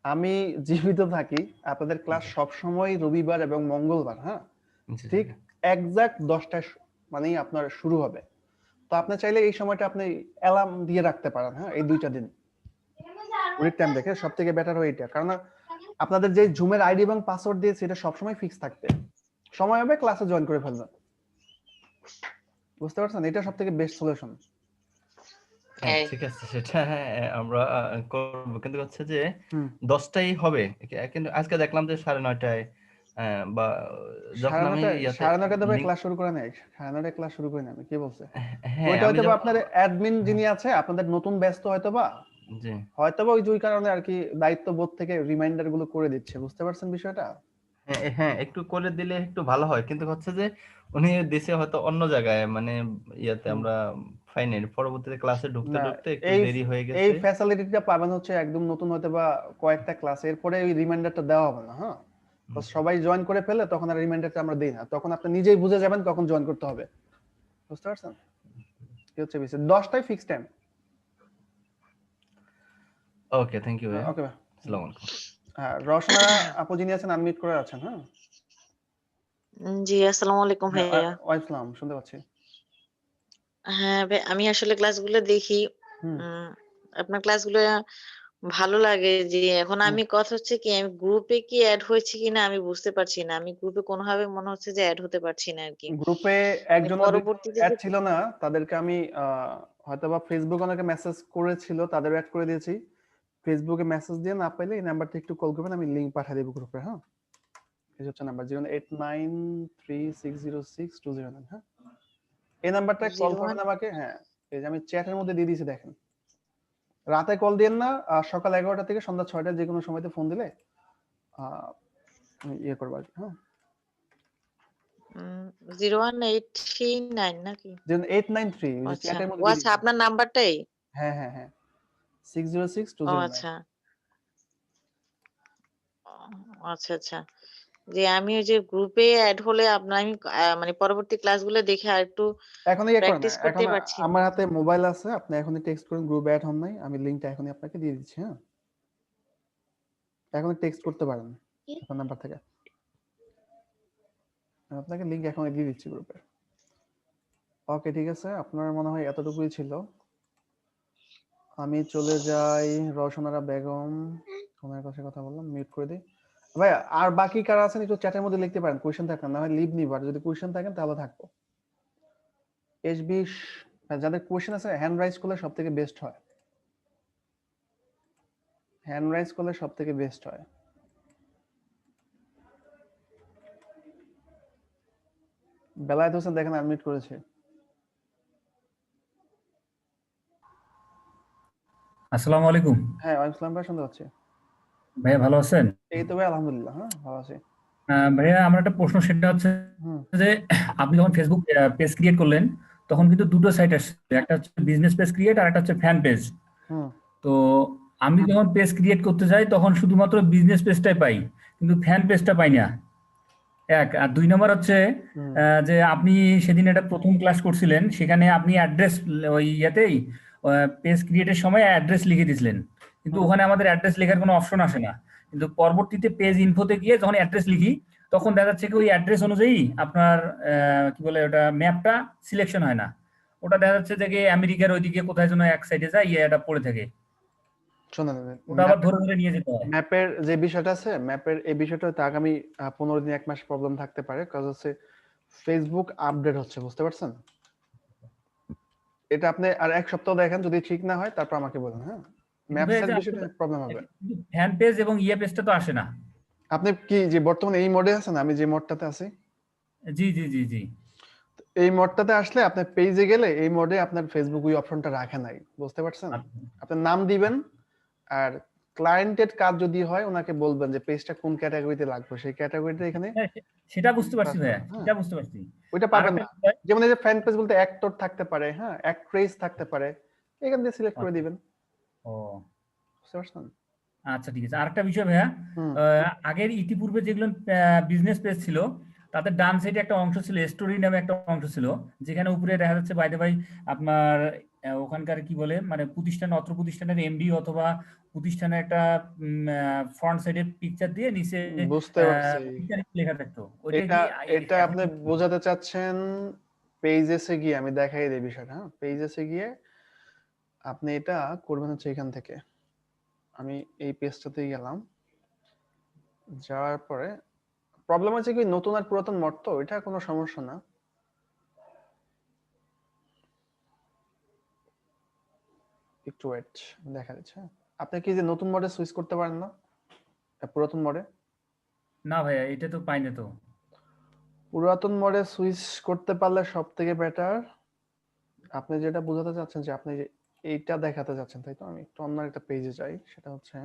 আমি জীবিত থাকি, আপনাদের ক্লাস সব সময় রবিবার এবং মঙ্গলবার। হ্যাঁ, জি ঠিক এক্সাক্ট 10টায় মানে আপনার শুরু হবে। তো আপনি চাইলে এই সময়টা আপনি অ্যালার্ম দিয়ে রাখতে পারেন। হ্যাঁ, এই 2টা দিন ওই টাইম দেখে সব থেকে বেটার হয় এটা, কারণ আপনাদের যে জুমের আইডি এবং পাসওয়ার্ড দিয়েছে এটা সবসময় ফিক্স থাকবে, সময় হবে ক্লাসে জয়েন করে ফেলবেন। বুঝতে পারছেন, এটা সব থেকে বেস্ট সলিউশন। হ্যাঁ, ঠিক আছে, সেটা আমরা করবো, কিন্তু হচ্ছে যে 10টাই হবে, কিন্তু আজকে দেখলাম যে 9:30টায়, বা যখন আমি 9:30 তো ভাই লিঙ্ক, ক্লাস শুরু করে নাই, 9:30 ক্লাস শুরু করে নাই, আমি কি বলছে হ্যাঁ ওইটা আমি হয়তো বা যখন, আপনার অ্যাডমিন যিনি আছে আপনাদের নতুন ব্যস্ত জি হয়তোবা ওই দুই কারণে আর কি দায়িত্ববোধ থেকে রিমাইন্ডার গুলো করে দিচ্ছে। বুঝতে পারছেন বিষয়টা? হ্যাঁ হ্যাঁ, একটু করে দিলে একটু ভালো হয়, কিন্তু হচ্ছে যে উনি দেশে হয়তো অন্য জায়গায়, মানে আমরা ফাইনাল পরবর্তীতে ক্লাসে ঢুকতে না, ঢুকতে একটু এই দেরি হয়ে এই গেছে। ফ্যাসিলিটিটা পাবেন হচ্ছে একদম নতুন হয়তো বা কয়েকটা ক্লাস এরপরে ওই রিমাইন্ডারটা দেওয়া হবে না। হ্যাঁ, তো সবাই জয়েন করে ফেলে তখন আর রিমাইন্ডারটা আমরা দেই না, তখন আপনি নিজেই বুঝে যাবেন কখন জয়েন করতে হবে। বুঝতে পারছেন কি হচ্ছে বিষয়? 10টায় fix time. Okay, thank you ভাইয়া। ওকে ভাই। আসসালামু আলাইকুম। হ্যাঁ, রওশনা আপু যিনি আছেন আনমিউট করে আছেন। হ্যাঁ জি, আসসালামু আলাইকুম হ্যাঁ, ভাইয়া। ওয়াইসলাম শুনতে পাচ্ছি। হ্যাঁ, ভাই আমি আসলে ক্লাসগুলো দেখি। হুম উম আপনার ক্লাসগুলো ভালো লাগে যে এখন হুম আমি কথা হচ্ছে কি আমি গ্রুপে কি এড হয়েছি কিনা আমি বুঝতে পারছি না। আমি গ্রুপে কোনোভাবে মনে হচ্ছে যে এড হতে পারছি না আরকি। গ্রুপে মানে একজন না দুইজন পরবর্তীতে অ্যাড যে ছিল না, তাদেরকে আমি হয়তোবা ফেসবুক অনেকে মেসেজ করেছিল, তাদের অ্যাড করে দিয়েছি। ফেসবুকে মেসেজ দিয়ে না পাইলে এই নাম্বারটা একটু কল করবেন, আমি লিংক পাঠিয়ে দেব গ্রুপে। হ্যাঁ, এই হচ্ছে নাম্বার 08936062009। হ্যাঁ, এই নাম্বারটায় কল 01 করবেন আমাকে। হ্যাঁ, এই যে আমি চ্যাটের মধ্যে দিয়ে দিয়েছি দেখেন। রাতে কল দিয়েন না, সকাল 11টা থেকে সন্ধ্যা 6টা যে কোনো সময়তে ফোন দিলে আমি ইয়ে করবো আর কি। হ্যাঁ, 01839 নাকি? 0893 ওই যে আচ্ছা। চ্যাটের মধ্যে ও দিয়ে আচ্ছা দিয়েছি। আপনার নাম্বারটাই? হ্যাঁ হ্যাঁ হ্যাঁ, ও 606209। আচ্ছা। ও আচ্ছা, আচ্ছা। যে আমি ওই যে গ্রুপে এড হলে আপনার আমি মানে পরবর্তী ক্লাসগুলো দেখে আরেকটু এখন ইয়ে করেন না, প্র্যাকটিস করতে এখন পারছি না। আমার হাতে মোবাইল আছে, আপনি এখনই টেক্সট করুন, গ্রুপ অ্যাড হন নাই, আমি লিংকটা এখনই আপনাকে দিয়ে দিচ্ছি। হ্যাঁ, এখনই টেক্সট করতে পারেন আপনার নাম্বার থেকে। আপনাকে লিংক এখন দিয়ে দিচ্ছি গ্রুপে। ওকে ঠিক আছে, আপনার মনে হয় এতটুকুই ছিল। আমি চলে যাই রওশনারা বেগম, ওনার কাছে কথা বললাম, মিউট করে দিই। ভাই আর বাকি কারা আছেন একটু চ্যাটের মধ্যে লিখতে পারেন, কোয়েশ্চেন থাকেন না হয় লিভ নিব, আর যদি কোয়েশ্চেন থাকেন তাহলে থাকবো। এসবি যাদের কোয়েশ্চেন আছে হ্যান্ড রাইজ করলে সব থেকে বেস্ট হয়, হ্যান্ড রাইজ করলে সব থেকে বেস্ট হয়। বেলায়েত হোসেন দেখেন আনমিউট করেছে। আসসালামু আলাইকুম। হ্যাঁ ওয়ালাইকুম আসসালাম ভাই, শুনতে পাচ্ছি। ভাইয়া ভালো আছেন? এই তো ভাই আলহামদুলিল্লাহ, হ্যাঁ ভালো আছি। ভাইয়া আমার একটা প্রশ্ন, সেটা হচ্ছে হুম যে আপনি যখন ফেসবুক পেজ ক্রিয়েট করলেন তখন কিন্তু দুটো সাইট আসছে, একটা হচ্ছে বিজনেস পেজ ক্রিয়েট আর একটা হচ্ছে ফ্যান পেজ। হুম তো আমি যখন পেজ ক্রিয়েট করতে যাই তখন শুধুমাত্র বিজনেস পেজটাই পাই, কিন্তু ফ্যান পেজটা পাই না। এক আর দুই নম্বর হচ্ছে হুম যে আপনি সেদিন একটা প্রথম ক্লাস করছিলেন, সেখানে আপনি অ্যাড্রেস ওই ইয়েতেই পেজ ক্রিয়েটের সময় অ্যাড্রেস লিখে দিয়েছিলেন, কিন্তু হুম। ওখানে আমাদের অ্যাড্রেস লেখার কোনো অপশন আসে না। কিন্তু পরবর্তীতে পেজ ইনফোতে গিয়ে যখন অ্যাড্রেস লিখি তখন দেখা যাচ্ছে কি ওই অ্যাড্রেস অনুযায়ী আপনার কি বলে ওটা ম্যাপটা সিলেকশন হয় না। ওটা দেখা যাচ্ছে যে আমেরিকার ওইদিকে কোথায় যেন এক সাইডে যায়, এটা পড়ে থাকে, শোনেন, ওটা আবার ধরে ধরে নিয়ে যেতে হয়। ম্যাপের যে বিষয়টা আছে, ম্যাপের এই বিষয়টা হয়তো আগামী 15 দিন 1 মাস প্রবলেম থাকতে পারে, কাজ হচ্ছে ফেসবুক আপডেট হচ্ছে, বুঝতে পারছেন? এটা আপনি আর এক সপ্তাহ দেখেন, যদি ঠিক না হয় তারপর আমাকে বলুন। হ্যাঁ ম্যাপসের বিষয়টা প্রবলেম হবে। ফ্যান পেজ এবং ইয়ে পেজটা তো আসে না। আপনি কি যে বর্তমানে এই মোডে আছেন, আমি যে মোডটাতে আছি, জি জি জি জি। এই মোডটাতে আসলে আপনার পেজে গেলে এই মোডে আপনার ফেসবুক ওই অপশনটা রাখে নাই, বুঝতে পারছেন? আচ্ছা। আপনার নাম দিবেন, আর ক্লায়েন্টের কাজ যদি হয় ওনাকে বলবেন যে পেজটা কোন ক্যাটাগরিতে লাগবে, সেই ক্যাটাগরিতে এখানে হ্যাঁ, সেটা বুঝতে পারছি কাজ ভাইয়া, করবেন। হ্যাঁ সেটা বুঝতে পারছি। ওইটা আর পাবেন একটা না। বিষয়, যেমন এই যে ফ্যান পেজ বলতে অ্যাক্টর থাকতে পারে, হ্যাঁ অ্যাক্ট্রেস থাকতে পারে, এখান দিয়ে সিলেক্ট করে আচ্ছা, দিবেন, ও বুঝতে পারছেন? আচ্ছা ঠিক আছে। আরেকটা বিষয় ভাইয়া, হুম আগের ইতিপূর্বে যেগুলো বিজনেস পেজ ছিল তাতে ডান সাইডে একটা অংশ ছিল, স্টোরি নামে একটা অংশ ছিল, যেখানে উপরে দেখা যাচ্ছে বাইরে ভাই আপনার ওখানকার কি বলে মানে প্রতিষ্ঠান, অত্র প্রতিষ্ঠানের এমডি অথবা প্রতিষ্ঠানের একটা ফ্রন্ট সাইডে পিকচার দিয়ে নিচে বুঝতে পারছি। পিকচার লেখা থাকতো, ওইটা এটা কি এটা এখন আপনি বোঝাতে চাচ্ছেন পেজেসে গিয়ে, আমি দেখাই দিই বিষয়টা। হ্যাঁ পেজেসে গিয়ে আপনি এটা করবেন হচ্ছে এখান থেকে, আমি এই পেজটাতে গেলাম, যাওয়ার পরে প্রবলেম আছে কি নতুন আর পুরাতন মড, তো এটা কোনো সমস্যা না। একটু ওয়েট, দেখা দিচ্ছে। হ্যাঁ? আপনি কি যে নতুন মডে সুইচ করতে পারেন না পুরাতন মডে? না ভাইয়া, এটা তো পাই না তো। পুরাতন মডে সুইচ করতে পারলে সব থেকে বেটার। আপনি যেটা বোঝাতে চাচ্ছেন যে আপনি যে এইটা দেখাতে চাচ্ছেন, তাই তো? আমি একটু অন্য একটা পেজে যাই, সেটা হচ্ছে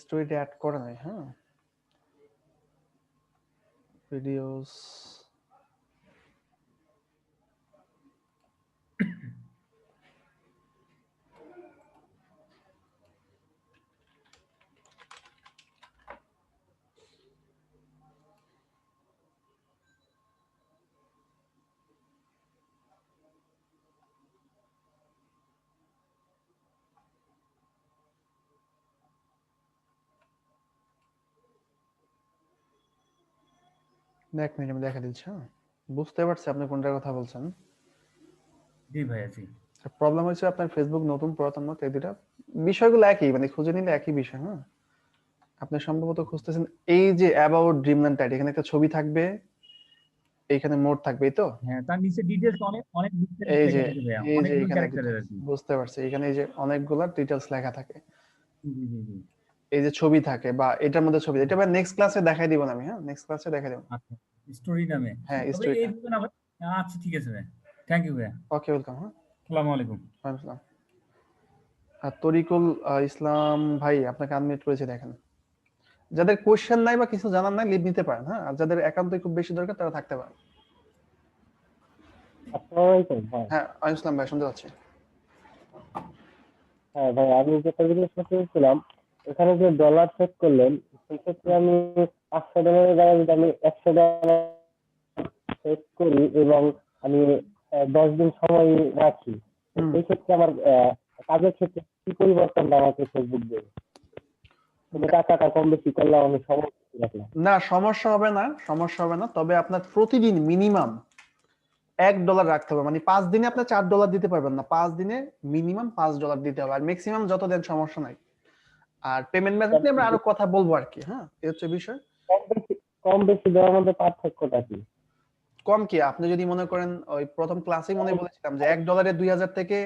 স্টোরিটা অ্যাড করে নাই। হ্যাঁ ভিডিওস, এক মিনিট আমি দেখা দিচ্ছি। হ্যাঁ বুঝতে পারছি আপনি কোনটার কথা বলছেন। জি ভাইয়া জি। প্রবলেম হচ্ছে আপনার ফেসবুক নতুন পুরাতন মত এই দুটা বিষয়গুলো একই, মানে খুঁজে নিলে একই বিষয়। হ্যাঁ আপনি সম্ভবত খুঁজতেছেন এই যে অ্যাবাউট ড্রিমল্যান্ড টাইট, এখানে একটা ছবি থাকবে, এইখানে মোড থাকবে, এই তো? হ্যাঁ, তার নিচে ডিটেলস অনেক অনেক ডিটেলস এই লেখা যে থাকে ভাইয়া, এই যে অনেকগুলো এখানে ক্যারেক্টারের আর details, কি। বুঝতে পারছি, এখানে এই যে অনেকগুলা ডিটেলস লেখা থাকে, জি জি জি। এই যে ছবি থাকে বা এটার মধ্যে ছবি, এটা নেক্সট ক্লাসে দেখাই দিব আমি। হ্যাঁ নেক্সট ক্লাসে দেখাই দেব। আচ্ছা, স্টোরি নামে। হ্যাঁ তবে স্টোরিটা। এইভাবে না ভাই। আচ্ছা ঠিক আছে ভাই, থ্যাংক ইউ ভাইয়া। Okay welcome. হ্যাঁ আসসালামু আলাইকুম। ওয়ালাইকুম আসসালাম। আর তরিকুল ইসলাম ভাই আপনাকে আনমিউট করেছে, দেখেন। যাদের কোশ্চেন নাই বা কিছু জানার নাই লিভ নিতে পারেন। হ্যাঁ আর যাদের একান্তই খুব বেশি দরকার তারা থাকতে পারেন। আসসালামু আলাইকুম। হ্যাঁ হ্যাঁ ওয়ালাইকুম আসসালাম ভাই, শুনতে পাচ্ছি। হ্যাঁ ভাই, আমি যেটা জিজ্ঞেস করতে চাচ্ছিলাম, এখানে যে ডলার সেট করলেন সেক্ষেত্রে আমি $500 জায়গায় যদি আমি $100 সেট করি এবং আমি 10 দিন সময় রাখি, এই ক্ষেত্রে আমার কাজের ক্ষেত্রে কি পরিবর্তনটা আমাকে ফেসবুক দেবে? তবে টাকাটা কম বেশি করলে আমি সমস্যা রাখলাম। না, সমস্যা হবে না, সমস্যা হবে না। তবে আপনার প্রতিদিন মিনিমাম $1 রাখতে হবে। মানে 5 দিনে আপনি $4 দিতে পারবেন না, 5 দিনে মিনিমাম $5 দিতে হবে। আর ম্যাক্সিমাম যত দেন সমস্যা নাই। আর পেমেন্ট মেথড নিয়ে আমরা আরো কথা বলবো আর কি। হ্যাঁ, এই হচ্ছে বিষয়। কম বেশি দেওয়ার মধ্যে পার্থক্যটা কি? কম কি, আপনি যদি মনে করেন ওই প্রথম ক্লাসেই মনে বলেছিলাম যে $1 2000 থেকে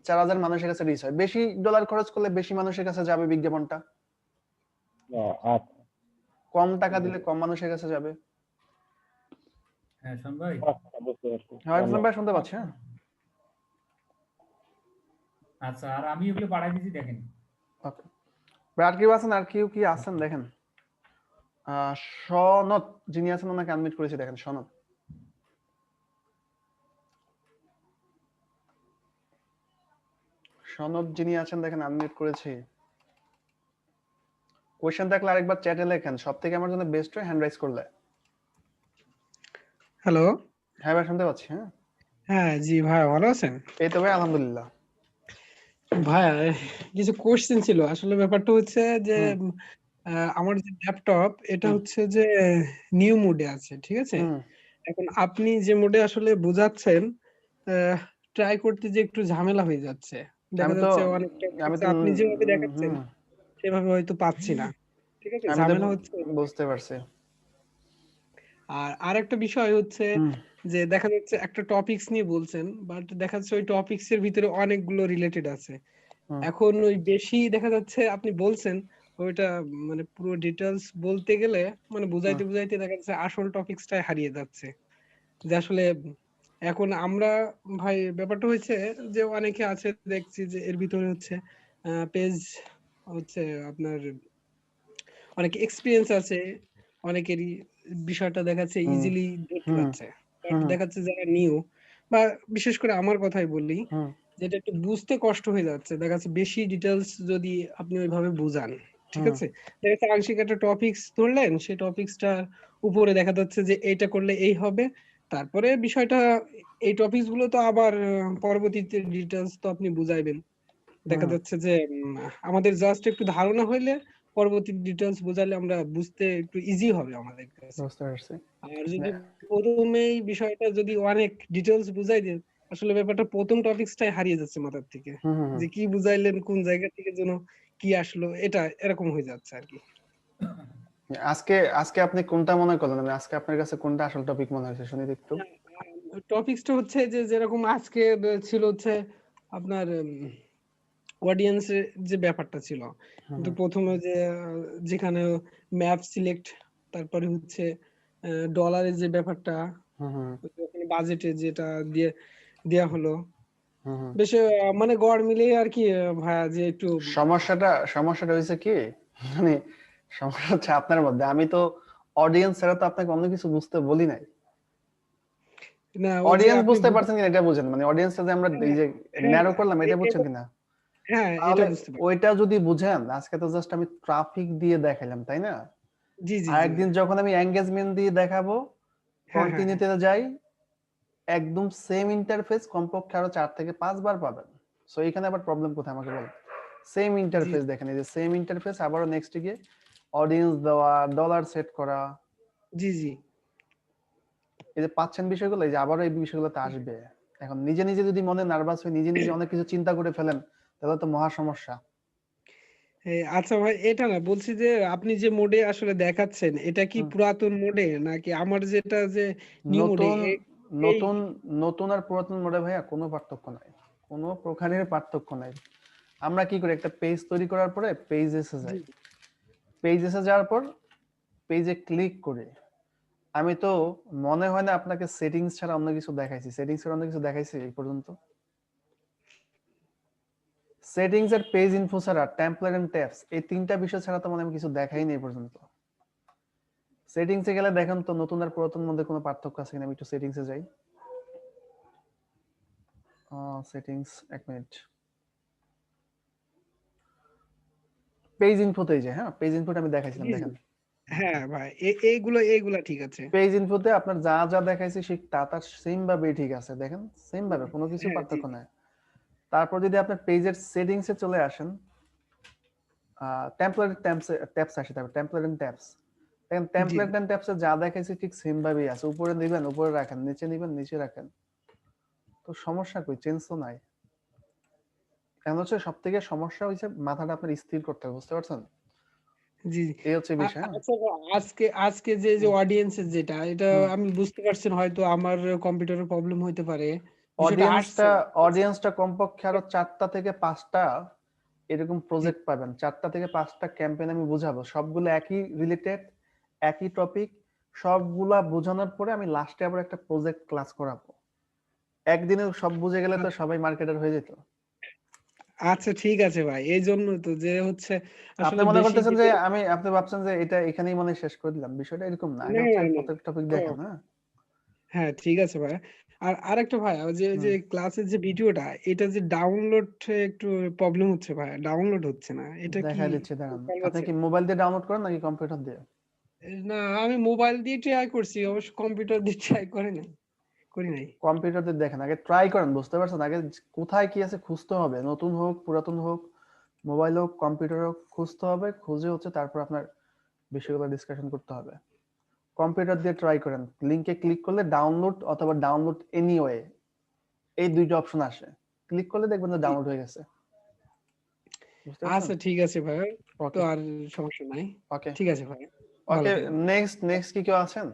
4000 মানুষের কাছে রিচ হয়। বেশি ডলার খরচ করলে বেশি মানুষের কাছে যাবে বিজ্ঞাপনটা, আচ্ছা কম টাকা দিলে কম মানুষের কাছে যাবে। হ্যাঁ শোন ভাই, আচ্ছা, বুঝতে পারছি। হ্যাঁ ইসলাম ভাই শুনতে পাচ্ছি। হ্যাঁ আচ্ছা, আর আমি ওগুলো পাঠাই দিয়েছি দেখেন। ওকে, আর কেউ আছেন? আর কেউ কি আছেন দেখেন? সনদ যিনি আছেন ওনাকে আনমিউট করেছি, দেখেন সনদ। সনদ যিনি আছেন দেখেন আনমিউট করেছি। কোশ্চেন থাকলে আরেকবার চ্যাটে লেখেন, সবথেকে আমার জন্য বেস্ট হয় হ্যান্ড রাইজ করলে। হ্যালো। হ্যাঁ ভাই শুনতে পাচ্ছি। হ্যাঁ হ্যাঁ জি ভাই, ভালো আছেন? এই তো ভাই আলহামদুলিল্লাহ। ভাই কিছু কোশ্চেন ছিল। আসলে ব্যাপারটা হচ্ছে যে আমার যে ল্যাপটপ এটা হচ্ছে যে নিউ মোডে আছে, ঠিক আছে? এখন আপনি যে মোডে আসলে বোঝাচ্ছেন, ট্রাই করতে যে একটু ঝামেলা হয়ে যাচ্ছে। দেখা যাচ্ছে অনেকটা আপনি যেভাবে দেখাচ্ছেন সেভাবে হয়তো পাচ্ছি না, ঠিক আছে? ঝামেলা হচ্ছে। বুঝতে পারছি। আর আরেকটা বিষয় হচ্ছে যে দেখা যাচ্ছে একটা টপিকস নিয়ে বলছেন, বাট দেখা যাচ্ছে ওই টপিকস এর ভিতরে অনেকগুলো রিলেটেড আছে। এখন ওই বেশি দেখা যাচ্ছে আপনি বলছেন ওইটা, মানে পুরো ডিটেলস বলতে গেলে মানে বুঝাইতে বুঝাইতে দেখা যাচ্ছে আসল টপিকসটাই হারিয়ে যাচ্ছে। যে আসলে এখন আমরা ভাই ব্যাপারটা হয়েছে যে অনেকে আছে দেখছি যে এর ভিতরে হচ্ছে পেজ হচ্ছে আপনার অনেক এক্সপিরিয়েন্স আছে, অনেকেরই বিষয়টা দেখাচ্ছে ইজিলি ধরতে পারছে। বাট দেখাচ্ছে যারা নিউ, বা বিশেষ করে আমার কথাই বলি, যেটা একটু বুঝতে কষ্ট হয়ে যাচ্ছে। দেখা যাচ্ছে বেশি ডিটেলস যদি আপনি ওইভাবে বুঝান, ঠিক আছে? দেখা যাচ্ছে আংশিক একটা টপিকস ধরলেন, সেই টপিকসটা উপরে দেখা যাচ্ছে যে এইটা করলে এই হবে, তারপরে বিষয়টা এই টপিকস গুলো তো আবার পরবর্তীতে ডিটেলস তো আপনি বুঝাইবেন। দেখা যাচ্ছে যে আমাদের জাস্ট একটু ধারণা হইলে পরবর্তী ডিটেলস বোঝালে আমরা বুঝতে একটু ইজি হবে আমাদের কাছে। বুঝতে পারছি। আর যদি প্রথমেই বিষয়টা যদি অনেক ডিটেলস বুঝাই দেন, আসলে ব্যাপারটা প্রথম টপিকসটাই হারিয়ে যাচ্ছে মাথার থেকে, যে কি বুঝাইলেন, কোন জায়গা থেকে যেন কি আসলো, এটা এরকম হয়ে যাচ্ছে আর কি। আজকে আজকে আপনি কোনটা মনে করলেন? মানে আজকে আপনার কাছে কোনটা আসল টপিক মনে হয়েছে শুনি একটু। টপিকসটা হচ্ছে যে যেরকম আজকে ছিল হচ্ছে আপনার অডিয়েন্সের যে ব্যাপারটা ছিল, কিন্তু প্রথমে যে যেখানে ম্যাপ সিলেক্ট, তারপরে হচ্ছে ডলারের যে ব্যাপারটা, ওখানে বাজেটে যেটা দিয়ে দেয়া হলো, বেশ মানে গড় মিলিয়ে আর কি ভাইয়া, যে একটু সমস্যাটা হয়েছে কি, মানে সমস্যা হচ্ছে আপনার মধ্যে। আমি তো অডিয়েন্স ছাড়া তো আপনাকে অন্য কিছু বুঝতে বলি নাই। না, অডিয়েন্স বুঝতে পারছেন কিনা এটা বুঝেন, মানে অডিয়েন্সটা যে আমরা এই যে ন্যারো করলাম এটা বুঝছেন কিনা? হ্যাঁ, এটা তাহলে বুঝতে পারছি। ওইটা যদি বুঝেন, আজকে তো জাস্ট আমি ট্রাফিক দিয়ে দেখাইলাম, তাই না? জি জি। আরেকদিন যখন আমি এঙ্গেজমেন্ট দিয়ে দেখাবো, কন্টিনিউতে যাই, একদম সেম ইন্টারফেস কমপক্ষে আরো 4 থেকে 5 বার পাবেন। সো এখানে আবার প্রবলেম কোথায় আমাকে বলেন? সেম ইন্টারফেস দেখেন, এই যে সেম ইন্টারফেস, আবারও নেক্সট গিয়ে অডিয়েন্স দেওয়া, ডলার সেট করা, জি জি। এই যে পাচ্ছেন বিষয়গুলো, এই যে আবারও এই বিষয়গুলোতে আসবে। এখন নিজে নিজে যদি মনে নার্ভাস হয়ে নিজে নিজে অনেক কিছু চিন্তা করে ফেলেন, তাহলে তো মহা সমস্যা। আচ্ছা ভাই, এটা না বলছি যে আপনি যে মোডে আসলে দেখাচ্ছেন এটা কি পুরাতন মোডে নাকি আমার যেটা যে নিউ মোডে? নতুন নতুন নতুন আর পুরাতন মোডে ভাইয়া কোনো পার্থক্য নাই, কোনো প্রকারের পার্থক্য নাই। আমরা কি করি, একটা পেজ তৈরি করার পরে পেজেসে যাই, পেজেসে যাওয়ার পর পেজে ক্লিক করি। আমি তো মনে হয় না আপনাকে সেটিংস ছাড়া অন্য কিছু দেখাইছি, সেটিংস ছাড়া অন্য কিছু দেখাইছি এই পর্যন্ত? সেটিংস আর পেজ ইনফো ছাড়া, টেমপ্লেট এন্ড ট্যাবস, এই তিনটা বিষয় ছাড়া তো মানে আমি কিছু দেখাইনি এই পর্যন্ত। সেটিংসে গেলে দেখেন তো নতুন আর পুরাতন মধ্যে কোনো পার্থক্য আছে কিনা। আমি একটু সেটিংসে যাই। সেটিংস, এক মিনিট। পেজ ইনফোতে যে, হ্যাঁ পেজ ইনফোটা আমি দেখাইছিলাম, দেখেন হ্যাঁ ভাই এইগুলা ঠিক আছে। পেজ ইনফোতে আপনার যা যা দেখাইছে ঠিক তার সেম ভাবে ঠিক আছে, দেখেন সেম ভাবে কোনো কিছু হ্যাঁ জি পার্থক্য নাই। তারপর যদি আপনার পেজের সেটিংস এ চলে আসেন, টেমপ্লেট ট্যাবস আসে, তারপর টেমপ্লেট এন্ড ট্যাবস, দেখেন জি টেমপ্লেট এন্ড ট্যাবসে যা দেখাইছে ঠিক সেম ভাবেই আছে, উপরে দিবেন উপরে রাখেন, নিচে নিবেন নিচে রাখেন, তো সমস্যা কই, চেঞ্জ তো নাই। এখন হচ্ছে সব থেকে সমস্যা হইছে মাথাটা আপনার স্থির করতে হবে, বুঝতে পারছেন? জি এই হচ্ছে বিষয়। আচ্ছা ভাই, আজকে যে অডিয়েন্সের যেটা এটা হুম। আমি বুঝতে পারছেন, হয়তো আমার কম্পিউটারের প্রবলেম হইতে পারে, বিষয়টা আসছে। অডিয়েন্সটা কমপক্ষে আরো 4টা থেকে 5টা এরকম প্রজেক্ট পাবেন, 4টা থেকে 5টা ক্যাম্পেইন আমি বুঝাবো, সবগুলো একই রিলেটেড, একই টপিক, সবগুলা বোঝানোর পরে আমি লাস্টে আবার একটা প্রজেক্ট ক্লাস করাবো। একদিনে সব বুঝে গেলে তো সবাই মার্কেটার হয়ে যেত। আচ্ছা ঠিক আছে ভাই, এই জন্য তো যে হচ্ছে আপনি আসলে মনে বেশি করতেছেন যে আপনি ভাবছেন যে এটা এখানেই মনে হয় শেষ করে দিলাম, বিষয়টা এরকম না, আগে না হচ্ছে না প্রত্যেক টপিক দেখেন। হ্যাঁ হ্যাঁ ঠিক আছে ভাই। আর আরেকটা ভাই, ওই যে ক্লাসের যে ভিডিওটা, এটা যে ডাউনলোড একটু প্রবলেম হচ্ছে ভাই, ডাউনলোড হচ্ছে না, এটা কি দেখা দিচ্ছে, দাঁড়ান। solve আপনি আছে? কি মোবাইল দিয়ে ডাউনলোড করেন নাকি কম্পিউটার দিয়ে? না, আমি মোবাইল দিয়ে ট্রাই করছি, অবশ্য কম্পিউটার দিয়ে ট্রাই করি নাই। কম্পিউটার দিয়ে দেখেন, আগে ট্রাই করেন, বুঝতে পারছেন? আগে কোথায় কি আছে খুঁজতে হবে, নতুন হোক পুরাতন হোক, মোবাইল হোক কম্পিউটার হোক, খুঁজতে হবে, খুঁজে হচ্ছে তারপর আপনার বিষয়গুলো ডিসকাশন করতে হবে। কম্পিউটার দিয়ে ট্রাই করেন, লিংকে ক্লিক করলে ডাউনলোড অথবা ডাউনলোড এনিওয়ে এই দুইটা অপশন আসে, ক্লিক করলে দেখবেন যে জি। ডাউনলোড হয়ে গেছে, বুঝতে পারছেন? আচ্ছা ঠিক আছে ভাই, তো ওকে আর সমস্যা নাই। ওকে ঠিক আছে ভাই, ভালো ওকে। থাকবেন। নেক্সট কি কেউ আছেন?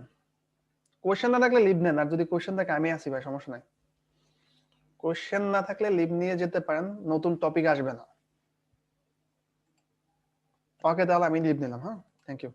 কোশ্চেন না থাকলে লিভ নেন, আর যদি কোশ্চেন থাকে আমি আছি ভাই, সমস্যা নাই। কোশ্চেন না থাকলে লিভ নিয়ে যেতে পারেন, নতুন টপিক আসবে না। ওকে তাহলে আমি লিভ নিলাম। হ্যাঁ, থ্যাংক ইউ।